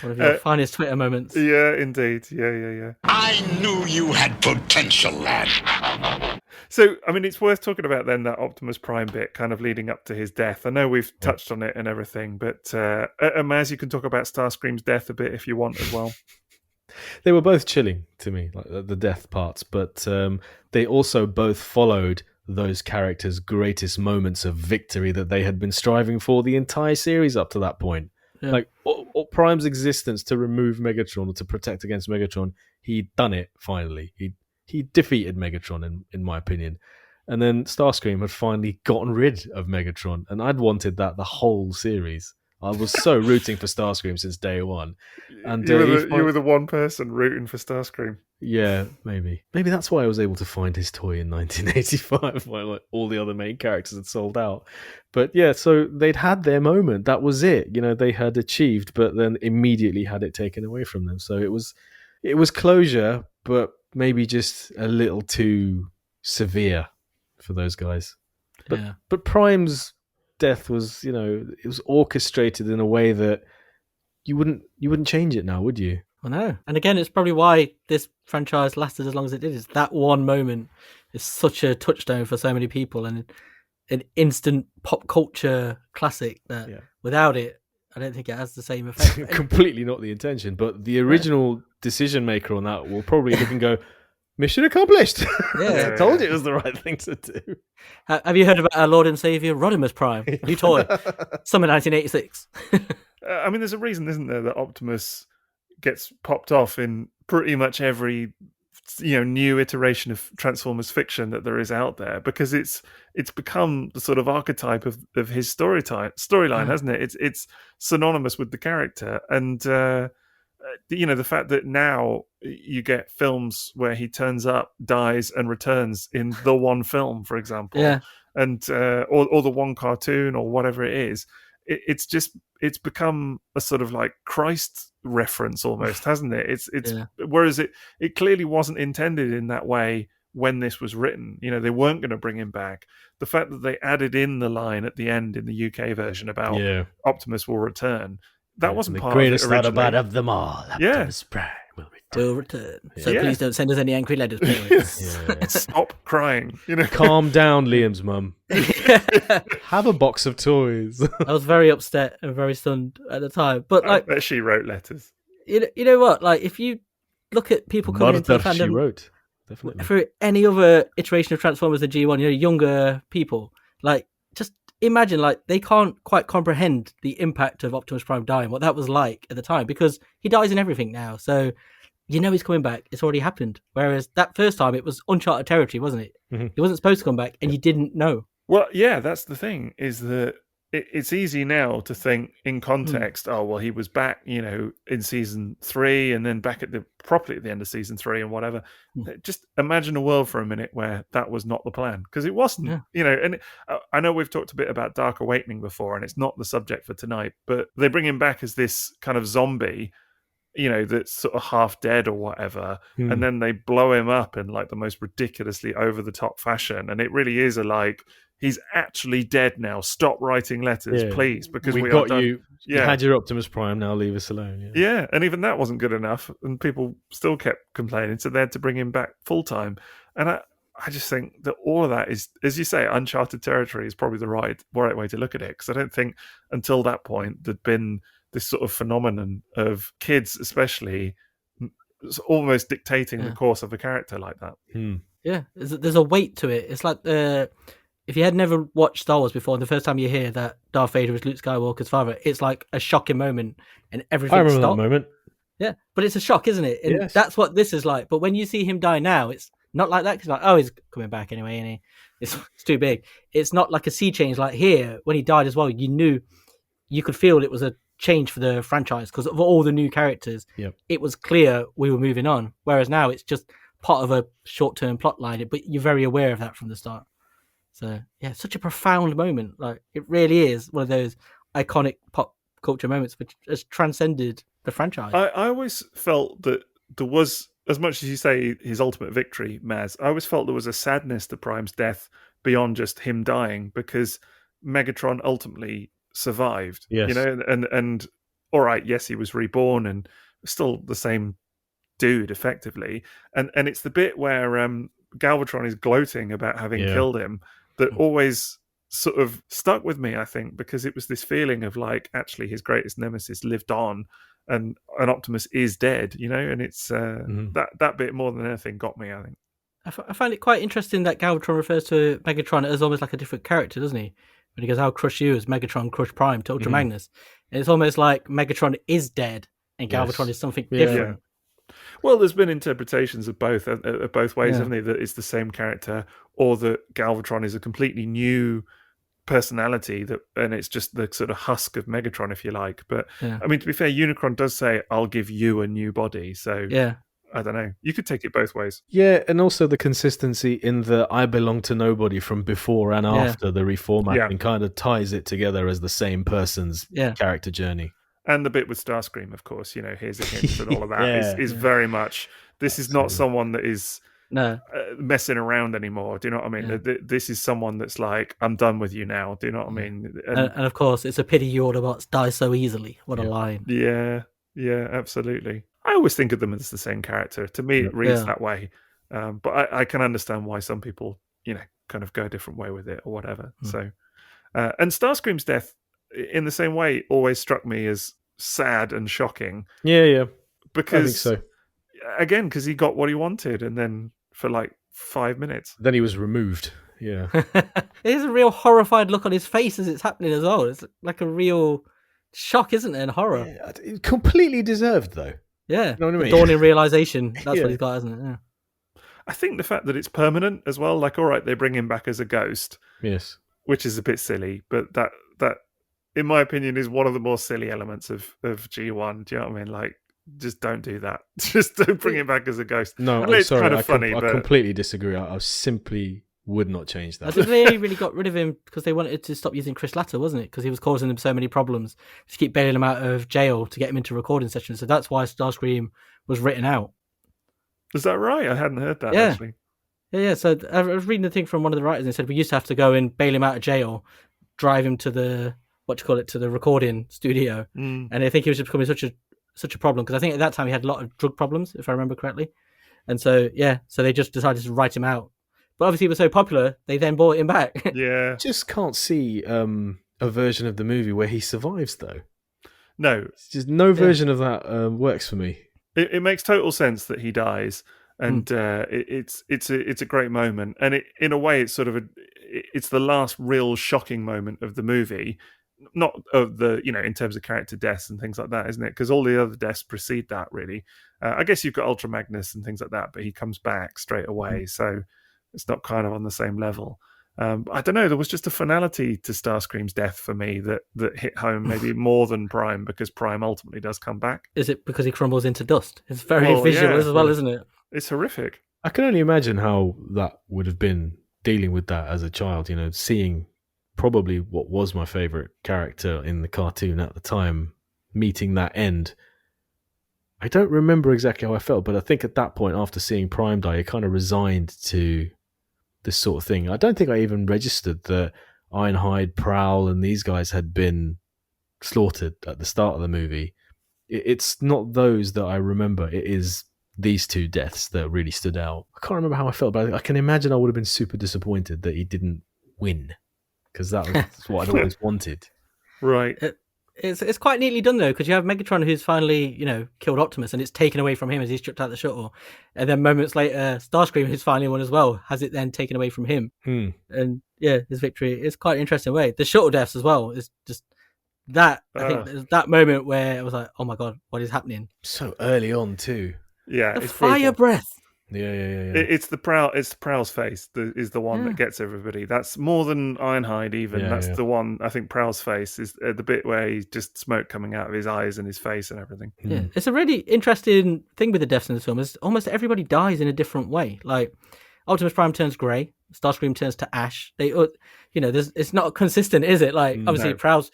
One of your finest Twitter moments. Yeah, indeed. Yeah. I knew you had potential, lad. So, I mean, it's worth talking about then that Optimus Prime bit kind of leading up to his death. I know we've touched on it and everything, but M.A.S., you can talk about Starscream's death a bit if you want as well. They were both chilling to me, like the death parts, but they also both followed those characters' greatest moments of victory that they had been striving for the entire series up to that point. Yeah. Like Prime's existence to remove Megatron or to protect against Megatron, he'd done it finally. He defeated Megatron, in my opinion. And then Starscream had finally gotten rid of Megatron, and I'd wanted that the whole series. I was so rooting for Starscream since day one. And you were the one person rooting for Starscream. Yeah, maybe that's why I was able to find his toy in 1985 while like all the other main characters had sold out. But yeah, so they'd had their moment. That was it. They had achieved, but then immediately had it taken away from them. So it was closure, but maybe just a little too severe for those guys. But Prime's death was, it was orchestrated in a way that you wouldn't change it now, would you? I know. And again, it's probably why this franchise lasted as long as it did. Is that one moment is such a touchstone for so many people and an instant pop culture classic that without it, I don't think it has the same effect. Completely not the intention, but the original decision maker on that will probably look and go, mission accomplished. I told you it was the right thing to do. Have you heard about our Lord and Saviour, Rodimus Prime? New toy. Summer 1986. I mean, there's a reason, isn't there, that Optimus gets popped off in pretty much every new iteration of Transformers fiction that there is out there, because it's become the sort of archetype of his storyline, hasn't it? It's synonymous with the character, and the fact that now you get films where he turns up, dies, and returns in the one film, for example, and or the one cartoon or whatever it is. It's become a sort of like Christ reference almost, hasn't it? Whereas it clearly wasn't intended in that way when this was written. They weren't going to bring him back. The fact that they added in the line at the end in the UK version about Optimus will return, that wasn't part of it originally. The greatest Autobot of them all, Optimus Prime will return. So please don't send us any angry letters, please. Stop crying. Calm down, Liam's mum. Have a box of toys. I was very upset and very stunned at the time. But I bet she wrote letters. You know what? Like, if you look at people coming into the fandom, she wrote, definitely. For any other iteration of Transformers than G1, younger people, like, just imagine, like, they can't quite comprehend the impact of Optimus Prime dying, what that was like at the time, because he dies in everything now. So he's coming back. It's already happened. Whereas that first time, it was uncharted territory, wasn't it? Mm-hmm. He wasn't supposed to come back, and you didn't know. Well, yeah, that's the thing, is that it's easy now to think in context, he was back, in season 3 and then back properly at the end of season 3 and whatever. Just imagine a world for a minute where that was not the plan, because it wasn't, and I know we've talked a bit about Dark Awakening before, and it's not the subject for tonight, but they bring him back as this kind of zombie, that's sort of half dead or whatever, and then they blow him up in like the most ridiculously over the top fashion, and it really is he's actually dead now. Stop writing letters, please, because we got you. You had your Optimus Prime. Now leave us alone. Yeah, and even that wasn't good enough, and people still kept complaining. So they had to bring him back full time. And I just think that all of that is, as you say, uncharted territory is probably the right way to look at it. Because I don't think until that point there'd been this sort of phenomenon of kids, especially, almost dictating the course of a character like that. Yeah, there's a weight to it. It's like if you had never watched Star Wars before, and the first time you hear that Darth Vader is Luke Skywalker's father, it's like a shocking moment, and everything stops. I remember that moment. Yeah, but it's a shock, isn't it? And that's what this is like. But when you see him die now, it's not like that. Because like, he's coming back anyway, and it's too big. It's not like a sea change. Like here, when he died as well, you could feel it was a change for the franchise because of all the new characters. Yep. It was clear we were moving on. Whereas now it's just part of a short-term plot line, but you're very aware of that from the start. So yeah, such a profound moment. Like it really is one of those iconic pop culture moments which has transcended the franchise. I always felt that there was, as much as you say his ultimate victory, M.A.S., I always felt there was a sadness to Prime's death beyond just him dying, because Megatron ultimately survived. Yes. And all right, yes, he was reborn and still the same dude effectively. And it's the bit where Galvatron is gloating about having killed him that always sort of stuck with me, I think, because it was this feeling of like, actually his greatest nemesis lived on and Optimus is dead, and it's that bit more than anything got me, I think. I find it quite interesting that Galvatron refers to Megatron as almost like a different character, doesn't he? When he goes, I'll crush you as Megatron crushed Prime to Ultra Magnus. And it's almost like Megatron is dead and Galvatron is something different. Yeah. Well, there's been interpretations of both ways, haven't they? That it's the same character, or that Galvatron is a completely new personality and it's just the sort of husk of Megatron, if you like. But Yeah. I mean, to be fair, Unicron does say, "I'll give you a new body." So Yeah. I don't know. You could take it both ways. Yeah, and also the consistency in the I belong to nobody from before and after the reformatting kind of ties it together as the same person's character journey. And the bit with Starscream, of course, here's a hint and all of that is very much, this is not someone that is messing around anymore. Do you know what I mean? Yeah. This is someone that's like, I'm done with you now. Do you know what I mean? And of course, it's a pity you Autobots die so easily. What a line. Yeah, absolutely. I always think of them as the same character. To me, it reads that way. But I can understand why some people, kind of go a different way with it or whatever. So, and Starscream's death, in the same way, always struck me as sad and shocking. Yeah. Because, I think so. Again, because he got what he wanted, and then for like 5 minutes. Then he was removed. Yeah. There's a real horrified look on his face as it's happening as well. It's like a real shock, isn't it? And horror. Yeah, completely deserved, though. Yeah. You know what I mean? Dawning realization. That's what he's got, isn't it? Yeah. I think the fact that it's permanent as well, like, all right, they bring him back as a ghost. Yes. Which is a bit silly, but that in my opinion is one of the more silly elements of G1. Do you know what I mean? Like, just don't do that. Just don't bring him back as a ghost. No, I'm sorry. Kind of funny, I completely disagree. I simply would not change that. I think they really got rid of him because they wanted to stop using Chris Latta, wasn't it? Because he was causing them so many problems to keep bailing him out of jail to get him into recording sessions. So that's why Starscream was written out. Is that right? I hadn't heard that, actually. Yeah. So I was reading the thing from one of the writers and they said we used to have to go and bail him out of jail, drive him to the to the recording studio, and I think he was just becoming such a problem because I think at that time he had a lot of drug problems, if I remember correctly, and so they just decided to write him out. But obviously he was so popular, they then brought him back. Yeah, just can't see a version of the movie where he survives though. No, it's just no version of that works for me. It makes total sense that he dies. And it's a great moment, and it, in a way, it's sort of it's the last real shocking moment of the movie, not of the in terms of character deaths and things like that, isn't it? Because all the other deaths precede that, really. I guess you've got Ultra Magnus and things like that, but he comes back straight away, so it's not kind of on the same level. I don't know. There was just a finality to Starscream's death for me that hit home maybe more than Prime, because Prime ultimately does come back. Is it because he crumbles into dust? It's very visual as well, isn't it? It's horrific. I can only imagine how that would have been dealing with that as a child, seeing probably what was my favourite character in the cartoon at the time, meeting that end. I don't remember exactly how I felt, but I think at that point, after seeing Prime die, I kind of resigned to this sort of thing. I don't think I even registered that Ironhide, Prowl, and these guys had been slaughtered at the start of the movie. It's not those that I remember. It is these two deaths that really stood out. I can't remember how I felt, but I can imagine I would have been super disappointed that he didn't win, because that was what I'd always wanted. Right. It's quite neatly done though, because you have Megatron who's finally killed Optimus, and it's taken away from him as he's stripped out the shuttle, and then moments later Starscream, who's finally won as well, has it then taken away from him. And his victory is quite an interesting way. The shuttle deaths as well is just that. I think there's that moment where I was like, oh my god, what is happening? So early on too. Yeah, the fire breath. Yeah. It's the Prowl's face is the one that gets everybody. That's more than Ironhide even. That's the one. I think Prowl's face is the bit where he's just smoke coming out of his eyes and his face and everything. Yeah, it's a really interesting thing with the deaths in this film. Is almost everybody dies in a different way. Like Optimus Prime turns grey, Starscream turns to ash. They, it's not consistent, is it? Like obviously Prowl's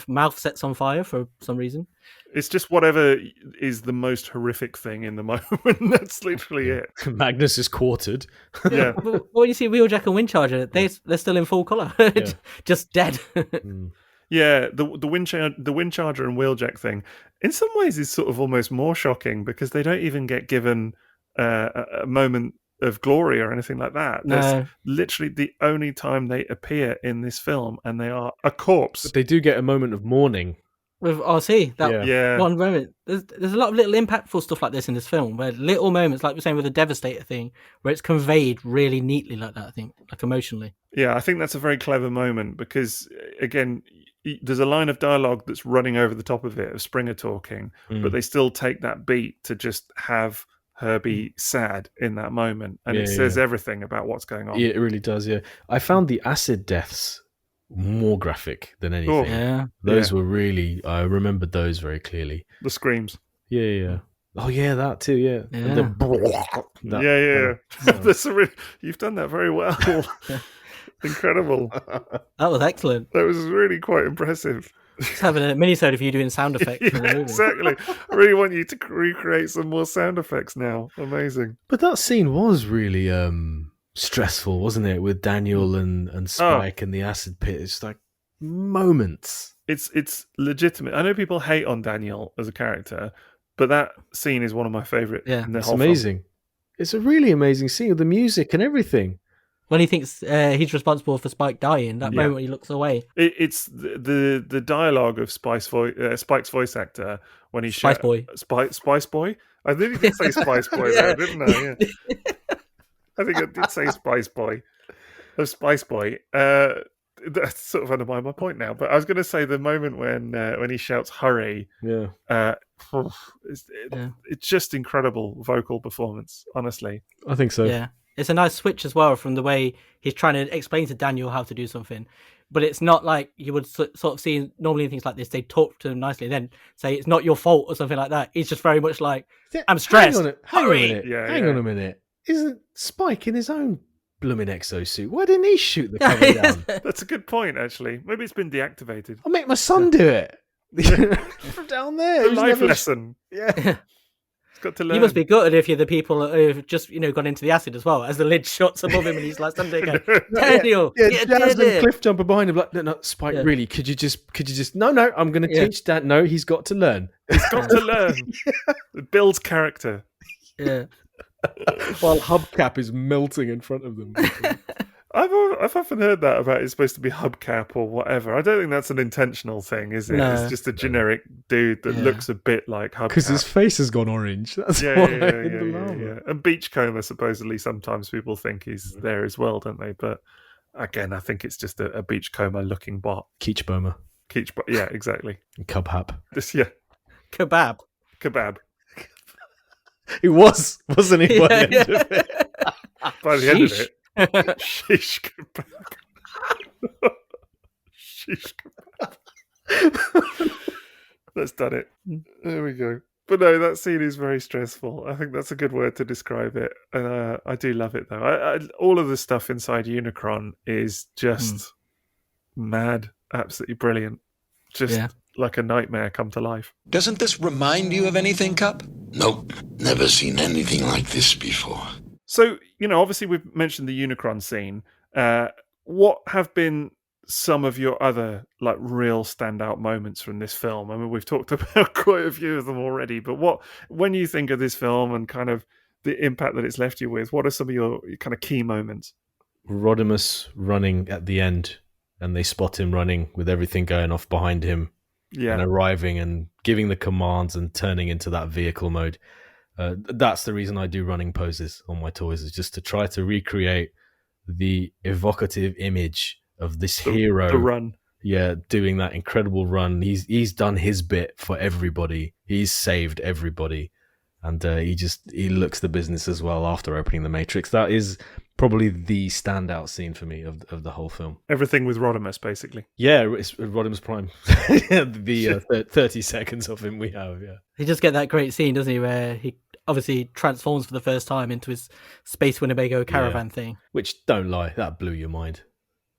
mouth sets on fire for some reason. It's just whatever is the most horrific thing in the moment. That's literally it. Magnus is quartered. Yeah. But when you see Wheeljack and Windcharger, they're still in full colour, just dead. Yeah, the Windcharger and Wheeljack thing, in some ways, is sort of almost more shocking because they don't even get given a moment of glory or anything like that. No. That's literally the only time they appear in this film, and they are a corpse. But they do get a moment of mourning. With RC, that one moment. There's a lot of little impactful stuff like this in this film, where little moments, like we're saying with the Devastator thing, where it's conveyed really neatly like that, I think, like emotionally. Yeah, I think that's a very clever moment because, again, there's a line of dialogue that's running over the top of it, of Springer talking, but they still take that beat to just have her be sad in that moment. And it says everything about what's going on. Yeah, it really does, yeah. I found the acid deaths more graphic than anything. Oh, Yeah. Those were really, I remembered those very clearly. The screams. Yeah. Oh yeah, that too. Yeah. And the Yeah. That's you've done that very well. Incredible. That was excellent. That was really quite impressive. Just having a mini-sode of you doing sound effects for the movie. Exactly. I really want you to recreate some more sound effects now. Amazing. But that scene was really stressful, wasn't it? With Daniel and Spike and the acid pit. It's like moments. It's legitimate. I know people hate on Daniel as a character, but that scene is one of my favourite. Yeah. in the It's whole amazing. It's a really amazing scene with the music and everything. When he thinks he's responsible for Spike dying, that moment when he looks away. It's the dialogue of Spike's voice actor when he Spice Boy. Spice Boy. I really did say Spice Boy there, didn't I? Yeah. I think I did say Spice Boy. Spice Boy. That's sort of undermined my point now. But I was going to say the moment when he shouts "Hurry!" Yeah. It's just incredible vocal performance. Honestly, I think so. Yeah. It's a nice switch as well from the way he's trying to explain to Daniel how to do something. But it's not like you would sort of see normally in things like this. They talk to him nicely and then say, it's not your fault or something like that. He's just very much like, I'm stressed. Hang on a minute. Isn't Spike in his own blooming exosuit? Why didn't he shoot the cover down? That's a good point, actually. Maybe it's been deactivated. I'll make my son do it. From down there. A life lesson. Yeah. Got to learn. You must be gutted if you're the people who've just, gone into the acid as well, as the lid shuts above him and he's like, Sunday again, Daniel, Jasmine cliff jumper behind him, like, no, Spike, really, could you just, no, I'm going to teach Dad. No, he's got to learn. He's got to learn. It builds character. Yeah. While Hubcap is melting in front of them. I've often heard that about it's supposed to be Hubcap or whatever. I don't think that's an intentional thing, is it? No. It's just a generic dude that looks a bit like Hubcap. Because his face has gone orange. That's why. Yeah. And Beachcomber, supposedly, sometimes people think he's there as well, don't they? But again, I think it's just a Beachcomber looking bot. Keechbomer. Yeah, exactly. Cubhap. Kebab. He was, wasn't he, by the end of it? By the end of it. Shish kebab. Shish kebab. That's done it. There we go. But no, that scene is very stressful. I think that's a good word to describe it. And I do love it, though. All of the stuff inside Unicron is just mad. Absolutely brilliant. Just like a nightmare come to life. Doesn't this remind you of anything, Cup? Nope, never seen anything like this before. So, obviously we've mentioned the Unicron scene. What have been some of your other, like, real standout moments from this film? I mean, we've talked about quite a few of them already, but when you think of this film and kind of the impact that it's left you with, what are some of your kind of key moments? Rodimus running at the end, and they spot him running with everything going off behind him. Yeah. And arriving and giving the commands and turning into that vehicle mode. That's the reason I do running poses on my toys, is just to try to recreate the evocative image of this hero. The run. Yeah, doing that incredible run. He's done his bit for everybody. He's saved everybody. And he looks the business as well after opening the Matrix. That is probably the standout scene for me of the whole film. Everything with Rodimus, basically. Yeah, it's Rodimus Prime. The 30 seconds of him we have, yeah. He just get that great scene, doesn't he, where he obviously transforms for the first time into his Space Winnebago caravan thing. Which, don't lie, that blew your mind.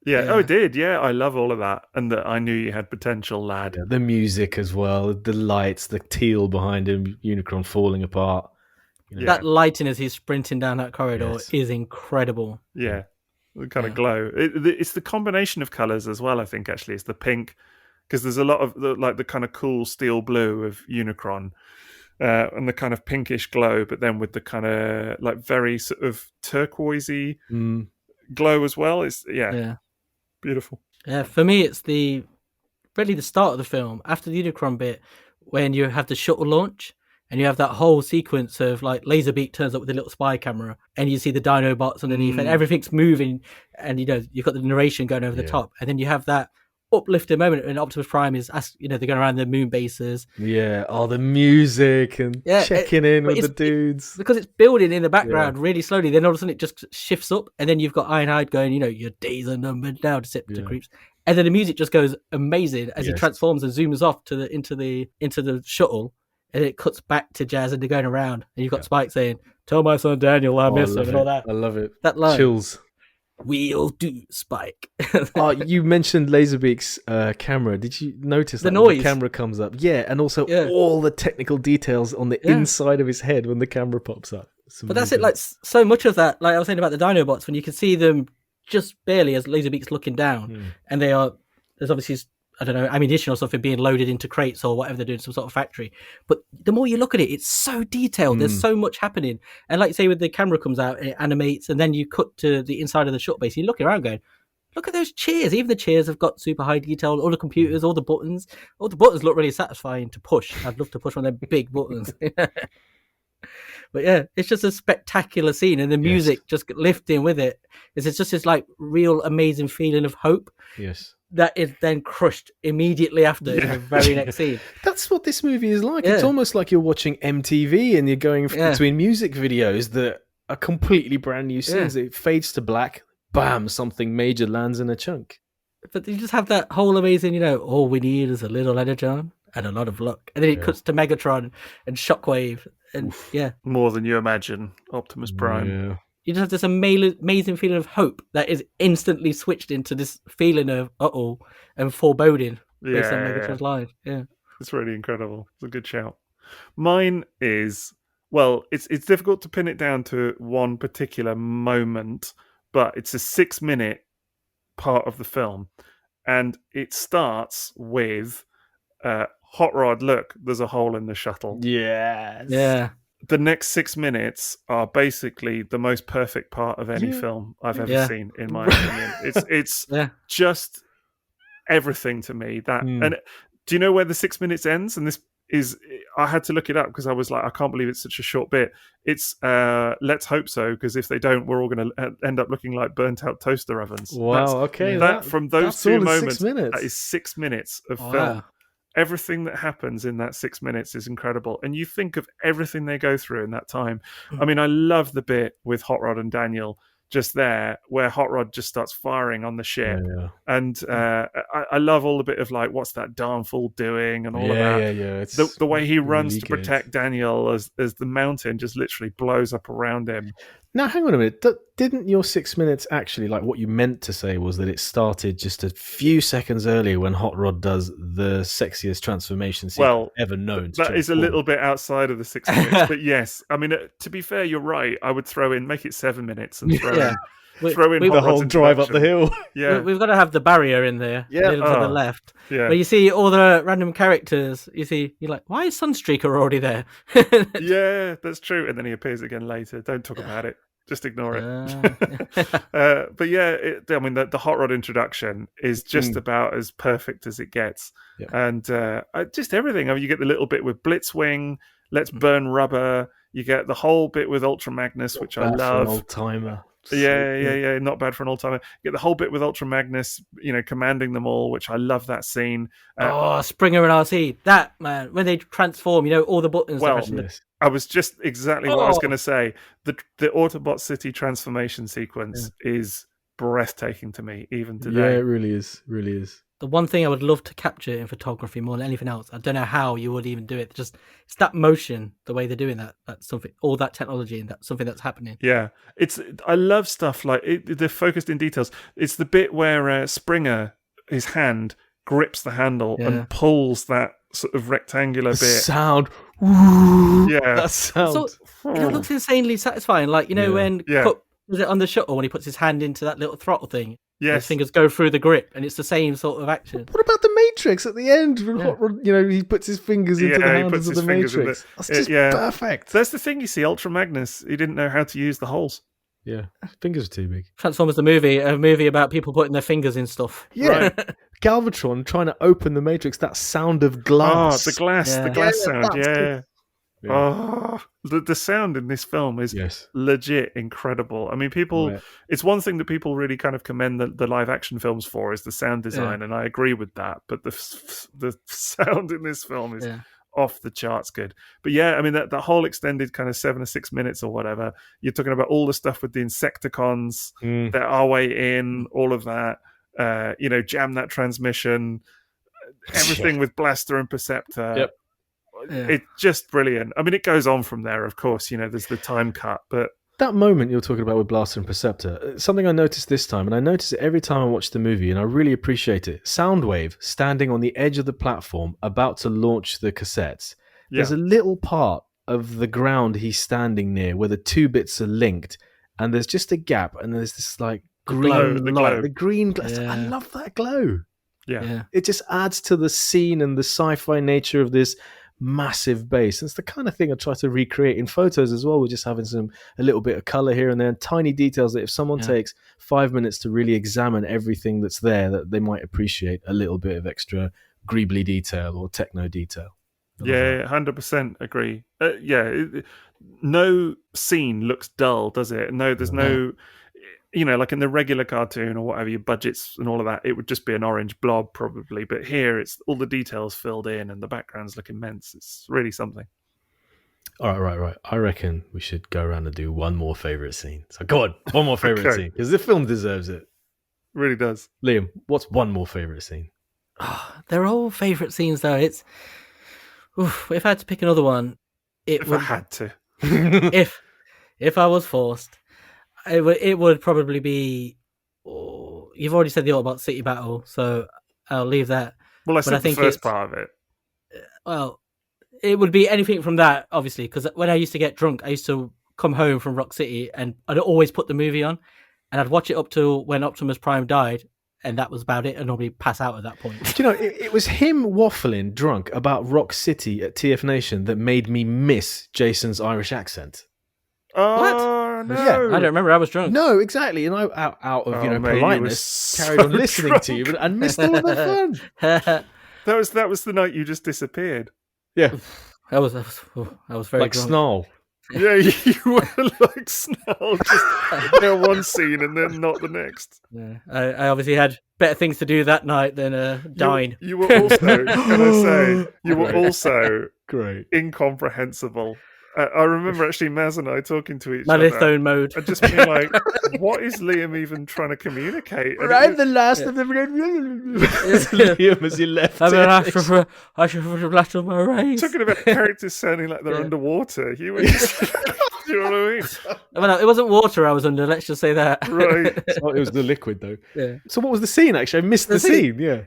Yeah, oh, it did. Yeah, I love all of that. And that I knew you had potential, lad. Yeah, the music as well, the lights, the teal behind him, Unicron falling apart. That lighting as he's sprinting down that corridor is incredible. Yeah, the kind of glow. It's the combination of colours as well, I think, actually. It's the pink, because there's a lot of the kind of cool steel blue of Unicron, and the kind of pinkish glow, but then with the kind of like very sort of turquoisey glow as well. It's beautiful. Yeah, for me, it's really the start of the film, after the Unicron bit, when you have the shuttle launch. And you have that whole sequence of like Laserbeak turns up with a little spy camera, and you see the Dinobots underneath, and everything's moving, and you've got the narration going over the top, and then you have that uplifting moment when Optimus Prime is, they're going around the moon bases. Yeah, the music and checking in with the dudes. Because it's building in the background really slowly. Then all of a sudden it just shifts up, and then you've got Ironhide going, your days are numbered now, to Creeps. And then the music just goes amazing as he Yes. transforms and zooms off into the shuttle, and it cuts back to Jazz and they're going around, and you've got Spike saying, "Tell my son Daniel I miss him," and all that. I love it. That line. Chills. We'll do, Spike. Oh, you mentioned Laserbeak's camera. Did you notice The that when noise. the camera comes up? Yeah, and also Yeah. all the technical details on the inside of his head when the camera pops up. But that's it. Like so much of that, like I was saying about the Dinobots, when you can see them just barely as Laserbeak's looking down, and there's obviously, I don't know, ammunition or something being loaded into crates or whatever they're doing, some sort of factory. But the more you look at it, it's so detailed. There's so much happening. And like you say, with the camera comes out, it animates, and then you cut to the inside of the shuttle base. And you look around going, look at those chairs. Even the chairs have got super high detail. All the computers, all the buttons. All the buttons look really satisfying to push. I'd love to push one of them big buttons. But yeah, it's just a spectacular scene, and the music just lifting with it. It's just this like real amazing feeling of hope. Yes. That is then crushed immediately after in the very next scene. That's what this movie is like. It's almost like you're watching MTV and you're going between music videos that are completely brand new scenes. It fades to black, bam, something major lands in a chunk. But you just have that whole amazing, all we need is a little energon and a lot of luck. And then it cuts to Megatron and Shockwave. And More than you imagine, Optimus Prime. Yeah. you just have this amazing feeling of hope that is instantly switched into this feeling of uh-oh and foreboding based on Megatron's line. Yeah. It's really incredible. It's a good shout. Mine is, well, it's difficult to pin it down to one particular moment, but it's a 6-minute part of the film. And it starts with Hot Rod, look, there's a hole in the shuttle. Yes. Yeah. The next 6 minutes are basically the most perfect part of any film I've ever seen, in my opinion. It's just everything to me. And do you know where the 6 minutes ends? And this is, I had to look it up because I was like, I can't believe it's such a short bit. It's let's hope so, because if they don't, we're all going to end up looking like burnt out toaster ovens. Wow. From those two moments, 6 minutes. that is 6 minutes of film. Wow. Everything that happens in that 6 minutes is incredible. And you think of everything they go through in that time. I mean, I love the bit with Hot Rod and Daniel just there, where Hot Rod just starts firing on the ship. Yeah. And I love all the bit of like, what's that darn fool doing and all of that. Yeah. The way he runs really to protect Daniel as the mountain just literally blows up around him. Now, hang on a minute. Didn't your 6 minutes actually, like what you meant to say was that it started just a few seconds earlier when Hot Rod does the sexiest transformation sequence ever known? That is a little bit outside of the 6 minutes, but yes. I mean, to be fair, you're right. I would make it 7 minutes and throw in the whole drive up the hill. Yeah, we've got to have the barrier in there, a little to the left. Yeah. Where you see all the random characters. You're like, why is Sunstreaker already there? Yeah, that's true. And then he appears again later. Don't talk about it. Just ignore it. But yeah, the Hot Rod introduction is just about as perfect as it gets. Yeah. And just everything. I mean, you get the little bit with Blitzwing, Let's Burn Rubber. You get the whole bit with Ultra Magnus, which I love. Old timer. Yeah. Not bad for an old timer. You get the whole bit with Ultra Magnus, commanding them all, which I love that scene. Springer and RC. That, man, when they transform, all the buttons. I was just exactly what I was going to say. The Autobot City transformation sequence is breathtaking to me, even today. Yeah, it really is. The one thing I would love to capture in photography more than anything else, I don't know how you would even do it. It's that motion, the way they're doing that. That's something, all that technology, and that's something that's happening. Yeah, I love stuff like they're focused in details. It's the bit where Springer, his hand grips the handle and pulls that sort of rectangular bit. Sound. Yeah, that sound. So, it looks insanely satisfying. Like when Cup was it on the shuttle when he puts his hand into that little throttle thing. Yes, his fingers go through the grip, and it's the same sort of action. What about the Matrix at the end? He puts his fingers into the handles of the Matrix. That's just perfect. That's the thing. You see, Ultra Magnus, he didn't know how to use the holes. Yeah, fingers are too big. Transformers the movie, a movie about people putting their fingers in stuff. Yeah, right. Galvatron trying to open the Matrix. That sound of glass. Oh, the glass sound. Yeah. Yeah. Oh, the sound in this film is legit incredible. I mean, it's one thing that people really kind of commend the live action films for is the sound design, and I agree with that. But the sound in this film is off the charts good. But yeah, I mean, that whole extended kind of 7 or 6 minutes or whatever, you're talking about all the stuff with the Insecticons, their our way in, all of that. jam that transmission, everything with blaster and Perceptor. Yep. Yeah. It's just brilliant. I mean, it goes on from there, of course. There's the time cut, but that moment you're talking about with Blaster and Perceptor, something I noticed this time, and I notice it every time I watch the movie, and I really appreciate it. Soundwave standing on the edge of the platform, about to launch the cassettes. There's a little part of the ground he's standing near where the two bits are linked, and there's just a gap, and there's this like green light, the green glow. Yeah. I love that glow. yeah. It just adds to the scene and the sci-fi nature of this massive bass. It's the kind of thing I try to recreate in photos as well. We're just having a little bit of color here and there, and tiny details that if someone takes 5 minutes to really examine everything that's there, that they might appreciate a little bit of extra greebly detail or techno detail. Yeah, 100% agree. No scene looks dull, does it? No, there's no, like in the regular cartoon or whatever, your budgets and all of that, it would just be an orange blob probably. But here, it's all the details filled in and the backgrounds look immense. It's really something. All right. I reckon we should go around and do one more favourite scene. So go on, one more favourite scene, because the film deserves it. Really does. Liam, what's one more favourite scene? They're all favourite scenes, though. It's if I had to pick another one, I had to. if I was forced, it would probably be. You've already said the Autobot City battle, so I'll leave that. Well, I said the first part of it. Well, it would be anything from that, obviously, because when I used to get drunk, I used to come home from Rock City, and I'd always put the movie on, and I'd watch it up to when Optimus Prime died. And that was about it. I'd normally pass out at that point. Do you know, it was him waffling drunk about Rock City at TF Nation that made me miss Jason's Irish accent. Oh, no. Yeah. I don't remember. I was drunk. No, exactly. And I, out of politeness, carried on listening drunk. to you and missed all of the fun. That was the night you just disappeared. Yeah. I was very like drunk. Snarl. Yeah, you were like Snarl, just one scene and then not the next. Yeah, I obviously had better things to do that night than dine. You were also, can I say, you were also great, incomprehensible. I remember actually Maz and I talking to each My other. Lithone mode. And just being like, what is Liam even trying to communicate? And I'm the last of the Liam as you left. I should have left on my race. Talking about characters sounding like they're underwater. You were just, do you know what I mean? Well, it wasn't water I was under, let's just say that. Right. It was the liquid though. Yeah. So what was the scene actually? I missed the scene. Yeah.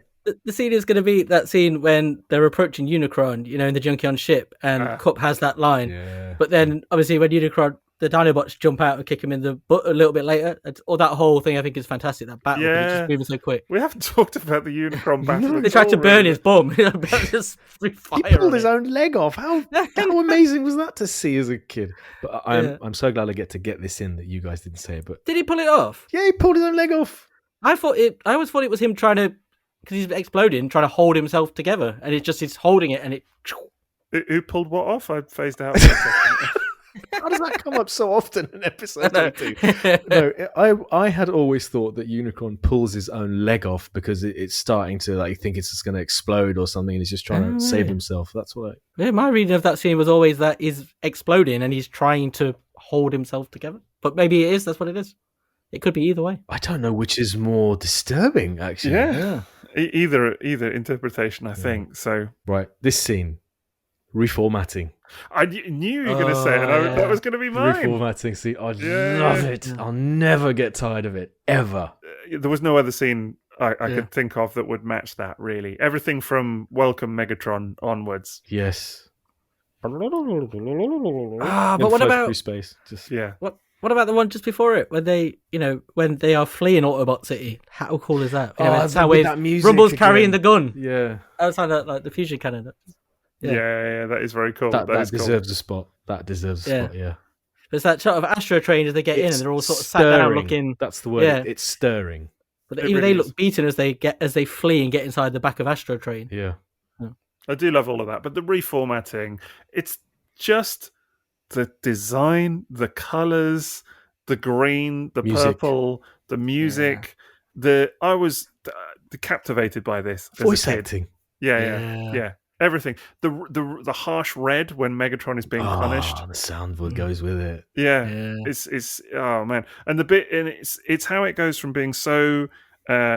The scene is going to be that scene when they're approaching Unicron, in the Junkion ship, and Cup has that line. Yeah. But then, obviously, when Unicron, the Dinobots jump out and kick him in the butt a little bit later, or that whole thing, I think is fantastic. That battle, it's just moving so quick. We haven't talked about the Unicron battle. They tried to burn his bum. Just he pulled his own leg off. How amazing was that to see as a kid? But I'm so glad I get this in that you guys didn't say it. But did he pull it off? Yeah, he pulled his own leg off. I always thought it was him trying to. Because he's exploding, trying to hold himself together, and he's holding it, and it. Who pulled what off? I phased out. For a second. How does that come up so often in episode 2? No, I had always thought that Unicron pulls his own leg off because it's starting to think it's just going to explode or something, and he's just trying to save himself. That's what. My reading of that scene was always that he's exploding and he's trying to hold himself together. But maybe it is. That's what it is. It could be either way. I don't know which is more disturbing, actually. Yeah. Either interpretation, I think. So right, this scene, reformatting. I knew you were going to say it. And that was going to be mine. Reformatting scene. I love it. I'll never get tired of it ever. There was no other scene I could think of that would match that. Really, everything from Welcome Megatron onwards. Yes. But what about free space? What about the one just before it, when they are fleeing Autobot City? How cool is that? That music Rumble's again. Carrying the gun. Yeah. Outside like the fusion cannon. Yeah, that is very cool. That deserves a spot. That deserves a spot, yeah. There's that shot of Astro Train as they get in and they're all sort of sat down looking. That's the word. Yeah. It's stirring. But even they look beaten as they flee and get inside the back of Astro Train. Yeah. I do love all of that. But the reformatting, it's just the design, the colours, the green, the purple, the music. I was captivated by this. Voice acting. Yeah. Everything. The harsh red when Megatron is being punished. The sound goes with it. Yeah. It's oh man. And the bit, and it's how it goes from being so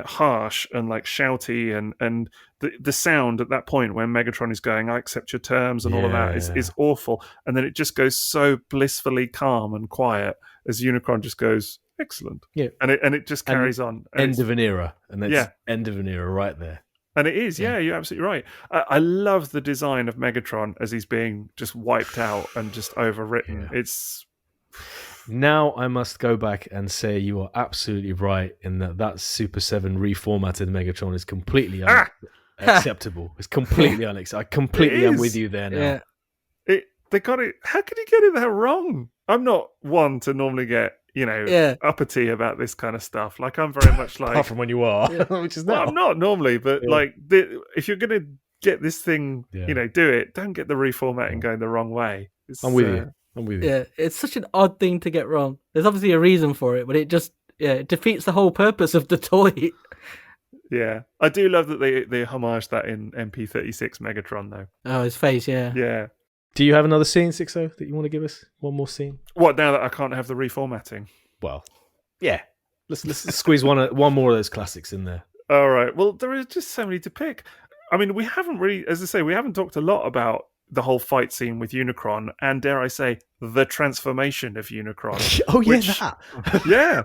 harsh and like shouty, and the sound at that point when Megatron is going, "I accept your terms," and all of that is awful, and then it just goes so blissfully calm and quiet as Unicron just goes, "Excellent," and it just carries on. End of an era, and that's end of an era right there. And it is, you're absolutely right. I love the design of Megatron as he's being just wiped out and just overwritten. It's. Now I must go back and say you are absolutely right in that Super 7 reformatted Megatron is completely unacceptable. It's completely unacceptable. I completely am with you there now. Yeah. They got it. How could you get it that wrong? I'm not one to normally get, uppity about this kind of stuff. Like, I'm very much like... Apart from when you are, which is not. I'm not normally, but if you're going to get this thing, do it. Don't get the reformatting going the wrong way. I'm with you. Yeah, it's such an odd thing to get wrong. There's obviously a reason for it, but it just it defeats the whole purpose of the toy. Yeah, I do love that they homage that in MP36 Megatron though. Oh, his face, yeah. Do you have another scene, Sixo, that you want to give us? One more scene? What, now that I can't have the reformatting? Well, yeah. Let's squeeze one more of those classics in there. All right. Well, there are just so many to pick. I mean, we haven't really, as I say, we haven't talked a lot about the whole fight scene with Unicron, and dare I say, the transformation of Unicron. That. Yeah.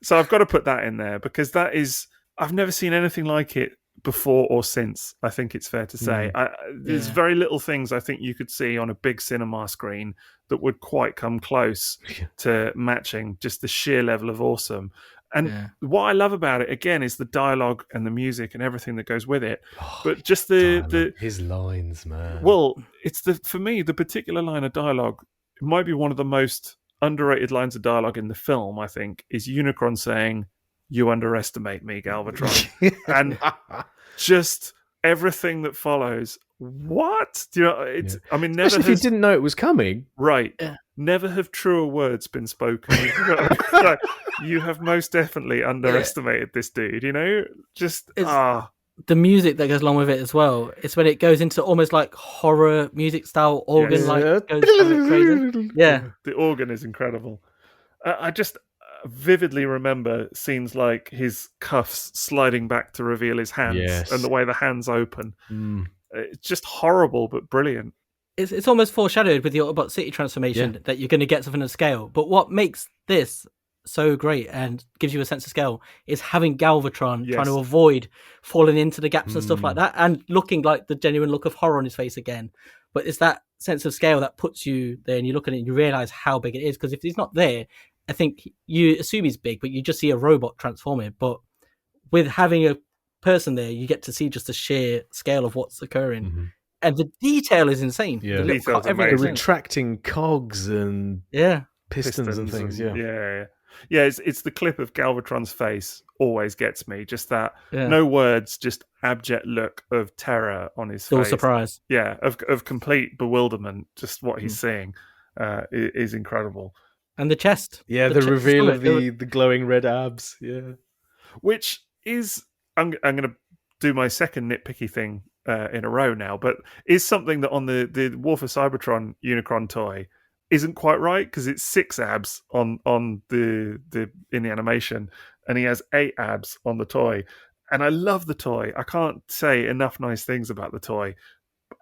So I've got to put that in there because that is, I've never seen anything like it before or since, I think it's fair to say. There's very little things I think you could see on a big cinema screen that would quite come close to matching just the sheer level of awesome. And what I love about it, again, is the dialogue and the music and everything that goes with it. But just his lines, man. Well, it's for me, the particular line of dialogue, it might be one of the most underrated lines of dialogue in the film, I think, is Unicron saying, "You underestimate me, Galvatron." And just everything that follows. What? Do you know, it's, I mean, never if you didn't know it was coming. Right. Yeah. Never have truer words been spoken. Like, you have most definitely underestimated this dude, Just, the music that goes along with it as well. It's when it goes into almost like horror music style organ, goes crazy. Yeah. The organ is incredible. I just vividly remember scenes like his cuffs sliding back to reveal his hands and the way the hands open. It's just horrible but brilliant. It's almost foreshadowed with the Autobot City transformation that you're going to get something of scale. But what makes this so great and gives you a sense of scale is having Galvatron trying to avoid falling into the gaps and stuff like that, and looking like the genuine look of horror on his face again. But it's that sense of scale that puts you there, and you look at it and you realise how big it is. Because if he's not there, I think you assume he's big, but you just see a robot transforming. But with having a person there, you get to see just the sheer scale of what's occurring. And the detail is insane. Yeah, the retracting cogs and pistons and things. It's the clip of Galvatron's face always gets me. Just that, no words, just abject look of terror on his face. Surprise. Yeah, of complete bewilderment. Just what he's seeing is incredible. And the chest. Yeah, the reveal of the glowing red abs. Yeah, which is I'm going to do my second nitpicky thing in a row now, but is something that on the War for Cybertron Unicron toy isn't quite right, because it's 6 abs on the in the animation, and he has 8 abs on the toy. And I love the toy. I can't say enough nice things about the toy.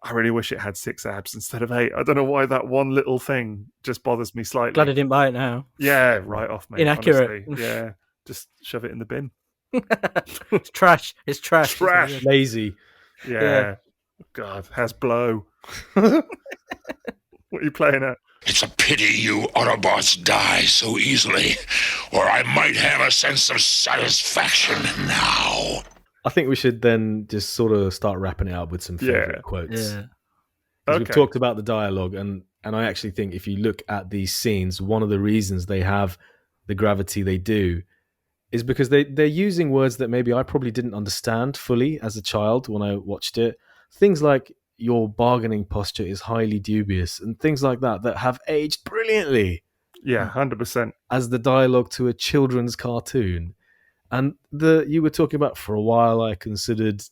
I really wish it had 6 abs instead of 8. I don't know why that one little thing just bothers me slightly. Glad I didn't buy it now. Yeah, right off, mate. Inaccurate. Honestly. Yeah, just shove it in the bin. It's trash. It's trash. Lazy. Yeah. God, has blow. What are you playing at? It's a pity you Autobots die so easily, or I might have a sense of satisfaction now. I think we should then just sort of start wrapping it up with some favorite quotes. Yeah. We've talked about the dialogue, and I actually think if you look at these scenes, one of the reasons they have the gravity they do is because they're using words that maybe I probably didn't understand fully as a child when I watched it. Things like, your bargaining posture is highly dubious, and things like that have aged brilliantly. Yeah, 100%. As the dialogue to a children's cartoon. And you were talking about, for a while I considered,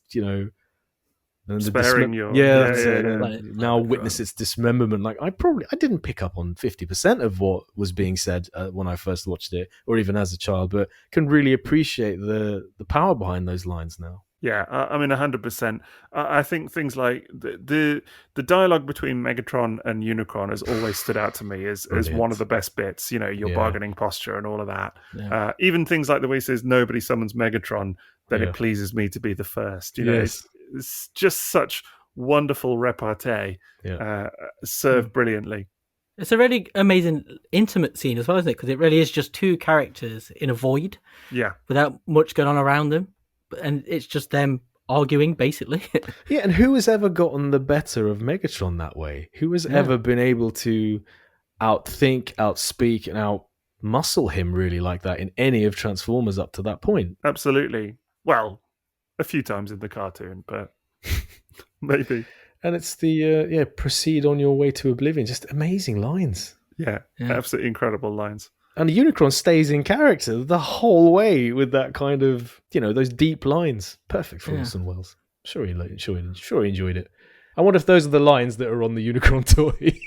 And sparing your now witness its dismemberment. Like I didn't pick up on 50% of what was being said when I first watched it, or even as a child, but can really appreciate the power behind those lines now. Yeah, I mean, 100%. I think things like the dialogue between Megatron and Unicron has always stood out to me as one of the best bits. You know, your bargaining posture and all of that. Yeah. Even things like the way he says, "Nobody summons Megatron, then it pleases me to be the first." You know, it's just such wonderful repartee, served brilliantly. It's a really amazing, intimate scene as well, isn't it? Because it really is just two characters in a void, without much going on around them. And it's just them arguing, basically. Yeah, and who has ever gotten the better of Megatron that way? Who has ever been able to outthink, outspeak, and out-muscle him really like that in any of Transformers up to that point? Absolutely. Well, a few times in the cartoon, but maybe. And it's the, proceed on your way to oblivion. Just amazing lines. Yeah, absolutely incredible lines. And Unicron stays in character the whole way with that kind of, those deep lines. Perfect for Orson Welles. Sure he enjoyed it. I wonder if those are the lines that are on the Unicron toy.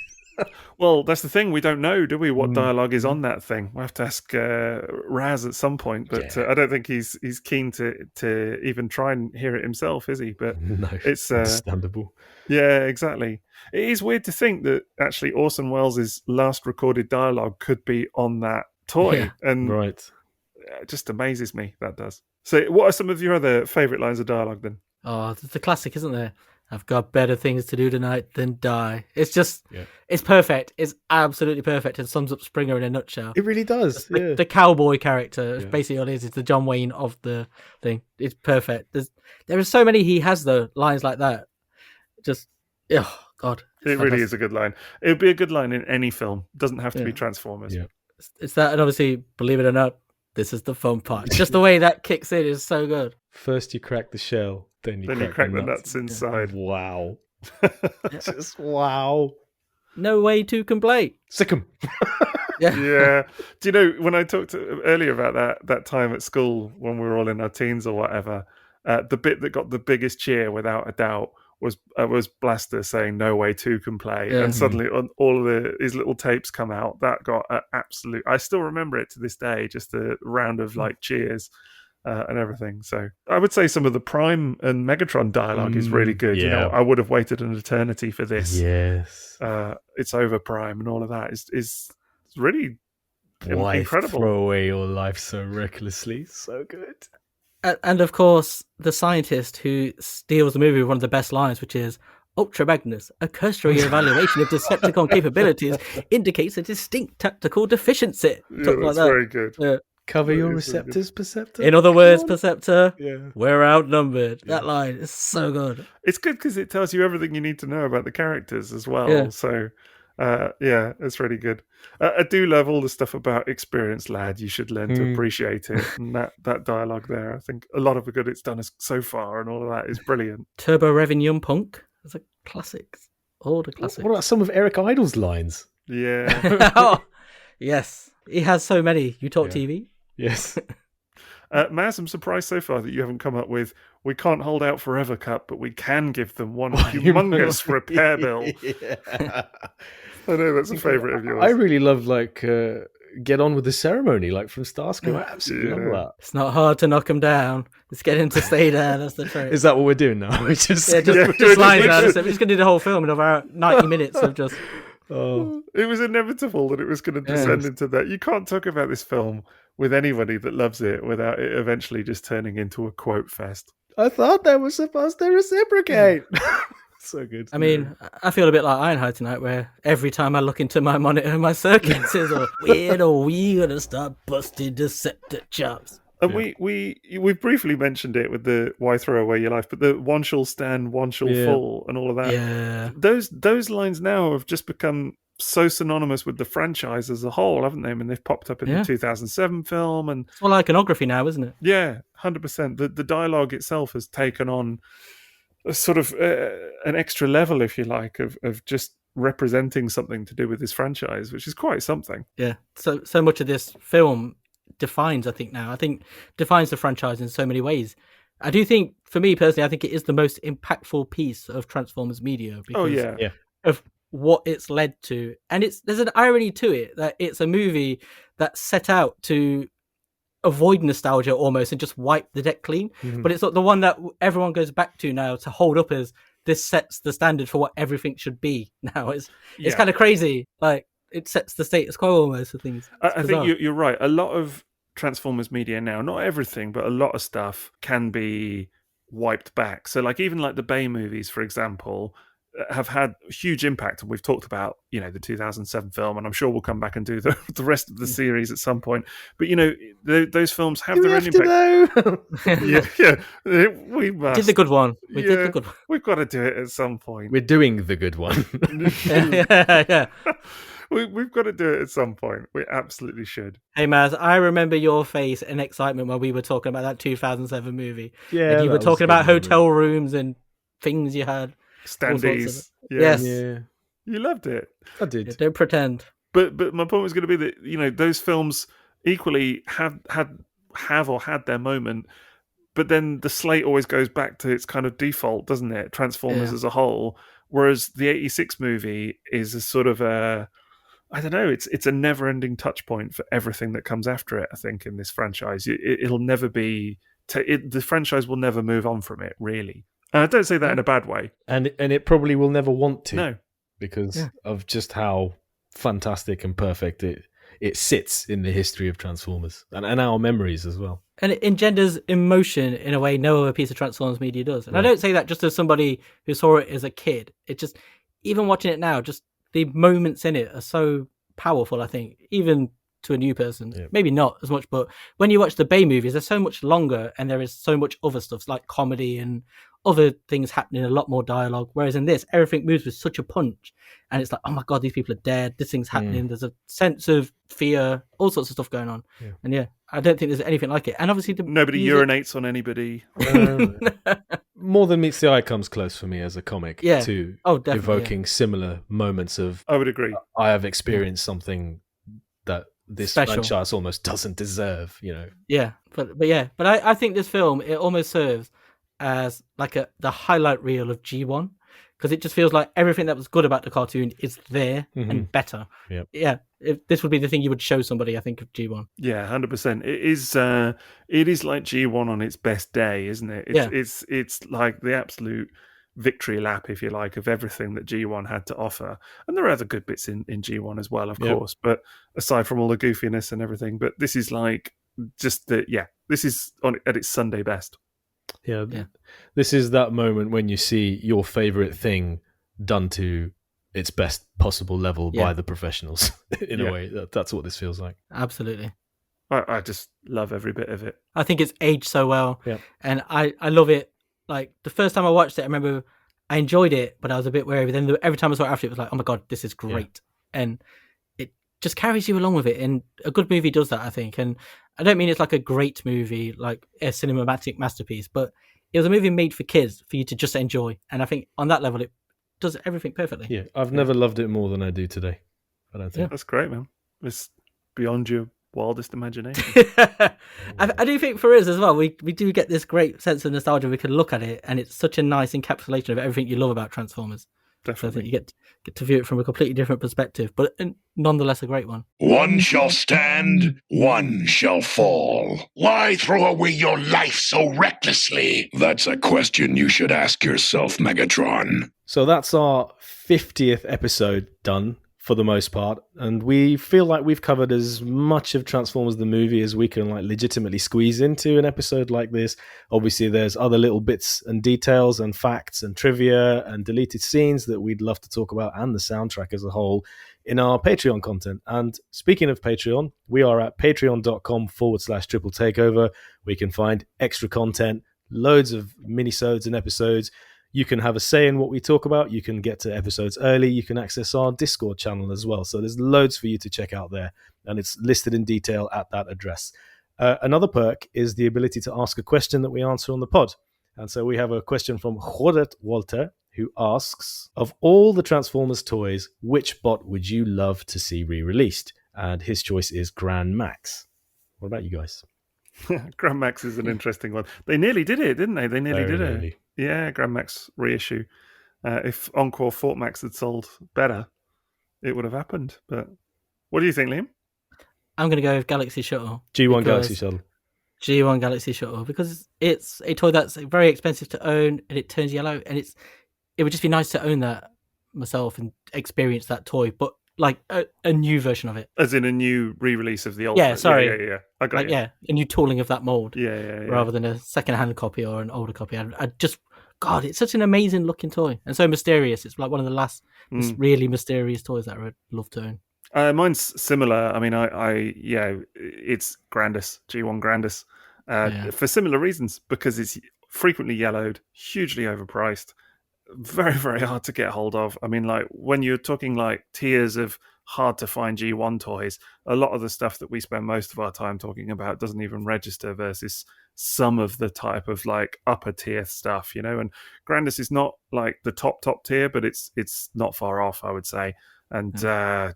Well, that's the thing. We don't know, do we, what dialogue is on that thing? We'll have to ask Raz at some point, but I don't think he's keen to even try and hear it himself, is he? But no, it's understandable. Yeah, exactly. It is weird to think that actually Orson Welles' last recorded dialogue could be on that toy. And right. It just amazes me, that does. So what are some of your other favourite lines of dialogue then? Oh, it's a classic, isn't there? I've got better things to do tonight than die. It's just, it's perfect. It's absolutely perfect. It sums up Springer in a nutshell. It really does. The cowboy character, basically all it is. It's the John Wayne of the thing. It's perfect. There are so many he has, though, lines like that. Just, oh, God. It really is a good line. It would be a good line in any film. It doesn't have to be Transformers. Yeah. It's that, and obviously, believe it or not, this is the fun part. Just the way that kicks in is so good. First you crack the shell, then you crack the nuts inside. Wow. Just wow. No way to complain. Sick 'em. Yeah. Do you know, when I talked earlier about that time at school when we were all in our teens or whatever, the bit that got the biggest cheer without a doubt was Blaster saying "No way two can play," and suddenly all of his little tapes come out. That got absolute. I still remember it to this day. Just a round of like cheers and everything. So I would say some of the Prime and Megatron dialogue is really good. You know, I would have waited an eternity for this. Yes, it's over, Prime, and all of that is really incredible. Throw away your life so recklessly. So good. And of course, the scientist who steals the movie with one of the best lines, which is, Ultra Magnus, a cursory evaluation of Decepticon capabilities indicates a distinct tactical deficiency. Yeah, that's very good. Cover your receptors, Perceptor. In other words, Perceptor, we're outnumbered. That line is so good. It's good because it tells you everything you need to know about the characters as well. Yeah. So, it's really good. I do love all the stuff about experienced lad. You should learn to appreciate it. And that dialogue there, I think a lot of the good it's done so far and all of that is brilliant. Turbo Revving Young Punk. It's a classics. All the classics. What about some of Eric Idle's lines? Yeah. Oh, yes. He has so many. You Talk TV? Yes. Maz, I'm surprised so far that you haven't come up with, we can't hold out forever cup, but we can give them one humongous repair bill. I know that's a favourite of yours. I really love Get On With The Ceremony, like from Starscream. I absolutely love that. It's not hard to knock him down. It's get him to stay there. That's the trick. Is that what we're doing now? We're just lines out. We're just going to do the whole film in about 90 minutes of just... Oh. It was inevitable that it was going to descend into that. You can't talk about this film with anybody that loves it without it eventually just turning into a quote fest. I thought they were supposed to reciprocate. So good. I mean, I feel a bit like Ironhide tonight, where every time I look into my monitor, my circuit says, "When are we gonna start busting Decepticons?" And we've briefly mentioned it with the "Why throw away your life," but the "One shall stand, one shall fall," and all of that. Yeah, those lines now have just become so synonymous with the franchise as a whole, haven't they? I mean, they've popped up in the 2007 film, and it's more like iconography now, isn't it? Yeah, 100%. The dialogue itself has taken on a sort of an extra level, if you like, of just representing something to do with this franchise, which is quite something. Yeah. So much of this film defines the franchise in so many ways. I do think, for me personally, I think it is the most impactful piece of Transformers media because of what it's led to. And there's an irony to it that it's a movie that set out to avoid nostalgia almost and just wipe the deck clean. But it's the one that everyone goes back to now to hold up as this sets the standard for what everything should be now. It's kind of crazy. Like, it sets the status quo almost for things. I think you're right. A lot of Transformers media now, not everything, but a lot of stuff can be wiped back. So like even like the Bay movies, for example, have had huge impact, and we've talked about, you know, the 2007 film, and I'm sure we'll come back and do the rest of the series at some point. But you know, those films have their own impact. We must. Did the good one. We did the good one. We've got to do it at some point. We're doing the good one. yeah. We've got to do it at some point. We absolutely should. Hey, Maz, I remember your face and excitement when we were talking about that 2007 movie. Yeah, and you were talking about hotel rooms and things you had. Standees. Yes. Yeah. You loved it. I did. Yeah, don't pretend. But my point was going to be that, you know, those films equally have or had their moment, but then the slate always goes back to its kind of default, doesn't it? Transformers as a whole. Whereas the 86 movie is a sort of I don't know, it's a never-ending touch point for everything that comes after it, I think, in this franchise. It'll never be... the franchise will never move on from it, really. And I don't say that in a bad way. And it probably will never want to. No. Because of just how fantastic and perfect it sits in the history of Transformers and our memories as well. And it engenders emotion in a way no other piece of Transformers media does. And I don't say that just as somebody who saw it as a kid. It just, even watching it now, just the moments in it are so powerful, I think, even to a new person. Yeah. Maybe not as much, but when you watch the Bay movies, they're so much longer and there is so much other stuff like comedy and other things happening, a lot more dialogue. Whereas in this, everything moves with such a punch. And it's like, oh my God, these people are dead. This thing's happening. There's a sense of fear, all sorts of stuff going on. Yeah. And I don't think there's anything like it. And obviously, nobody urinates on anybody. More Than Meets the Eye comes close for me as a comic to evoking similar moments of, I would agree. I have experienced something that this franchise almost doesn't deserve, you know. Yeah, but I think this film, it almost serves as like the highlight reel of G1, because it just feels like everything that was good about the cartoon is there and better. Yeah, this would be the thing you would show somebody, I think, of G1. Yeah, 100%. It is like G1 on its best day, isn't it? It's like the absolute victory lap, if you like, of everything that G1 had to offer. And there are other good bits in G1 as well, of course, but aside from all the goofiness and everything, but this is like just this is at its Sunday best. Yeah, this is that moment when you see your favorite thing done to its best possible level by the professionals. In a way, that's what this feels like. Absolutely. I just love every bit of it. I think it's aged so well, and I love it. Like the first time I watched it, I remember I enjoyed it, but I was a bit wary. But then every time I saw it after, it was like, oh my God, this is great, and it just carries you along with it. And a good movie does that, I think. And I don't mean it's like a great movie, like a cinematic masterpiece, but it was a movie made for kids, for you to just enjoy. And I think on that level, it does everything perfectly. Yeah, I've never loved it more than I do today. I don't think. Yeah, that's great, man. It's beyond your wildest imagination. I do think for us as well, we do get this great sense of nostalgia. We can look at it, and it's such a nice encapsulation of everything you love about Transformers. Definitely. So I think you get to view it from a completely different perspective, but nonetheless a great one. One shall stand, one shall fall. Why throw away your life so recklessly? That's a question you should ask yourself, Megatron. So that's our 50th episode done, for the most part, and we feel like we've covered as much of Transformers the movie as we can like legitimately squeeze into an episode like this. Obviously there's other little bits and details and facts and trivia and deleted scenes that we'd love to talk about, and the soundtrack as a whole, in our Patreon content. And speaking of Patreon, we are at patreon.com/triple takeover. We can find extra content, loads of minisodes and episodes. You can have a say in what we talk about. You can get to episodes early. You can access our Discord channel as well. So there's loads for you to check out there, and it's listed in detail at that address. Another perk is the ability to ask a question that we answer on the pod. And so we have a question from Jordet Walter, who asks, of all the Transformers toys, which bot would you love to see re-released? And his choice is Grand Max. What about you guys? Grand Max is an interesting one. They nearly did it, didn't they? They nearly Very did it. nearly. Yeah, Grand Max reissue. If Encore Fort Max had sold better, it would have happened. But what do you think, Liam? I'm going to go with Galaxy Shuttle. G1 Galaxy Shuttle. G1 Galaxy Shuttle, because it's a toy that's very expensive to own and it turns yellow, and it would just be nice to own that myself and experience that toy, but like a new version of it. As in a new re-release of the old. Yeah, sorry. Yeah. I got like, you. yeah, a new tooling of that mold. Yeah. Rather than a second-hand copy or an older copy. I just, God, it's such an amazing looking toy and so mysterious. It's like one of the last really mysterious toys that I would love to own. Mine's similar. I mean, it's Grandis, G1 Grandis, for similar reasons, because it's frequently yellowed, hugely overpriced, very, very hard to get hold of. I mean, like when you're talking like tiers of hard to find G1 toys, a lot of the stuff that we spend most of our time talking about doesn't even register versus some of the type of like upper tier stuff, and Grandis is not like the top tier, but it's not far off, I would say. And I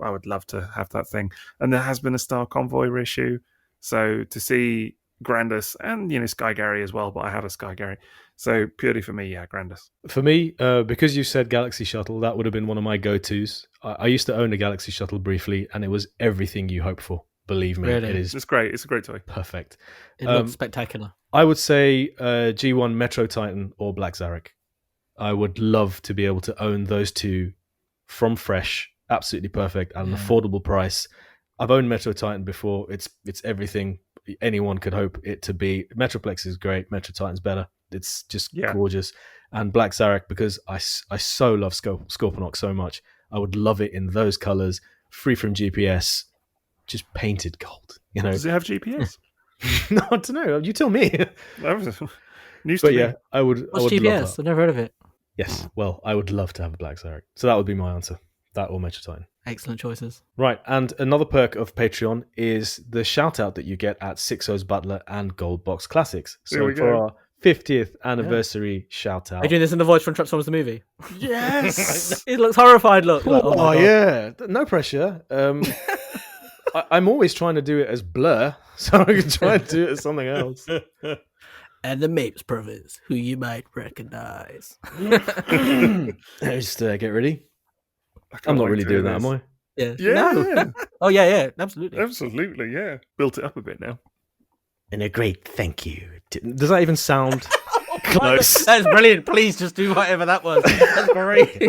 would love to have that thing. And there has been a Star Convoy reissue, so to see Grandis and Sky Gary as well, but I have a Sky Gary, so purely for me, Grandis. For me, because you said Galaxy Shuttle, that would have been one of my go-tos. I used to own a Galaxy Shuttle briefly, and it was everything you hope for. Believe me, Really? It is. It's great. It's a great toy. Perfect. It looks spectacular. I would say G1 Metro Titan or Black Zarek. I would love to be able to own those two from fresh, absolutely perfect at an affordable price. I've owned Metro Titan before. It's everything anyone could hope it to be. Metroplex is great. Metro Titan's better. It's just gorgeous. And Black Zarek, because I so love Scorponok so much. I would love it in those colors, free from GPS, just painted gold. Does it have GPS? No, I don't know. You tell me. News to me. Yeah, I would. What's I would GPS? love that. I've never heard of it. Yes. Well, I would love to have a Black Zarek. So that would be my answer. That or Metro Titan. Excellent choices. Right, and another perk of Patreon is the shout-out that you get at Sixo's Butler and Gold Box Classics. So for our 50th anniversary shout-out... Are you doing this in the voice from Transformers the movie? Yes! It looks horrified, look. Like, oh yeah. No pressure. I'm always trying to do it as Blur, so I can try and do it as something else. And the M.A.S.K brothers, who you might recognize. Just get ready. I'm not really doing that, am I? Yeah. Yeah. No. Oh, yeah. Absolutely. Absolutely, yeah. Built it up a bit now. And a great thank you. Does that even sound close? That's brilliant. Please just do whatever that was. That's great.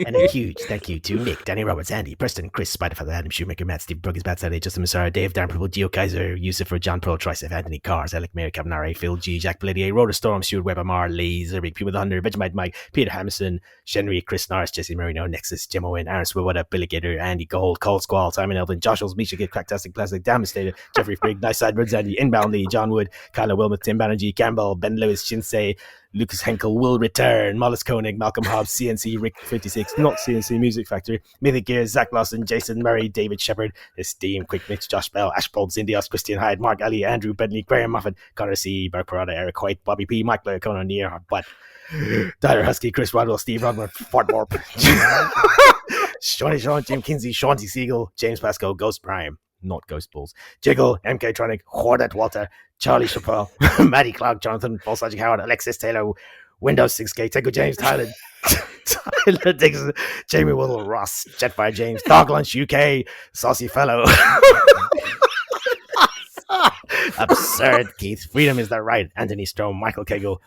And a huge thank you to Nick, Danny Roberts, Andy, Preston, Chris, Spiderfather, Adam Shoemaker, Matt, Steve Bruggens, Bad Saturday, Justin Massara, Dave, Darren Purple, Gio Kaiser, Yusufer, John Pearl, Tricep, Anthony Cars, Alec Mayer, Cabanare, Phil G, Jack Bladier, Rhoda Storm, Stuart Webber, Mar, Laser, Big Puma the Hunter, Vegemite Mike, Peter Hamilton, Shenry, Chris Norris, Jesse Marino, Nexus, Jim Owen, Aaron Swiwada, Billy Gator, Andy Gold, Cold Squall, Simon Elvin, Josh Olds, Misha Kid, Cracktastic Plastic, Devastator, Jeffrey Frigg, Nice Side, Birds Andy, Inbound Lee, John Wood, Kyla Wilmot, Tim Banerjee, Campbell, Ben Lewis, Shinsei, Lucas Henkel will return. Mollis Koenig, Malcolm Hobbs, CNC, Rick 56, not CNC Music Factory, Mythic Gears, Zach Lawson, Jason Murray, David Shepard, Esteem, Quick Mix, Josh Bell, Ashbold, Zindios, Christian Hyde, Mark Ali, Andrew Bedley, Graham Moffat, Connor C, Burke Parada, Eric White, Bobby P, Mike Blair, Conor Near, Butt, Tyler Husky, Chris Rodwell, Steve Rodman, Fort Warp, Shawnee Sean, Jim Kinsey, Sean T. Siegel, James Pascoe, Ghost Prime, not Ghost Bulls, Jiggle, MK Tronic, Hordet Walter, Charlie Chappelle, Matty Clark, Jonathan, Paul Sergeant Howard, Alexis Taylor, Windows 6K, Teco James, Tyler Dixon, Jamie Woodall, Ross, Jetfire James, Dog Lunch UK, Saucy Fellow, Absurd Keith, Freedom is the Right, Anthony Strom, Michael Kegel,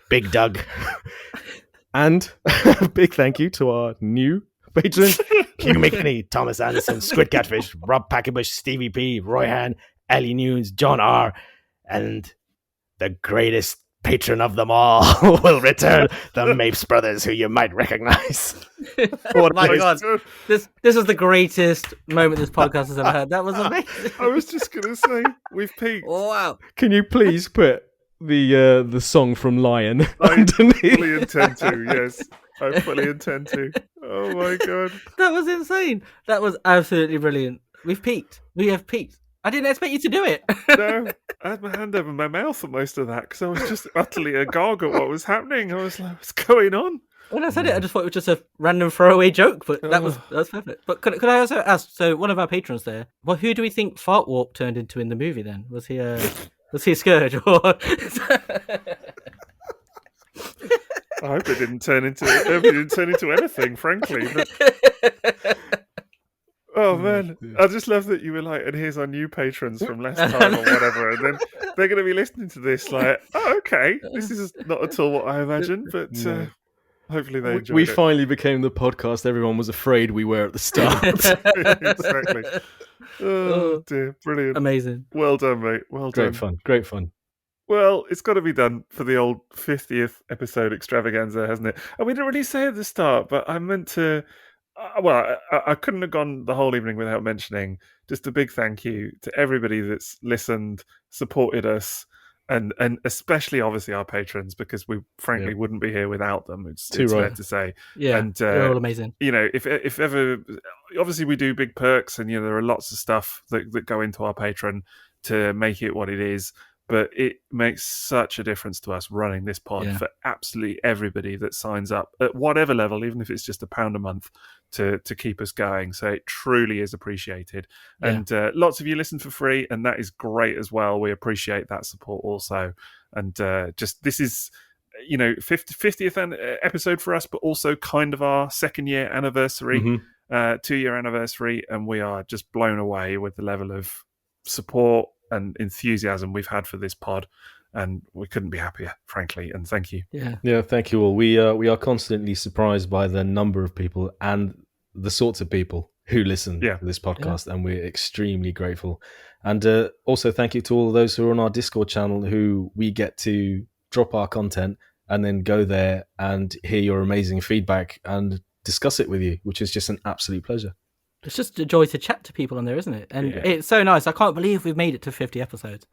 Big Doug, and a big thank you to our new patron, Hugh McKinney, Thomas Anderson, Squid Catfish, Rob Packerbush, Stevie P, Roy Han, Ellie Nunes, John R, and the greatest patron of them all will return, the M.A.S.K brothers, who you might recognize. Oh my God, this is the greatest moment this podcast has ever had. That was amazing. I was just gonna say we've peaked. Wow. Can you please put the song from Lion I underneath? fully intend to. Yes, I fully intend to. Oh my God, That was insane. That was absolutely brilliant. We've peaked. We have peaked. I didn't expect you to do it. No, I had my hand over my mouth for most of that because I was just utterly agog at what was happening. I was like, what's going on? When I said it, I just thought it was just a random throwaway joke, but that's perfect. But could I also ask? So one of our patrons there. Well, who do we think Fart Warp turned into in the movie? Then was he a scourge or? I hope it didn't turn into anything, frankly. But... Oh man, I just love that you were like, and here's our new patrons from last time or whatever, and then they're going to be listening to this like, oh, okay, this is not at all what I imagined, but hopefully they enjoyed it. We finally became the podcast everyone was afraid we were at the start. Exactly. Oh dear, brilliant. Amazing. Well done, mate. Well done. Great fun. Well, it's got to be done for the old 50th episode extravaganza, hasn't it? And we didn't really say at the start, but I meant to... I couldn't have gone the whole evening without mentioning just a big thank you to everybody that's listened, supported us, and especially, obviously, our patrons, because we frankly wouldn't be here without them. It's fair to say. Yeah, and they're all amazing. You know, if ever... Obviously, we do big perks, and there are lots of stuff that go into our Patreon to make it what it is. But it makes such a difference to us running this pod for absolutely everybody that signs up at whatever level, even if it's just £1 a month to keep us going. So it truly is appreciated. Yeah. And lots of you listen for free, and that is great as well. We appreciate that support also. And this is, 50th episode for us, but also kind of our 2nd year anniversary, 2-year anniversary. And we are just blown away with the level of support and enthusiasm we've had for this pod, and we couldn't be happier, frankly. And thank you. Yeah, thank you all. We are constantly surprised by the number of people and the sorts of people who listen to this podcast, and we're extremely grateful. And also thank you to all of those who are on our Discord channel, who we get to drop our content and then go there and hear your amazing feedback and discuss it with you, which is just an absolute pleasure. It's just a joy to chat to people on there, isn't it? And it's so nice. I can't believe we've made it to 50 episodes.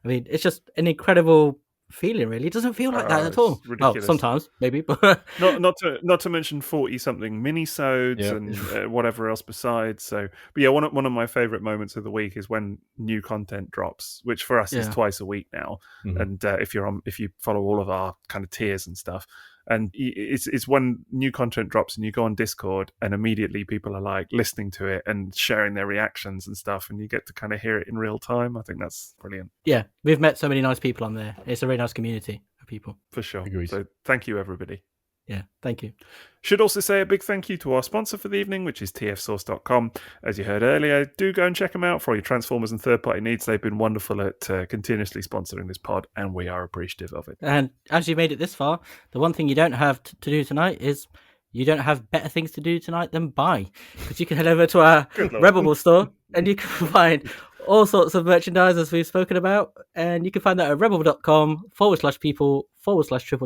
I mean, it's just an incredible feeling, really. It doesn't feel like that at all. Ridiculous. Well, sometimes, maybe. But not to mention 40-something minisodes and whatever else besides. So, but yeah, one of my favourite moments of the week is when new content drops, which for us is twice a week now. Mm-hmm. And if you follow all of our kind of tiers and stuff, and it's when new content drops and you go on Discord and immediately people are like listening to it and sharing their reactions and stuff, and you get to kind of hear it in real time. I think that's brilliant. Yeah, we've met so many nice people on there. It's a very nice community of people. For sure. Agreed. So thank you, everybody. Yeah, thank you. Should also say a big thank you to our sponsor for the evening, which is TFSauce.com. As you heard earlier, do go and check them out for all your Transformers and third-party needs. They've been wonderful at continuously sponsoring this pod, and we are appreciative of it. And as you made it this far, the one thing you don't have to do tonight is you don't have better things to do tonight than buy. Because you can head over to our Rebel store, and you can find all sorts of merchandise as we've spoken about, and you can find that at rebel.com/people/triple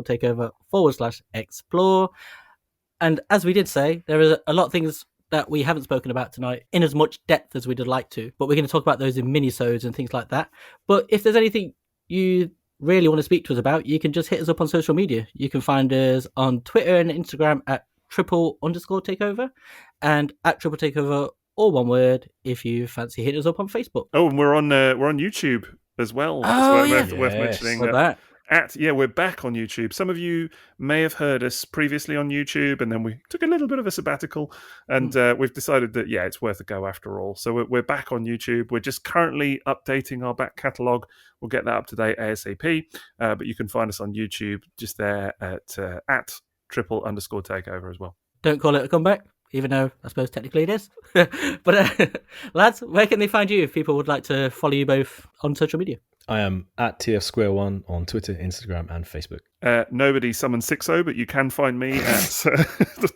takeover/explore. And as we did say, there are a lot of things that we haven't spoken about tonight in as much depth as we'd like to, but we're going to talk about those in minisodes and things like that. But if there's anything you really want to speak to us about, you can just hit us up on social media. You can find us on Twitter and Instagram at _takeover and at triple takeover, all one word, if you fancy hitting us up on Facebook. Oh, and we're on YouTube as well. Worth mentioning that. We're back on YouTube. Some of you may have heard us previously on YouTube, and then we took a little bit of a sabbatical, and we've decided that it's worth a go after all. So we're back on YouTube. We're just currently updating our back catalogue. We'll get that up to date ASAP. But you can find us on YouTube just there at @triple_takeover as well. Don't call it a comeback, even though I suppose technically it is. But lads, where can they find you if people would like to follow you both on social media? I am at TFsquareone on Twitter, Instagram, and Facebook. Nobody summons Sixo, but you can find me at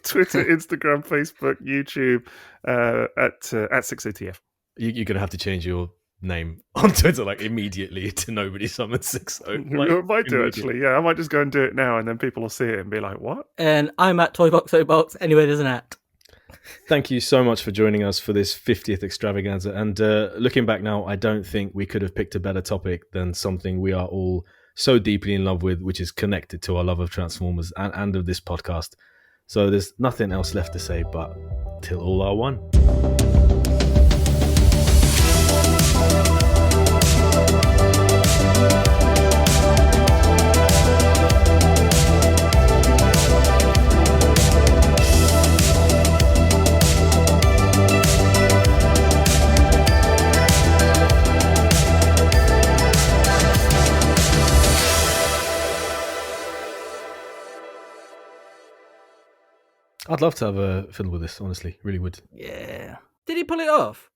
Twitter, Instagram, Facebook, YouTube, at Sixo TF. You're going to have to change your name on Twitter immediately to Nobody Summons Sixo. I might do, actually. Yeah, I might just go and do it now, and then people will see it and be like, what? And I'm at Toybox Soapbox. Anyway, there's an at. Thank you so much for joining us for this 50th extravaganza. And looking back now, I don't think we could have picked a better topic than something we are all so deeply in love with, which is connected to our love of Transformers and of this podcast. So there's nothing else left to say but till all are one. I'd love to have a fiddle with this, honestly. Really would. Yeah. Did he pull it off?